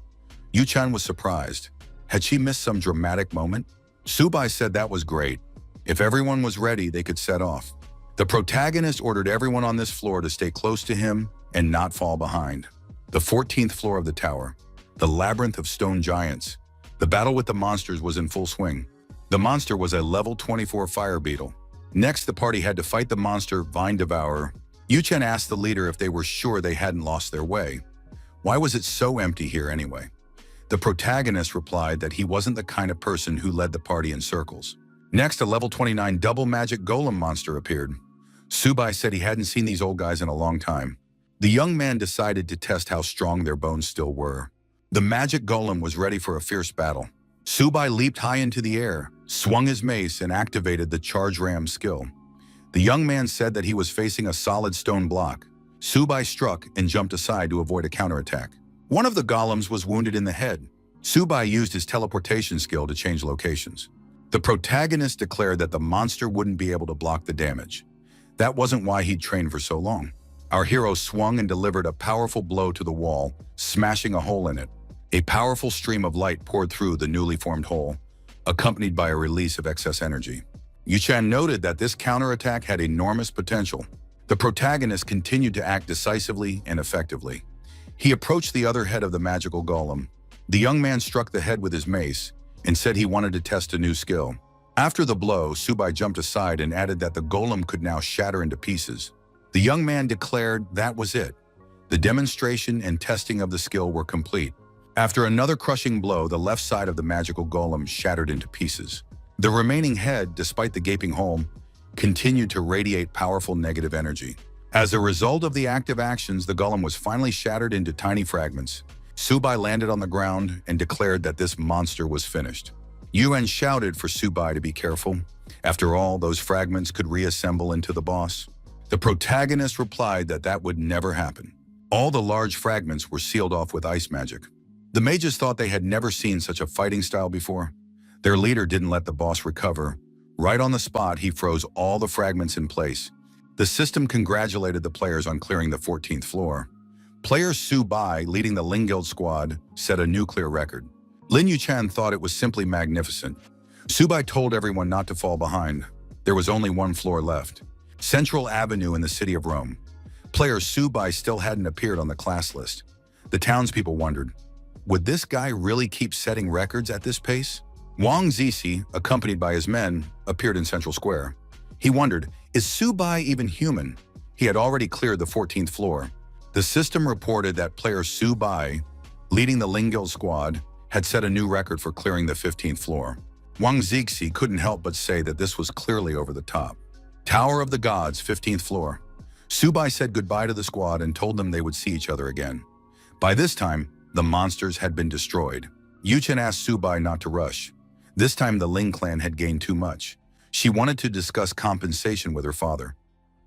Speaker 1: Yuchan was surprised. Had she missed some dramatic moment? Subai said that was great. If everyone was ready, they could set off. The protagonist ordered everyone on this floor to stay close to him and not fall behind. The 14th floor of the tower. The labyrinth of stone giants. The battle with the monsters was in full swing. The monster was a level 24 fire beetle. Next, the party had to fight the monster Vine Devourer. Yuchen asked the leader if they were sure they hadn't lost their way. Why was it so empty here anyway? The protagonist replied that he wasn't the kind of person who led the party in circles. Next, a level 29 double magic golem monster appeared. Subai said he hadn't seen these old guys in a long time. The young man decided to test how strong their bones still were. The magic golem was ready for a fierce battle. Subai leaped high into the air, swung his mace, and activated the charge ram skill. The young man said that he was facing a solid stone block. Subai struck and jumped aside to avoid a counterattack. One of the golems was wounded in the head. Subai used his teleportation skill to change locations. The protagonist declared that the monster wouldn't be able to block the damage. That wasn't why he'd trained for so long. Our hero swung and delivered a powerful blow to the wall, smashing a hole in it. A powerful stream of light poured through the newly formed hole, accompanied by a release of excess energy. Yu-chan noted that this counterattack had enormous potential. The protagonist continued to act decisively and effectively. He approached the other head of the magical golem. The young man struck the head with his mace and said he wanted to test a new skill. After the blow, Subai jumped aside and added that the golem could now shatter into pieces. The young man declared that was it. The demonstration and testing of the skill were complete. After another crushing blow, the left side of the magical golem shattered into pieces. The remaining head, despite the gaping hole, continued to radiate powerful negative energy. As a result of the active actions, the golem was finally shattered into tiny fragments. Subai landed on the ground and declared that this monster was finished. Yuan shouted for Subai to be careful. After all, those fragments could reassemble into the boss. The protagonist replied that that would never happen. All the large fragments were sealed off with ice magic. The mages thought they had never seen such a fighting style before. Their leader didn't let the boss recover. Right on the spot, he froze all the fragments in place. The system congratulated the players on clearing the 14th floor. Player Subai, leading the Ling Guild squad, set a new clear record. Lin Yuchan thought it was simply magnificent. Subai told everyone not to fall behind. There was only one floor left. Central Avenue in the city of Rome. Player Subai still hadn't appeared on the class list. The townspeople wondered, would this guy really keep setting records at this pace? Wang Zizi, accompanied by his men, appeared in Central Square. He wondered, is Subai even human? He had already cleared the 14th floor. The system reported that player Subai, leading the Ling Guild squad, had set a new record for clearing the 15th floor. Wang Zizi couldn't help but say that this was clearly over the top. Tower of the Gods, 15th floor. Subai said goodbye to the squad and told them they would see each other again. By this time, the monsters had been destroyed. Yuchen asked Subai not to rush. This time the Ling clan had gained too much. She wanted to discuss compensation with her father.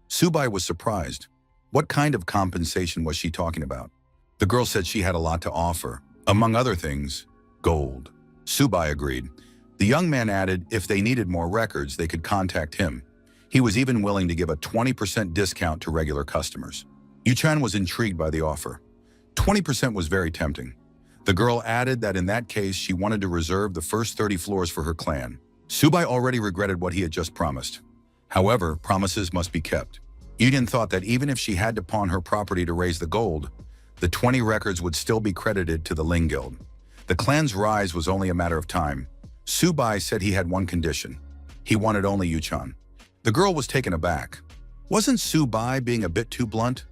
Speaker 1: Subai was surprised. What kind of compensation was she talking about? The girl said she had a lot to offer. Among other things, gold. Subai agreed. The young man added if they needed more records, they could contact him. He was even willing to give a 20% discount to regular customers. Yuchan was intrigued by the offer. 20% was very tempting. The girl added that in that case, she wanted to reserve the first 30 floors for her clan. Subai already regretted what he had just promised. However, promises must be kept. Yudin thought that even if she had to pawn her property to raise the gold, the 20 records would still be credited to the Ling Guild. The clan's rise was only a matter of time. Subai said he had one condition. He wanted only Yuchan. The girl was taken aback. Wasn't Subai being a bit too blunt?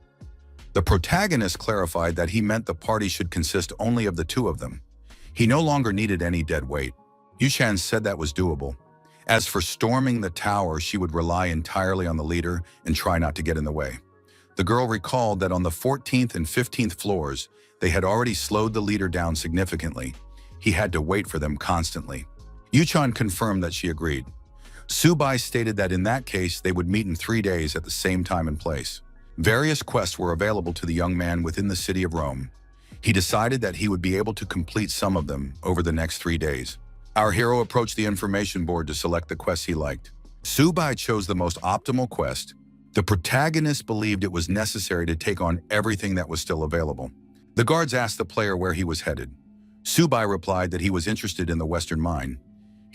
Speaker 1: The protagonist clarified that he meant the party should consist only of the two of them. He no longer needed any dead weight. Yuchan said that was doable. As for storming the tower, she would rely entirely on the leader and try not to get in the way. The girl recalled that on the 14th and 15th floors, they had already slowed the leader down significantly. He had to wait for them constantly. Yuchan confirmed that she agreed. Subai stated that in that case, they would meet in 3 days at the same time and place. Various quests were available to the young man within the city of Rome. He decided that he would be able to complete some of them over the next 3 days. Our hero approached the information board to select the quests he liked. Subai chose the most optimal quest. The protagonist believed it was necessary to take on everything that was still available. The guards asked the player where he was headed. Subai replied that he was interested in the Western Mine.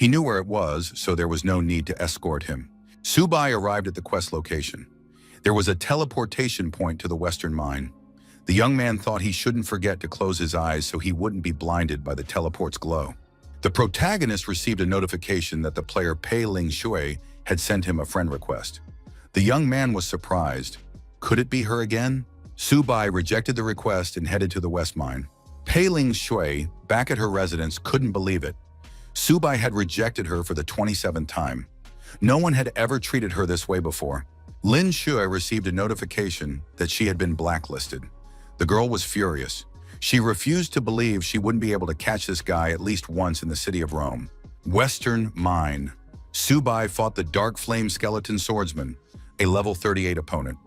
Speaker 1: He knew where it was, so there was no need to escort him. Subai arrived at the quest location. There was a teleportation point to the Western Mine. The young man thought he shouldn't forget to close his eyes so he wouldn't be blinded by the teleport's glow. The protagonist received a notification that the player Pei Ling Shui had sent him a friend request. The young man was surprised. Could it be her again? Subai rejected the request and headed to the West Mine. Pei Ling Shui, back at her residence, couldn't believe it. Subai had rejected her for the 27th time. No one had ever treated her this way before. Lin Shui received a notification that she had been blacklisted. The girl was furious. She refused to believe she wouldn't be able to catch this guy at least once in the city of Rome. Western Mine. Subai fought the Dark Flame Skeleton Swordsman, a level 38 opponent.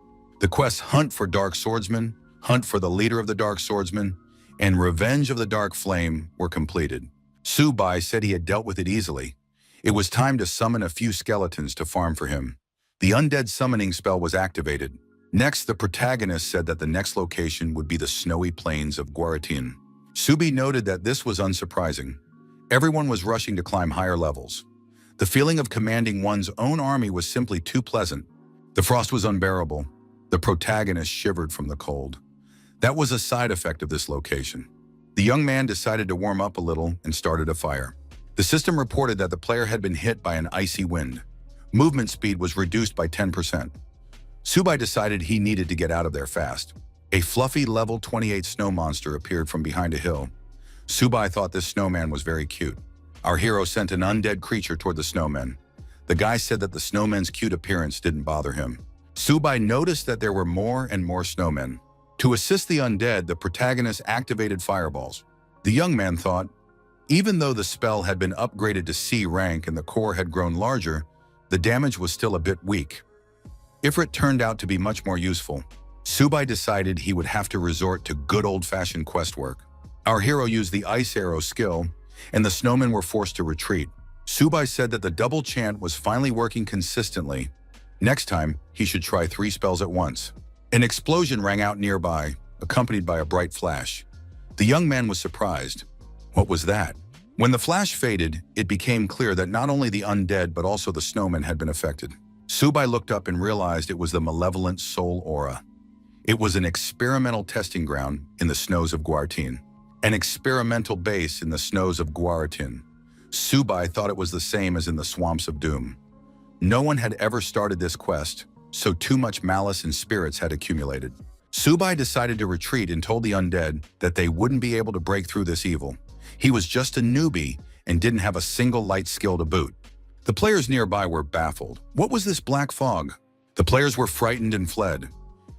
Speaker 1: The quests Hunt for Dark Swordsman, Hunt for the Leader of the Dark Swordsman, and Revenge of the Dark Flame were completed. Subai said he had dealt with it easily. It was time to summon a few skeletons to farm for him. The undead summoning spell was activated. Next, the protagonist said that the next location would be the snowy plains of Guaratin. Subi noted that this was unsurprising. Everyone was rushing to climb higher levels. The feeling of commanding one's own army was simply too pleasant. The frost was unbearable. The protagonist shivered from the cold. That was a side effect of this location. The young man decided to warm up a little and started a fire. The system reported that the player had been hit by an icy wind. Movement speed was reduced by 10%. Subai decided he needed to get out of there fast. A fluffy level 28 snow monster appeared from behind a hill. Subai thought this snowman was very cute. Our hero sent an undead creature toward the snowman. The guy said that the snowman's cute appearance didn't bother him. Subai noticed that there were more and more snowmen. To assist the undead, the protagonist activated fireballs. The young man thought, even though the spell had been upgraded to C rank and the core had grown larger, the damage was still a bit weak. Ifrit turned out to be much more useful. Subai decided he would have to resort to good old-fashioned quest work. Our hero used the ice arrow skill, and the snowmen were forced to retreat. Subai said that the double chant was finally working consistently. Next time, he should try 3 spells at once. An explosion rang out nearby, accompanied by a bright flash. The young man was surprised. What was that? When the flash faded, it became clear that not only the undead but also the snowmen had been affected. Subai looked up and realized it was the malevolent soul aura. It was an experimental testing ground in the snows of Guaratin. An experimental base in the snows of Guaratin. Subai thought it was the same as in the swamps of doom. No one had ever started this quest, so too much malice and spirits had accumulated. Subai decided to retreat and told the undead that they wouldn't be able to break through this evil. He was just a newbie and didn't have a single light skill to boot. The players nearby were baffled. What was this black fog? The players were frightened and fled.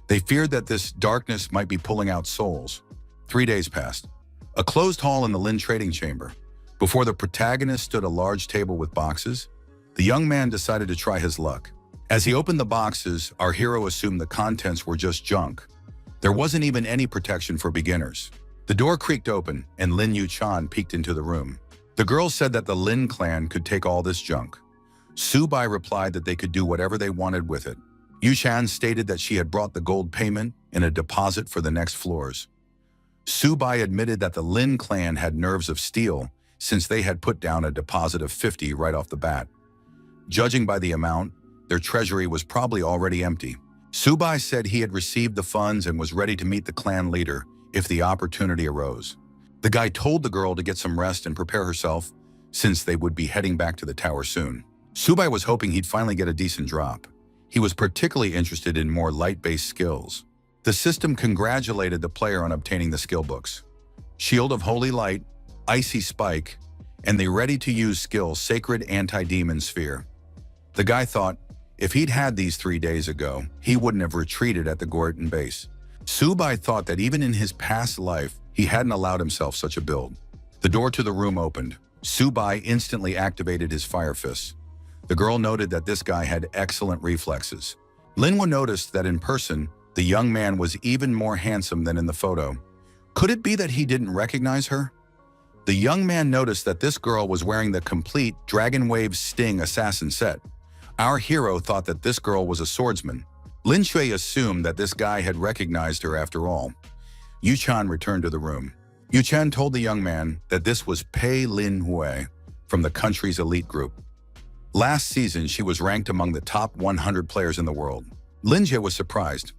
Speaker 1: They feared that this darkness might be pulling out souls. 3 days passed. A closed hall in the Lin trading chamber. Before the protagonist stood a large table with boxes. The young man decided to try his luck. As he opened the boxes, our hero assumed the contents were just junk. There wasn't even any protection for beginners. The door creaked open, and Lin Yu-chan peeked into the room. The girl said that the Lin clan could take all this junk. Subai replied that they could do whatever they wanted with it. Yu-chan stated that she had brought the gold payment and a deposit for the next floors. Subai admitted that the Lin clan had nerves of steel since they had put down a deposit of 50 right off the bat. Judging by the amount, their treasury was probably already empty. Subai said he had received the funds and was ready to meet the clan leader if the opportunity arose. The guy told the girl to get some rest and prepare herself since they would be heading back to the tower soon. Subai was hoping he'd finally get a decent drop. He was particularly interested in more light-based skills. The system congratulated the player on obtaining the skill books. Shield of Holy Light, Icy Spike, and the ready-to-use skill Sacred Anti-Demon Sphere. The guy thought, if he'd had these 3 days ago, he wouldn't have retreated at the Gorton base. Subai thought that even in his past life, he hadn't allowed himself such a build. The door to the room opened. Subai instantly activated his fire fists. The girl noted that this guy had excellent reflexes. Linhwa noticed that in person, the young man was even more handsome than in the photo. Could it be that he didn't recognize her? The young man noticed that this girl was wearing the complete Dragon Wave Sting assassin set. Our hero thought that this girl was a swordsman. Lin Shui assumed that this guy had recognized her after all. Yu-chan returned to the room. Yu-chan told the young man that this was Pei Lin Hui from the country's elite group. Last season, she was ranked among the top 100 players in the world. Lin Jie was surprised.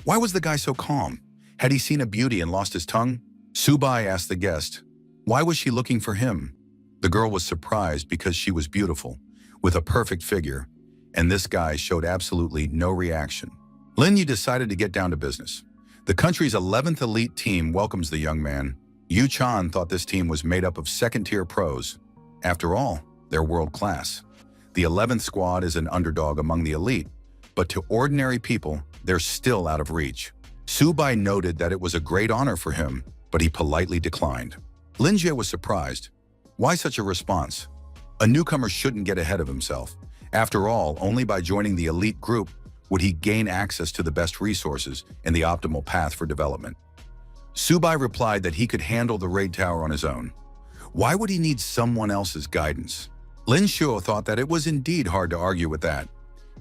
Speaker 1: Why was the guy so calm? Had he seen a beauty and lost his tongue? Subai asked the guest, why was she looking for him? The girl was surprised because she was beautiful, with a perfect figure, and this guy showed absolutely no reaction. Lin Yu decided to get down to business. The country's 11th elite team welcomes the young man. Yu-chan thought this team was made up of second-tier pros. After all, they're world-class. The 11th squad is an underdog among the elite, but to ordinary people, they're still out of reach. Subai noted that it was a great honor for him, but he politely declined. Lin Jie was surprised. Why such a response? A newcomer shouldn't get ahead of himself. After all, only by joining the elite group would he gain access to the best resources and the optimal path for development. Subai replied that he could handle the raid tower on his own. Why would he need someone else's guidance? Lin Shuo thought that it was indeed hard to argue with that.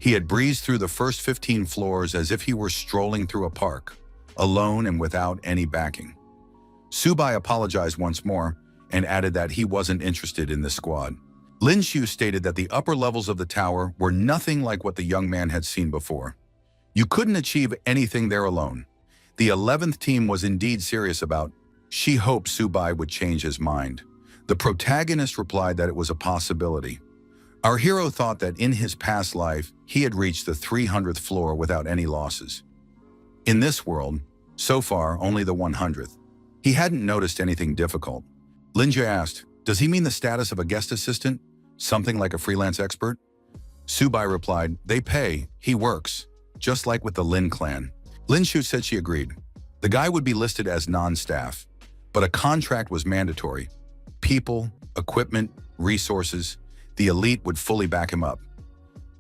Speaker 1: He had breezed through the first 15 floors as if he were strolling through a park, alone and without any backing. Subai apologized once more and added that he wasn't interested in this squad. Lin Shu stated that the upper levels of the tower were nothing like what the young man had seen before. You couldn't achieve anything there alone. The 11th team was indeed serious about. She hoped Subai would change his mind. The protagonist replied that it was a possibility. Our hero thought that in his past life, he had reached the 300th floor without any losses. In this world, so far, only the 100th. He hadn't noticed anything difficult. Linjie asked, "Does he mean the status of a guest assistant? Something like a freelance expert?" Subai replied, "They pay, he works, just like with the Lin clan." Lin Shu said she agreed. The guy would be listed as non-staff, but a contract was mandatory. People, equipment, resources, the elite would fully back him up.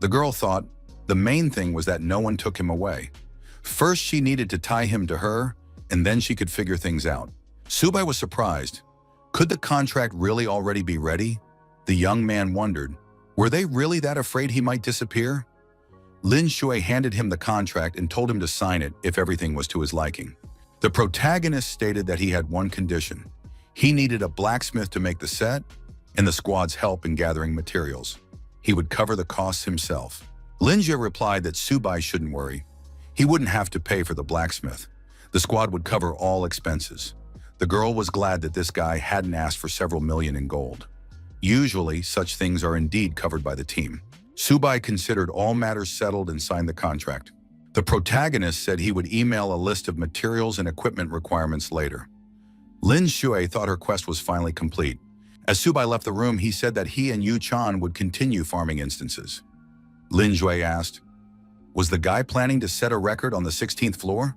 Speaker 1: The girl thought the main thing was that no one took him away. First, she needed to tie him to her, and then she could figure things out. Subai was surprised. Could the contract really already be ready? The young man wondered, were they really that afraid he might disappear? Lin Shui handed him the contract and told him to sign it if everything was to his liking. The protagonist stated that he had one condition. He needed a blacksmith to make the set and the squad's help in gathering materials. He would cover the costs himself. Linjie replied that Subai shouldn't worry. He wouldn't have to pay for the blacksmith. The squad would cover all expenses. The girl was glad that this guy hadn't asked for several million in gold. Usually, such things are indeed covered by the team. Subai considered all matters settled and signed the contract. The protagonist said he would email a list of materials and equipment requirements later. Lin Shui thought her quest was finally complete. As Subai left the room, he said that he and Yu Chan would continue farming instances. Lin Shui asked, "Was the guy planning to set a record on the 16th floor?"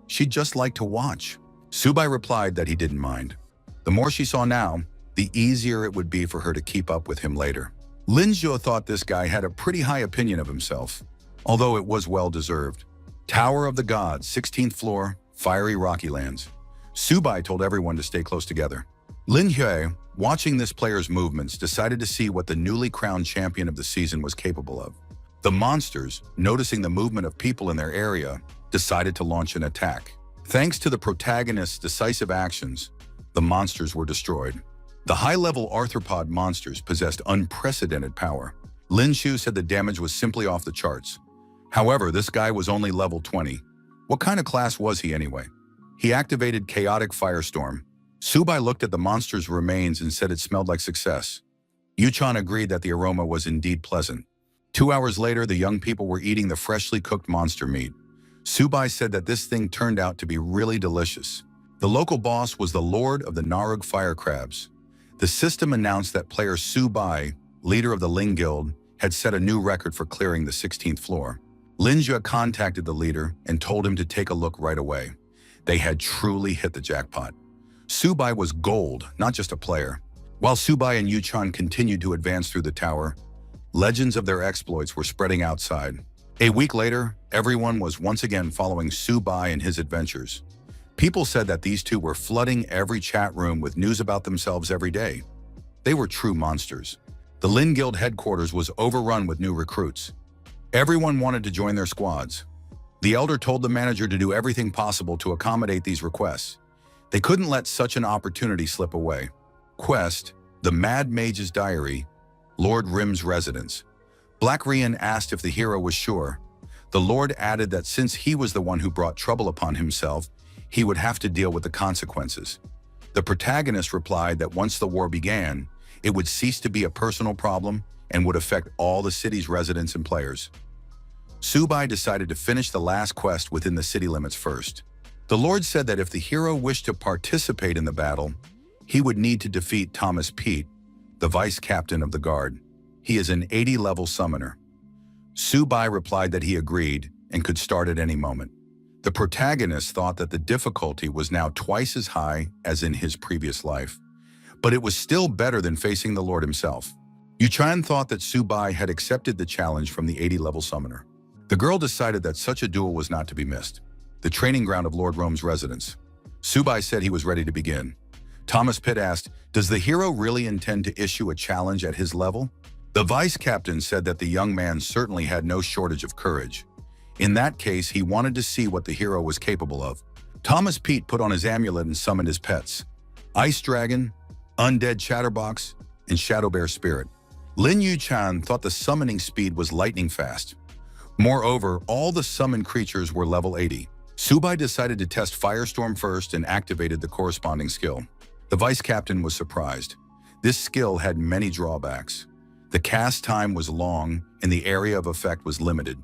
Speaker 1: "She'd just like to watch." Subai replied that he didn't mind. The more she saw now, the easier it would be for her to keep up with him later. Lin Zhuo thought this guy had a pretty high opinion of himself, although it was well-deserved. Tower of the Gods, 16th floor, fiery rocky lands. Subai told everyone to stay close together. Lin Hui, watching this player's movements, decided to see what the newly crowned champion of the season was capable of. The monsters, noticing the movement of people in their area, decided to launch an attack. Thanks to the protagonist's decisive actions, the monsters were destroyed. The high-level arthropod monsters possessed unprecedented power. Lin Shu said the damage was simply off the charts. However, this guy was only level 20. What kind of class was he anyway? He activated Chaotic Firestorm. Subai looked at the monster's remains and said it smelled like success. Yu-chan agreed that the aroma was indeed pleasant. 2 hours later, the young people were eating the freshly cooked monster meat. Subai said that this thing turned out to be really delicious. The local boss was the Lord of the Narug Fire Crabs. The system announced that player Subai, leader of the Ling Guild, had set a new record for clearing the 16th floor. Lin Jue contacted the leader and told him to take a look right away. They had truly hit the jackpot. Subai was gold, not just a player. While Subai and Yu-chan continued to advance through the tower, legends of their exploits were spreading outside. A week later, everyone was once again following Subai and his adventures. People said that these two were flooding every chat room with news about themselves every day. They were true monsters. The Lin Guild headquarters was overrun with new recruits. Everyone wanted to join their squads. The elder told the manager to do everything possible to accommodate these requests. They couldn't let such an opportunity slip away. Quest, the Mad Mage's Diary, Lord Rim's residence. Black Rian asked if the hero was sure. The Lord added that since he was the one who brought trouble upon himself, he would have to deal with the consequences. The protagonist replied that once the war began, it would cease to be a personal problem and would affect all the city's residents and players. Subai decided to finish the last quest within the city limits first. The Lord said that if the hero wished to participate in the battle, he would need to defeat Thomas Pete, the vice captain of the guard. He is an 80-level summoner. Subai replied that he agreed and could start at any moment. The protagonist thought that the difficulty was now twice as high as in his previous life, but it was still better than facing the Lord himself. Yu-chan thought that Subai had accepted the challenge from the 80-level summoner. The girl decided that such a duel was not to be missed. The training ground of Lord Rome's residence. Subai said he was ready to begin. Thomas Pitt asked, "Does the hero really intend to issue a challenge at his level?" The vice captain said that the young man certainly had no shortage of courage. In that case, he wanted to see what the hero was capable of. Thomas Pete put on his amulet and summoned his pets: Ice Dragon, Undead Chatterbox, and Shadow Bear Spirit. Lin Yu-chan thought the summoning speed was lightning fast. Moreover, all the summoned creatures were level 80. Subai decided to test Firestorm first and activated the corresponding skill. The vice captain was surprised. This skill had many drawbacks. The cast time was long and the area of effect was limited.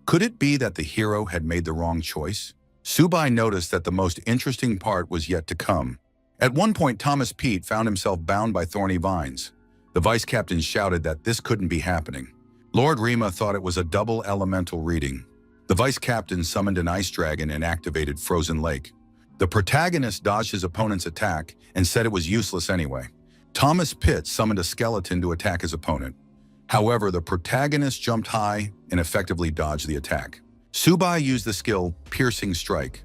Speaker 1: Could it be that the hero had made the wrong choice? Subai noticed that the most interesting part was yet to come. At one point, Thomas Pete found himself bound by thorny vines. The vice captain shouted that this couldn't be happening. Lord Rima thought it was a double elemental reading. The vice captain summoned an ice dragon and activated Frozen Lake. The protagonist dodged his opponent's attack and said it was useless anyway. Thomas Pitt summoned a skeleton to attack his opponent. However, the protagonist jumped high and effectively dodged the attack. Subai used the skill Piercing Strike.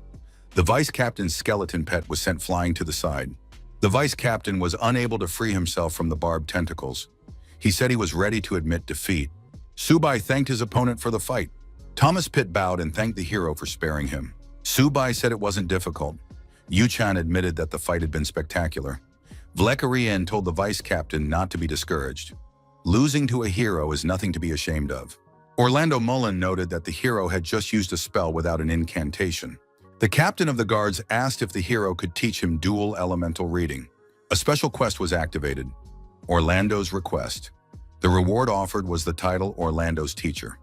Speaker 1: The vice captain's skeleton pet was sent flying to the side. The vice captain was unable to free himself from the barbed tentacles. He said he was ready to admit defeat. Subai thanked his opponent for the fight. Thomas Pitt bowed and thanked the hero for sparing him. Subai said it wasn't difficult. Yu-chan admitted that the fight had been spectacular. Vlekarian told the vice captain not to be discouraged. Losing to a hero is nothing to be ashamed of. Orlando Mullen noted that the hero had just used a spell without an incantation. The captain of the guards asked if the hero could teach him dual elemental reading. A special quest was activated: Orlando's Request. The reward offered was the title Orlando's Teacher.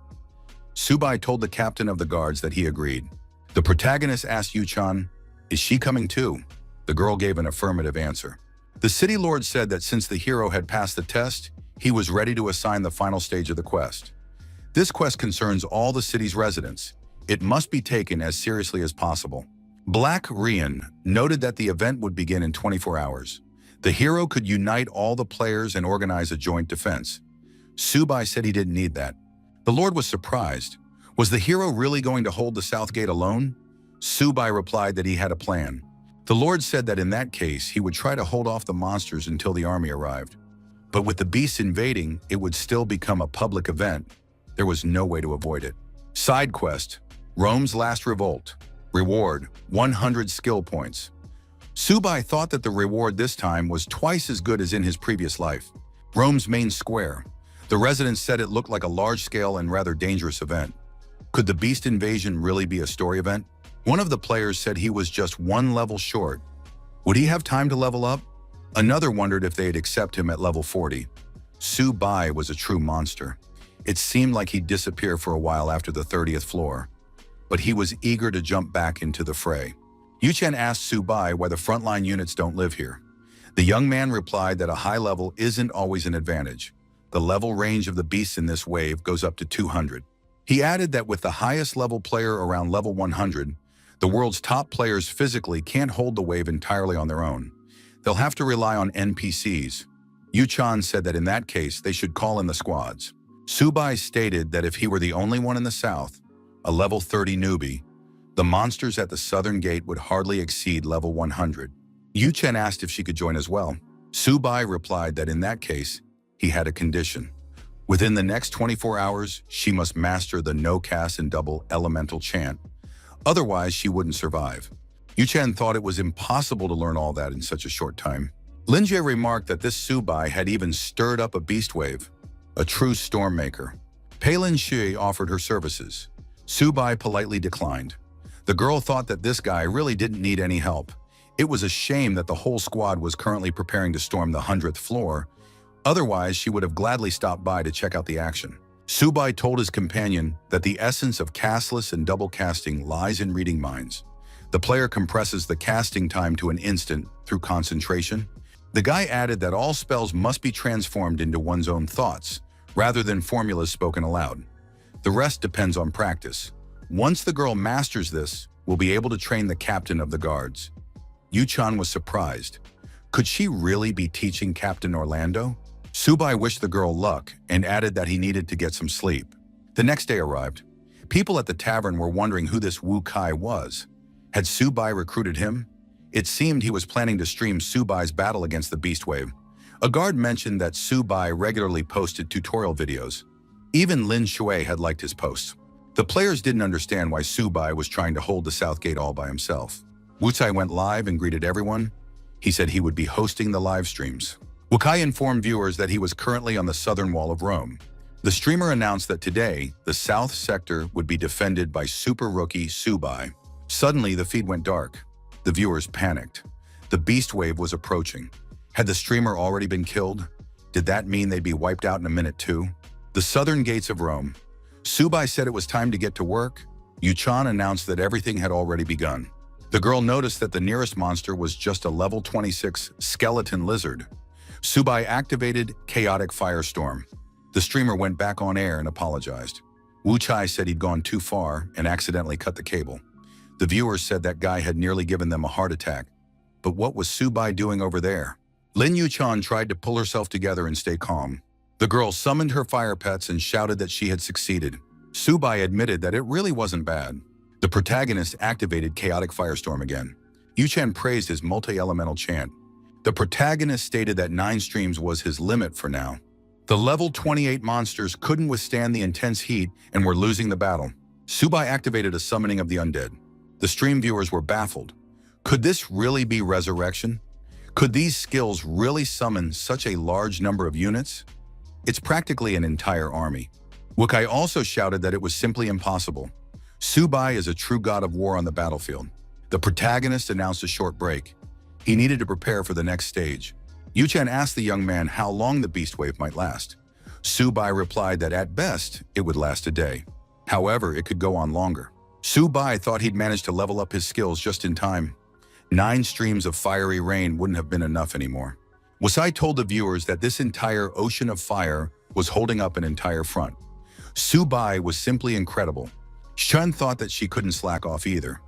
Speaker 1: Subai told the captain of the guards that he agreed. The protagonist asked Yu-chan, "Is she coming too?" The girl gave an affirmative answer. The city lord said that since the hero had passed the test, he was ready to assign the final stage of the quest. This quest concerns all the city's residents. It must be taken as seriously as possible. Black Rian noted that the event would begin in 24 hours. The hero could unite all the players and organize a joint defense. Subai said he didn't need that. The Lord was surprised. Was the hero really going to hold the South Gate alone? Subai replied that he had a plan. The Lord said that in that case, he would try to hold off the monsters until the army arrived. But with the beasts invading, it would still become a public event. There was no way to avoid it. Side quest: Rome's Last Revolt. Reward: 100 skill points. Subai thought that the reward this time was twice as good as in his previous life. Rome's main square. The residents said it looked like a large-scale and rather dangerous event. Could the beast invasion really be a story event? One of the players said he was just one level short. Would he have time to level up? Another wondered if they'd accept him at level 40. Subai was a true monster. It seemed like he'd disappear for a while after the 30th floor, but he was eager to jump back into the fray. Yu-chan asked Subai why the frontline units don't live here. The young man replied that a high level isn't always an advantage. The level range of the beasts in this wave goes up to 200. He added that with the highest level player around level 100, the world's top players physically can't hold the wave entirely on their own. They'll have to rely on NPCs. Yu-chan said that in that case, they should call in the squads. Subai stated that if he were the only one in the south, a level 30 newbie, the monsters at the southern gate would hardly exceed level 100. Yu-chan asked if she could join as well. Subai replied that in that case, he had a condition. Within the next 24 hours, she must master the no-cast and double elemental chant. Otherwise, she wouldn't survive. Yu-chan thought it was impossible to learn all that in such a short time. Linjie remarked that this Subai had even stirred up a beast wave, a true storm maker. Palin Shui offered her services. Subai politely declined. The girl thought that this guy really didn't need any help. It was a shame that the whole squad was currently preparing to storm the 100th floor. Otherwise, she would have gladly stopped by to check out the action. Subai told his companion that the essence of castless and double casting lies in reading minds. The player compresses the casting time to an instant through concentration. The guy added that all spells must be transformed into one's own thoughts, rather than formulas spoken aloud. The rest depends on practice. Once the girl masters this, we'll be able to train the captain of the guards. Yu-chan was surprised. Could she really be teaching Captain Orlando? Subai wished the girl luck and added that he needed to get some sleep. The next day arrived. People at the tavern were wondering who this Wu Kai was. Had Subai recruited him? It seemed he was planning to stream Subai's battle against the beast wave. A guard mentioned that Su-bai regularly posted tutorial videos. Even Lin Shui had liked his posts. The players didn't understand why Su-bai was trying to hold the South Gate all by himself. Wu-tai went live and greeted everyone. He said he would be hosting the live streams. Wu-kai informed viewers that he was currently on the southern wall of Rome. The streamer announced that today, the south sector would be defended by super rookie Su-bai. Suddenly, the feed went dark. The viewers panicked. The beast wave was approaching. Had the streamer already been killed? Did that mean they'd be wiped out in a minute too? The southern gates of Rome. Su-bai said it was time to get to work. Yu-chan announced that everything had already begun. The girl noticed that the nearest monster was just a level 26 skeleton lizard. Su-bai activated Chaotic Firestorm. The streamer went back on air and apologized. Wu-chai said he'd gone too far and accidentally cut the cable. The viewers said that guy had nearly given them a heart attack. But what was Su-bai doing over there? Lin Yu-chan tried to pull herself together and stay calm. The girl summoned her fire pets and shouted that she had succeeded. Su-bai admitted that it really wasn't bad. The protagonist activated Chaotic Firestorm again. Yu-chan praised his multi-elemental chant. The protagonist stated that 9 streams was his limit for now. The level 28 monsters couldn't withstand the intense heat and were losing the battle. Su-bai activated a summoning of the undead. The stream viewers were baffled. Could this really be resurrection? Could these skills really summon such a large number of units? It's practically an entire army. Wu-kai also shouted that it was simply impossible. Su-bai is a true god of war on the battlefield. The protagonist announced a short break. He needed to prepare for the next stage. Yu-chan asked the young man how long the beast wave might last. Su-bai replied that at best, it would last a day. However, it could go on longer. Su-bai thought he'd managed to level up his skills just in time. 9 streams of fiery rain wouldn't have been enough anymore. Wasai told the viewers that this entire ocean of fire was holding up an entire front. Su-bai was simply incredible. Shun thought that she couldn't slack off either.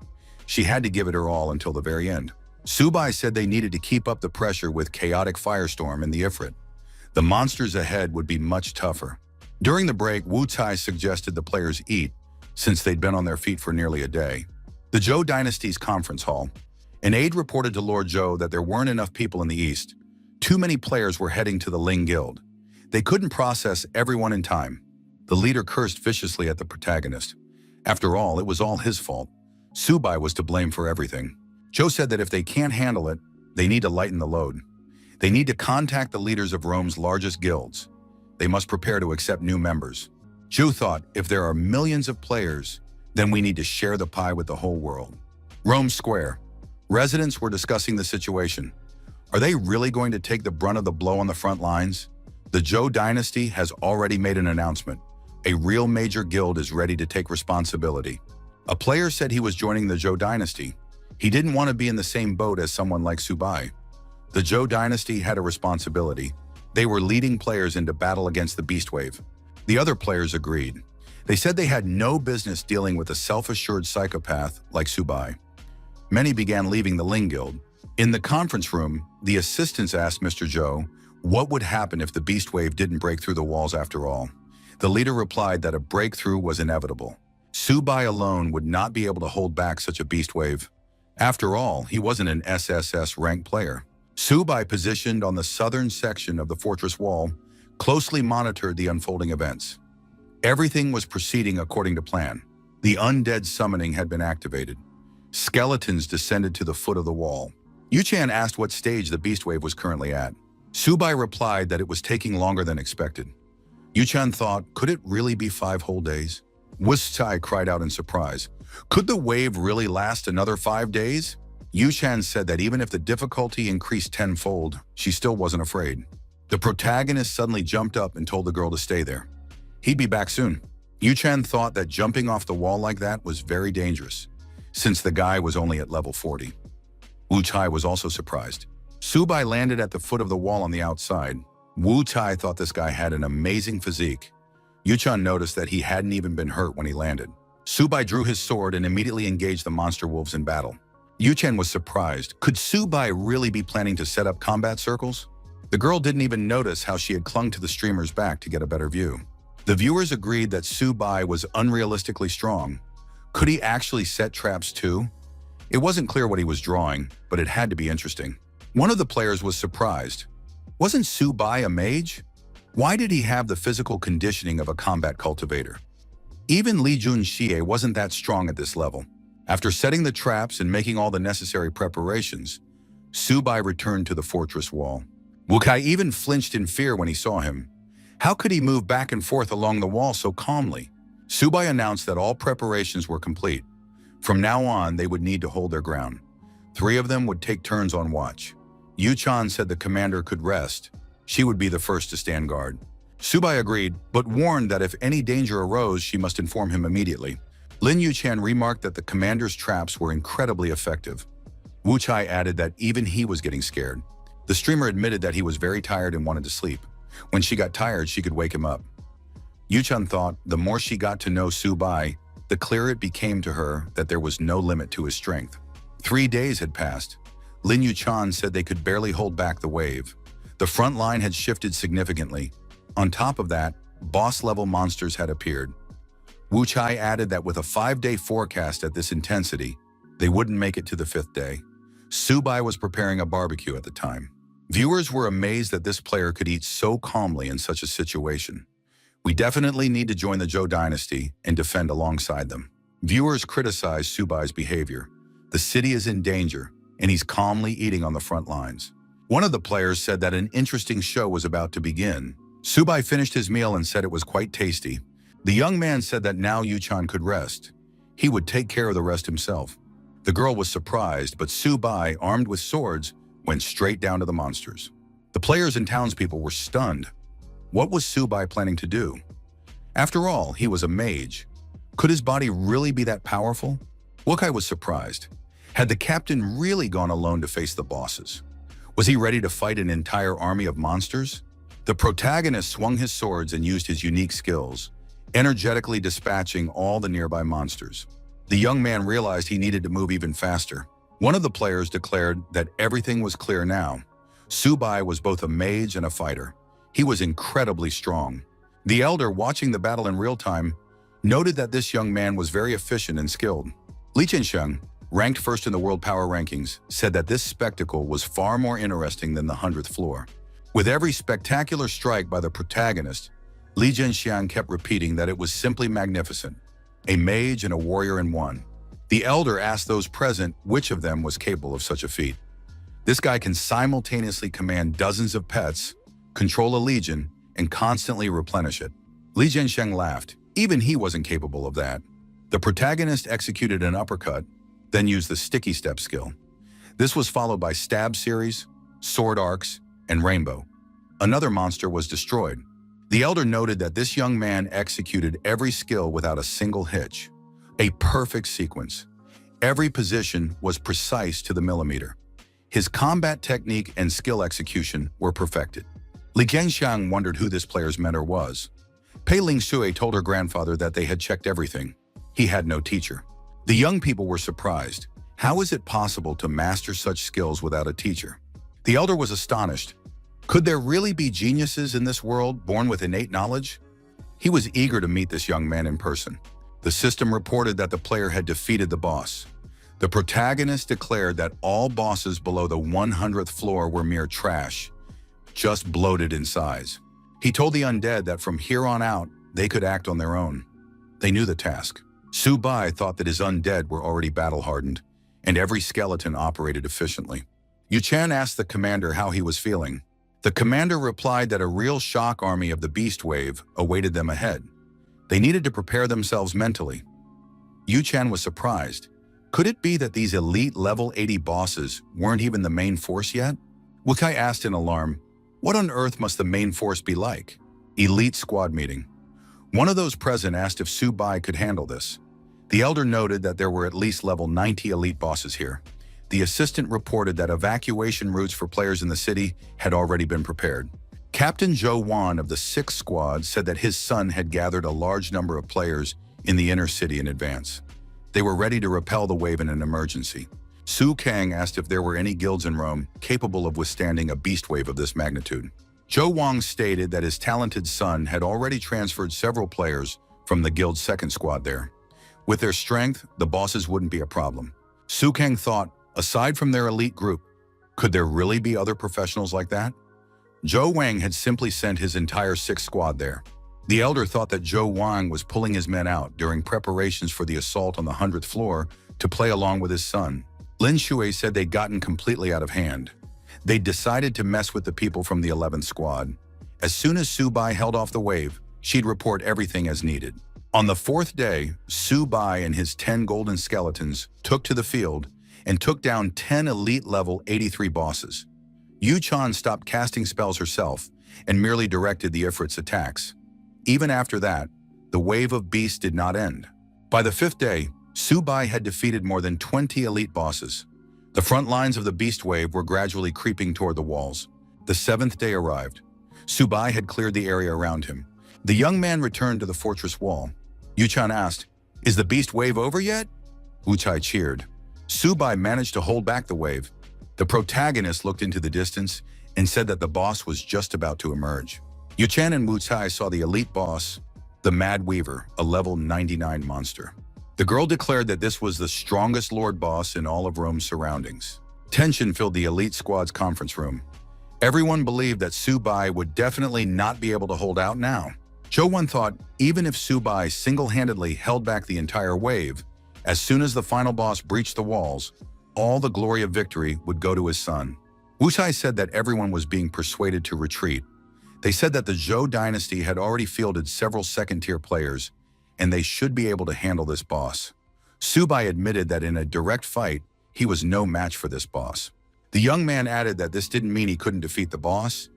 Speaker 1: She had to give it her all until the very end. Su-bai said they needed to keep up the pressure with Chaotic Firestorm and the Ifrit. The monsters ahead would be much tougher. During the break, Wu-tai suggested the players eat, since they'd been on their feet for nearly a day. The Zhou Dynasty's conference hall. An aide reported to Lord Zhou that there weren't enough people in the east. Too many players were heading to the Ling Guild. They couldn't process everyone in time. The leader cursed viciously at the protagonist. After all, it was all his fault. Su-bai was to blame for everything. Zhou said that if they can't handle it, they need to lighten the load. They need to contact the leaders of Rome's largest guilds. They must prepare to accept new members. Zhou thought, if there are millions of players, then we need to share the pie with the whole world. Rome Square. Residents were discussing the situation. Are they really going to take the brunt of the blow on the front lines? The Zhou dynasty has already made an announcement. A real major guild is ready to take responsibility. A player said he was joining the Zhou dynasty. He didn't want to be in the same boat as someone like Su-bai. The Zhou dynasty had a responsibility. They were leading players into battle against the beast wave. The other players agreed. They said they had no business dealing with a self-assured psychopath like Su-bai. Many began leaving the Ling Guild. In the conference room, the assistants asked Mr. Zhou what would happen if the beast wave didn't break through the walls after all. The leader replied that a breakthrough was inevitable. Su-bai alone would not be able to hold back such a beast wave. After all, he wasn't an SSS ranked player. Su-bai, positioned on the southern section of the fortress wall, closely monitored the unfolding events. Everything was proceeding according to plan. The undead summoning had been activated. Skeletons descended to the foot of the wall. Yu-chan asked what stage the beast wave was currently at. Su-bai replied that it was taking longer than expected. Yu-chan thought, could it really be 5 whole days? Wu-tai cried out in surprise. Could the wave really last another 5 days? Yu-chan said that even if the difficulty increased tenfold, she still wasn't afraid. The protagonist suddenly jumped up and told the girl to stay there. He'd be back soon. Yu-chan thought that jumping off the wall like that was very dangerous, since the guy was only at level 40. Wu-tai was also surprised. Su-bai landed at the foot of the wall on the outside. Wu-tai thought this guy had an amazing physique. Yu-chan noticed that he hadn't even been hurt when he landed. Su-bai drew his sword and immediately engaged the monster wolves in battle. Yu-chan was surprised. Could Su-bai really be planning to set up combat circles? The girl didn't even notice how she had clung to the streamer's back to get a better view. The viewers agreed that Su-bai was unrealistically strong. Could he actually set traps too? It wasn't clear what he was drawing, but it had to be interesting. One of the players was surprised. Wasn't Su Bai a mage? Why did he have the physical conditioning of a combat cultivator? Even Li Junxie wasn't that strong at this level. After setting the traps and making all the necessary preparations, Su Bai returned to the fortress wall. Wu Kai even flinched in fear when he saw him. How could he move back and forth along the wall so calmly? Su Bai announced that all preparations were complete. From now on, they would need to hold their ground. 3 of them would take turns on watch. Yu Chan said the commander could rest. She would be the first to stand guard. Su Bai agreed, but warned that if any danger arose, she must inform him immediately. Lin Yuchan remarked that the commander's traps were incredibly effective. Wu Chai added that even he was getting scared. The streamer admitted that he was very tired and wanted to sleep. When she got tired, she could wake him up. Yuchan thought the more she got to know Su Bai, the clearer it became to her that there was no limit to his strength. 3 days had passed. Lin Yuchan said they could barely hold back the wave. The front line had shifted significantly. On top of that, boss-level monsters had appeared. Wu Chai added that with a 5-day forecast at this intensity, they wouldn't make it to the 5th day. Su Bai was preparing a barbecue at the time. Viewers were amazed that this player could eat so calmly in such a situation. We definitely need to join the Zhou dynasty and defend alongside them. Viewers criticized Su Bai's behavior. The city is in danger, and he's calmly eating on the front lines. One of the players said that an interesting show was about to begin. Su Bai finished his meal and said it was quite tasty. The young man said that now Yuchan could rest. He would take care of the rest himself. The girl was surprised, but Su Bai, armed with swords, went straight down to the monsters. The players and townspeople were stunned. What was Su Bai planning to do? After all, he was a mage. Could his body really be that powerful? Wu Kai was surprised. Had the captain really gone alone to face the bosses? Was he ready to fight an entire army of monsters? The protagonist swung his swords and used his unique skills, energetically dispatching all the nearby monsters. The young man realized he needed to move even faster. One of the players declared that everything was clear now. Su Bai was both a mage and a fighter. He was incredibly strong. The elder, watching the battle in real time, noted that this young man was very efficient and skilled. Li Chensheng, ranked first in the world power rankings, said that this spectacle was far more interesting than the 100th floor. With every spectacular strike by the protagonist, Li Zhenxiang kept repeating that it was simply magnificent. A mage and a warrior in one. The elder asked those present which of them was capable of such a feat. This guy can simultaneously command dozens of pets, control a legion, and constantly replenish it. Li Zhenxiang laughed. Even he wasn't capable of that. The protagonist executed an uppercut, then used the sticky step skill. This was followed by stab series, sword arcs, and rainbow. Another monster was destroyed. The elder noted that this young man executed every skill without a single hitch. A perfect sequence. Every position was precise to the millimeter. His combat technique and skill execution were perfected. Li Kengxiang wondered who this player's mentor was. Pei Ling Sui told her grandfather that they had checked everything. He had no teacher. The young people were surprised. How is it possible to master such skills without a teacher? The elder was astonished. Could there really be geniuses in this world born with innate knowledge? He was eager to meet this young man in person. The system reported that the player had defeated the boss. The protagonist declared that all bosses below the 100th floor were mere trash, just bloated in size. He told the undead that from here on out, they could act on their own. They knew the task. Su Bai thought that his undead were already battle-hardened, and every skeleton operated efficiently. Yu Chan asked the commander how he was feeling. The commander replied that a real shock army of the beast wave awaited them ahead. They needed to prepare themselves mentally. Yu Chan was surprised. Could it be that these elite level 80 bosses weren't even the main force yet? Wu Kai asked in alarm, what on earth must the main force be like? Elite squad meeting. One of those present asked if Su Bai could handle this. The elder noted that there were at least level 90 elite bosses here. The assistant reported that evacuation routes for players in the city had already been prepared. Captain Zhou Wan of the 6th Squad said that his son had gathered a large number of players in the inner city in advance. They were ready to repel the wave in an emergency. Su Kang asked if there were any guilds in Rome capable of withstanding a beast wave of this magnitude. Zhou Wang stated that his talented son had already transferred several players from the guild's 2nd Squad there. With their strength, the bosses wouldn't be a problem. Su Kang thought, aside from their elite group, could there really be other professionals like that? Zhou Wang had simply sent his entire 6th squad there. The elder thought that Zhou Wang was pulling his men out during preparations for the assault on the 100th floor to play along with his son. Lin Shui said they'd gotten completely out of hand. They decided to mess with the people from the 11th squad. As soon as Su Bai held off the wave, she'd report everything as needed. On the 4th day, Su Bai and his 10 golden skeletons took to the field and took down 10 elite-level 83 bosses. Yu Chan stopped casting spells herself and merely directed the Ifrit's attacks. Even after that, the wave of beasts did not end. By the 5th day, Su Bai had defeated more than 20 elite bosses. The front lines of the beast wave were gradually creeping toward the walls. The 7th day arrived. Su Bai had cleared the area around him. The young man returned to the fortress wall. Yu Chan asked, "Is the beast wave over yet?" Wu Chai cheered. Su Bai managed to hold back the wave. The protagonist looked into the distance and said that the boss was just about to emerge. Yu Chan and Wu Chai saw the elite boss, the Mad Weaver, a level 99 monster. The girl declared that this was the strongest Lord boss in all of Rome's surroundings. Tension filled the elite squad's conference room. Everyone believed that Su Bai would definitely not be able to hold out now. Zhou Wen thought even if Su Bai single-handedly held back the entire wave, as soon as the final boss breached the walls, all the glory of victory would go to his son. Wu Chai said that everyone was being persuaded to retreat. They said that the Zhou dynasty had already fielded several second-tier players, and they should be able to handle this boss. Su Bai admitted that in a direct fight, he was no match for this boss. The young man added that this didn't mean he couldn't defeat the boss.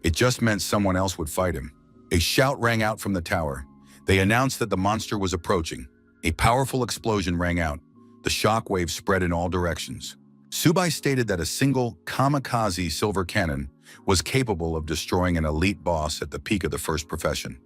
Speaker 1: It just meant someone else would fight him. A shout rang out from the tower. They announced that the monster was approaching. A powerful explosion rang out. The shockwave spread in all directions. Su Bai stated that a single kamikaze silver cannon was capable of destroying an elite boss at the peak of the first profession.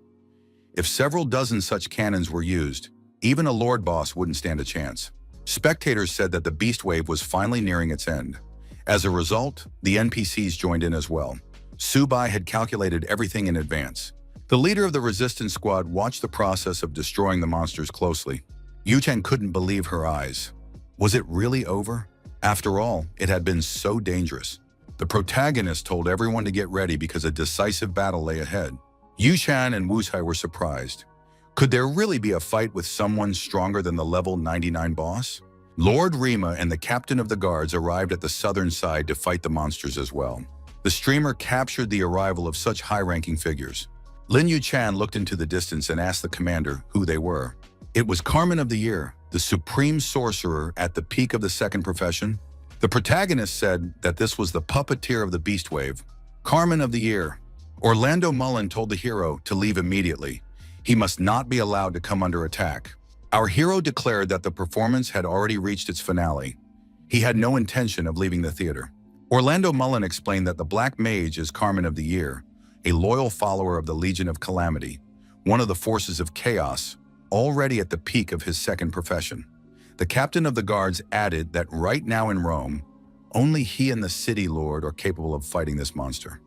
Speaker 1: If several dozen such cannons were used, even a lord boss wouldn't stand a chance. Spectators said that the beast wave was finally nearing its end. As a result, the NPCs joined in as well. Su Bai had calculated everything in advance. The leader of the resistance squad watched the process of destroying the monsters closely. Yu Chen couldn't believe her eyes. Was it really over? After all, it had been so dangerous. The protagonist told everyone to get ready because a decisive battle lay ahead. Yu Chan and Wu Chai were surprised. Could there really be a fight with someone stronger than the level 99 boss? Lord Rima and the captain of the guards arrived at the southern side to fight the monsters as well. The streamer captured the arrival of such high-ranking figures. Lin Yu Chan looked into the distance and asked the commander who they were. It was Carmen of the Year, the supreme sorcerer at the peak of the second profession. The protagonist said that this was the puppeteer of the beast wave. Carmen of the Year. Orlando Mullen told the hero to leave immediately. He must not be allowed to come under attack. Our hero declared that the performance had already reached its finale. He had no intention of leaving the theater. Orlando Mullen explained that the Black Mage is Carmen of the Year, a loyal follower of the Legion of Calamity, one of the forces of chaos, already at the peak of his second profession. The captain of the guards added that right now in Rome, only he and the city lord are capable of fighting this monster.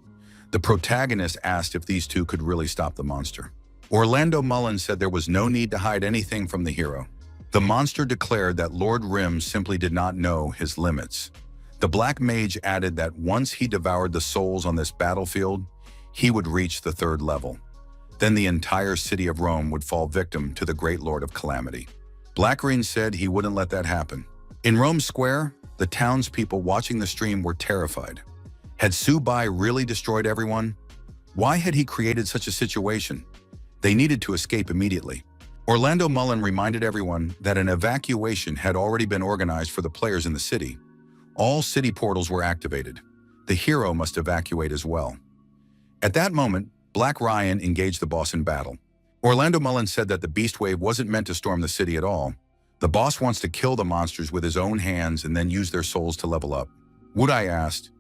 Speaker 1: The protagonist asked if these two could really stop the monster. Orlando Mullen said there was no need to hide anything from the hero. The monster declared that Lord Rim simply did not know his limits. The Black Mage added that once he devoured the souls on this battlefield, he would reach the 3rd level. Then the entire city of Rome would fall victim to the great Lord of Calamity. Blackgreen said he wouldn't let that happen. In Rome Square, the townspeople watching the stream were terrified. Had Su Bai really destroyed everyone? Why had he created such a situation? They needed to escape immediately. Orlando Mullen reminded everyone that an evacuation had already been organized for the players in the city. All city portals were activated. The hero must evacuate as well. At that moment, Black Ryan engaged the boss in battle. Orlando Mullen said that the beast wave wasn't meant to storm the city at all. The boss wants to kill the monsters with his own hands and then use their souls to level up. Wudai asked,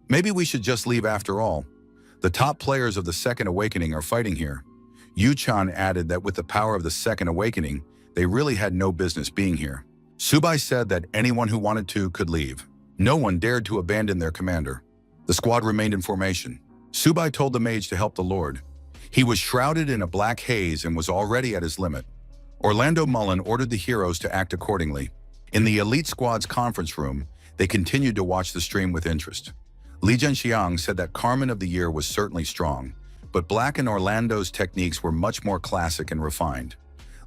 Speaker 1: "Maybe we should just leave after all. The top players of the Second Awakening are fighting here." Yu Chan added that with the power of the Second Awakening, they really had no business being here. Su Bai said that anyone who wanted to could leave. No one dared to abandon their commander. The squad remained in formation. Su Bai told the mage to help the Lord. He was shrouded in a black haze and was already at his limit. Orlando Mullen ordered the heroes to act accordingly. In the elite squad's conference room, they continued to watch the stream with interest. Li Zhenxiang said that Carmen of the Year was certainly strong, but Black and Orlando's techniques were much more classic and refined.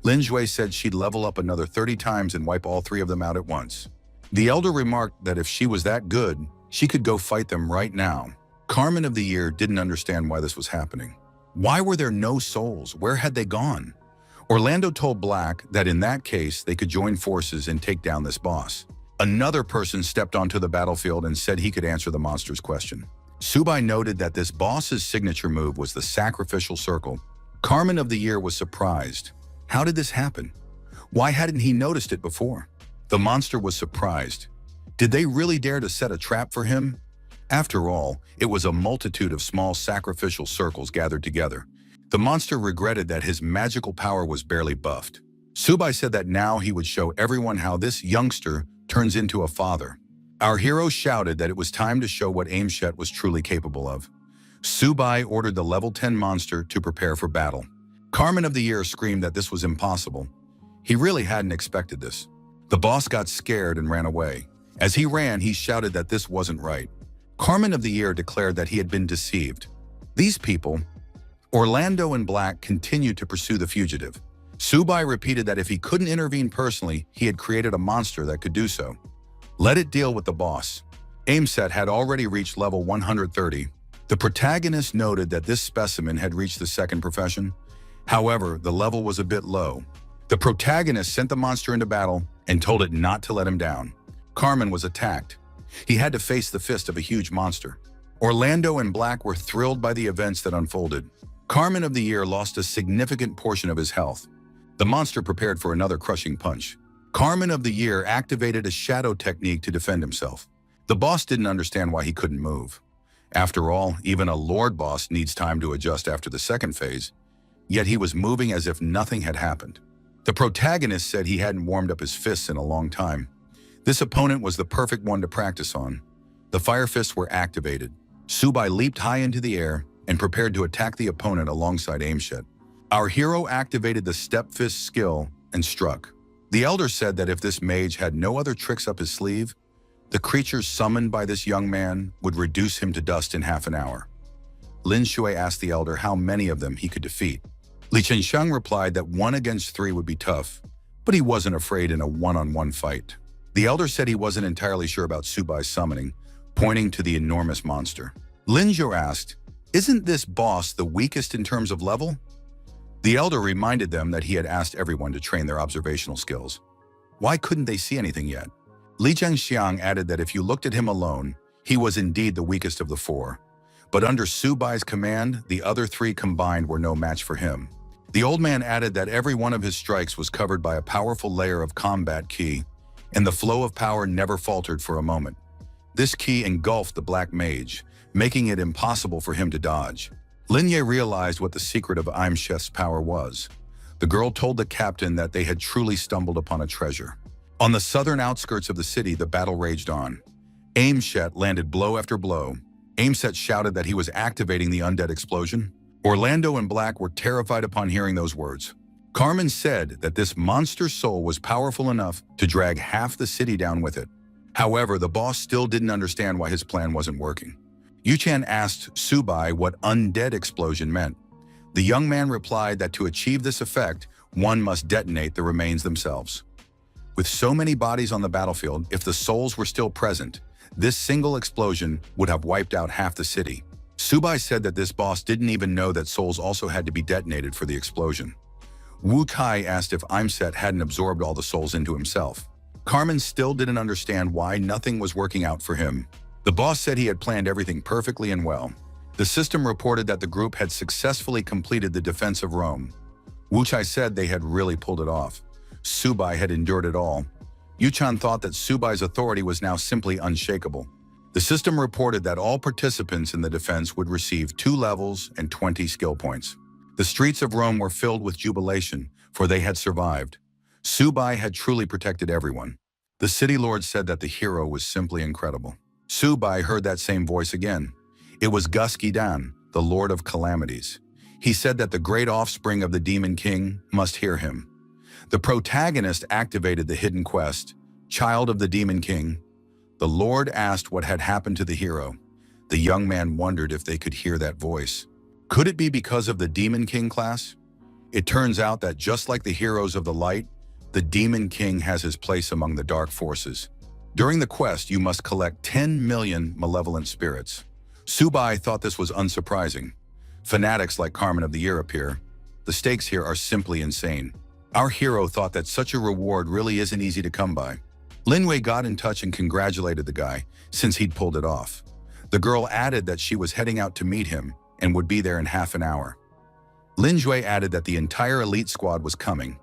Speaker 1: Lin Jue said she'd level up another 30 times and wipe all three of them out at once. The elder remarked that if she was that good, she could go fight them right now. Carmen of the Year didn't understand why this was happening. Why were there no souls? Where had they gone? Orlando told Black that in that case, they could join forces and take down this boss. Another person stepped onto the battlefield and said he could answer the monster's question. Subai noted that this boss's signature move was the sacrificial circle. Carmen of the Year was surprised. How did this happen? Why hadn't he noticed it before? The monster was surprised. Did they really dare to set a trap for him? After all, it was a multitude of small sacrificial circles gathered together. The monster regretted that his magical power was barely buffed. Subai said that now he would show everyone how this youngster turns into a father. Our hero shouted that it was time to show what Aimshet was truly capable of. Subai ordered the level 10 monster to prepare for battle. Carmen of the Year screamed that this was impossible. He really hadn't expected this. The boss got scared and ran away. As he ran, he shouted that this wasn't right. Carmen of the Year declared that he had been deceived. These people, Orlando and Black, continued to pursue the fugitive. Subai repeated that if he couldn't intervene personally, he had created a monster that could do so. Let it deal with the boss. Aimset had already reached level 130. The protagonist noted that this specimen had reached the second profession. However, the level was a bit low. The protagonist sent the monster into battle and told it not to let him down. Carmen was attacked. He had to face the fist of a huge monster. Orlando and Black were thrilled by the events that unfolded. Carmen of the Year lost a significant portion of his health. The monster prepared for another crushing punch. Carmen of the Year activated a shadow technique to defend himself. The boss didn't understand why he couldn't move. After all, even a Lord boss needs time to adjust after the second phase, yet he was moving as if nothing had happened. The protagonist said he hadn't warmed up his fists in a long time. This opponent was the perfect one to practice on. The fire fists were activated. Subai leaped high into the air and prepared to attack the opponent alongside Aimshet. Our hero activated the step fist skill and struck. The elder said that if this mage had no other tricks up his sleeve, the creatures summoned by this young man would reduce him to dust in half an hour. Lin Shui asked the elder how many of them he could defeat. Li Chenxiang replied that 1 against 3 would be tough, but he wasn't afraid in a one-on-one fight. The elder said he wasn't entirely sure about Subai's summoning, pointing to the enormous monster. Lin Zhou asked, "Isn't this boss the weakest in terms of level?" The elder reminded them that he had asked everyone to train their observational skills. Why couldn't they see anything yet? Li Zhenxiang added that if you looked at him alone, he was indeed the weakest of the 4. But under Subai's command, the other 3 combined were no match for him. The old man added that every one of his strikes was covered by a powerful layer of combat ki, and the flow of power never faltered for a moment. This ki engulfed the black mage, making it impossible for him to dodge. Lin Ye realized what the secret of Aimshet's power was. The girl told the captain that they had truly stumbled upon a treasure. On the southern outskirts of the city, the battle raged on. Aimshet landed blow after blow. Aimset shouted that he was activating the undead explosion. Orlando and Black were terrified upon hearing those words. Carmen said that this monster's soul was powerful enough to drag half the city down with it. However, the boss still didn't understand why his plan wasn't working. Yuchan asked Subai what undead explosion meant. The young man replied that to achieve this effect, one must detonate the remains themselves. With so many bodies on the battlefield, if the souls were still present, this single explosion would have wiped out half the city. Subai said that this boss didn't even know that souls also had to be detonated for the explosion. Wu Tai asked if Aimset hadn't absorbed all the souls into himself. Carmen still didn't understand why nothing was working out for him. The boss said he had planned everything perfectly and well. The system reported that the group had successfully completed the defense of Rome. Wu Tai said they had really pulled it off. Subai had endured it all. Yuchan thought that Subai's authority was now simply unshakable. The system reported that all participants in the defense would receive 2 levels and 20 skill points. The streets of Rome were filled with jubilation, for they had survived. Subai had truly protected everyone. The city lord said that the hero was simply incredible. Subai heard that same voice again. It was Gus Gidan, the Lord of Calamities. He said that the great offspring of the Demon King must hear him. The protagonist activated the hidden quest, Child of the Demon King. The Lord asked what had happened to the hero. The young man wondered if they could hear that voice. Could it be because of the Demon King class? It turns out that just like the heroes of the light, the Demon King has his place among the dark forces. During the quest, you must collect 10 million malevolent spirits. Subai thought this was unsurprising. Fanatics like Carmen of the Year appear. The stakes here are simply insane. Our hero thought that such a reward really isn't easy to come by. Linwei got in touch and congratulated the guy, since he'd pulled it off. The girl added that she was heading out to meet him and would be there in half an hour. Lin Jue added that the entire elite squad was coming.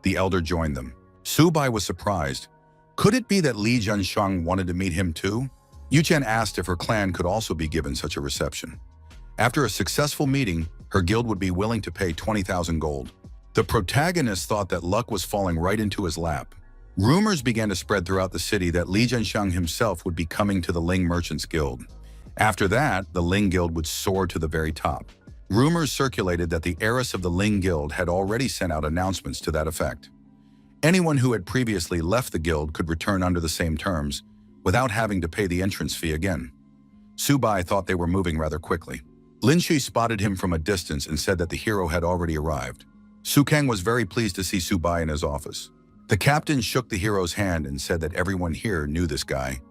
Speaker 1: The elder joined them. Subai was surprised. Could it be that Li Junsheng wanted to meet him too? Yu Chen asked if her clan could also be given such a reception. After a successful meeting, her guild would be willing to pay 20,000 gold. The protagonist thought that luck was falling right into his lap. Rumors began to spread throughout the city that Li Junsheng himself would be coming to the Ling Merchants Guild. After that, the Ling Guild would soar to the very top. Rumors circulated that the heiress of the Ling Guild had already sent out announcements to that effect. Anyone who had previously left the guild could return under the same terms, without having to pay the entrance fee again. Subai thought they were moving rather quickly. Lin Shi spotted him from a distance and said that the hero had already arrived. Su Kang was very pleased to see Subai in his office. The captain shook the hero's hand and said that everyone here knew this guy.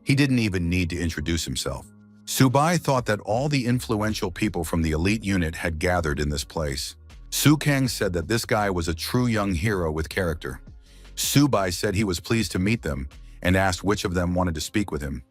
Speaker 1: He didn't even need to introduce himself. Subai thought that all the influential people from the elite unit had gathered in this place. Su Kang said that this guy was a true young hero with character. Subai said he was pleased to meet them and asked which of them wanted to speak with him.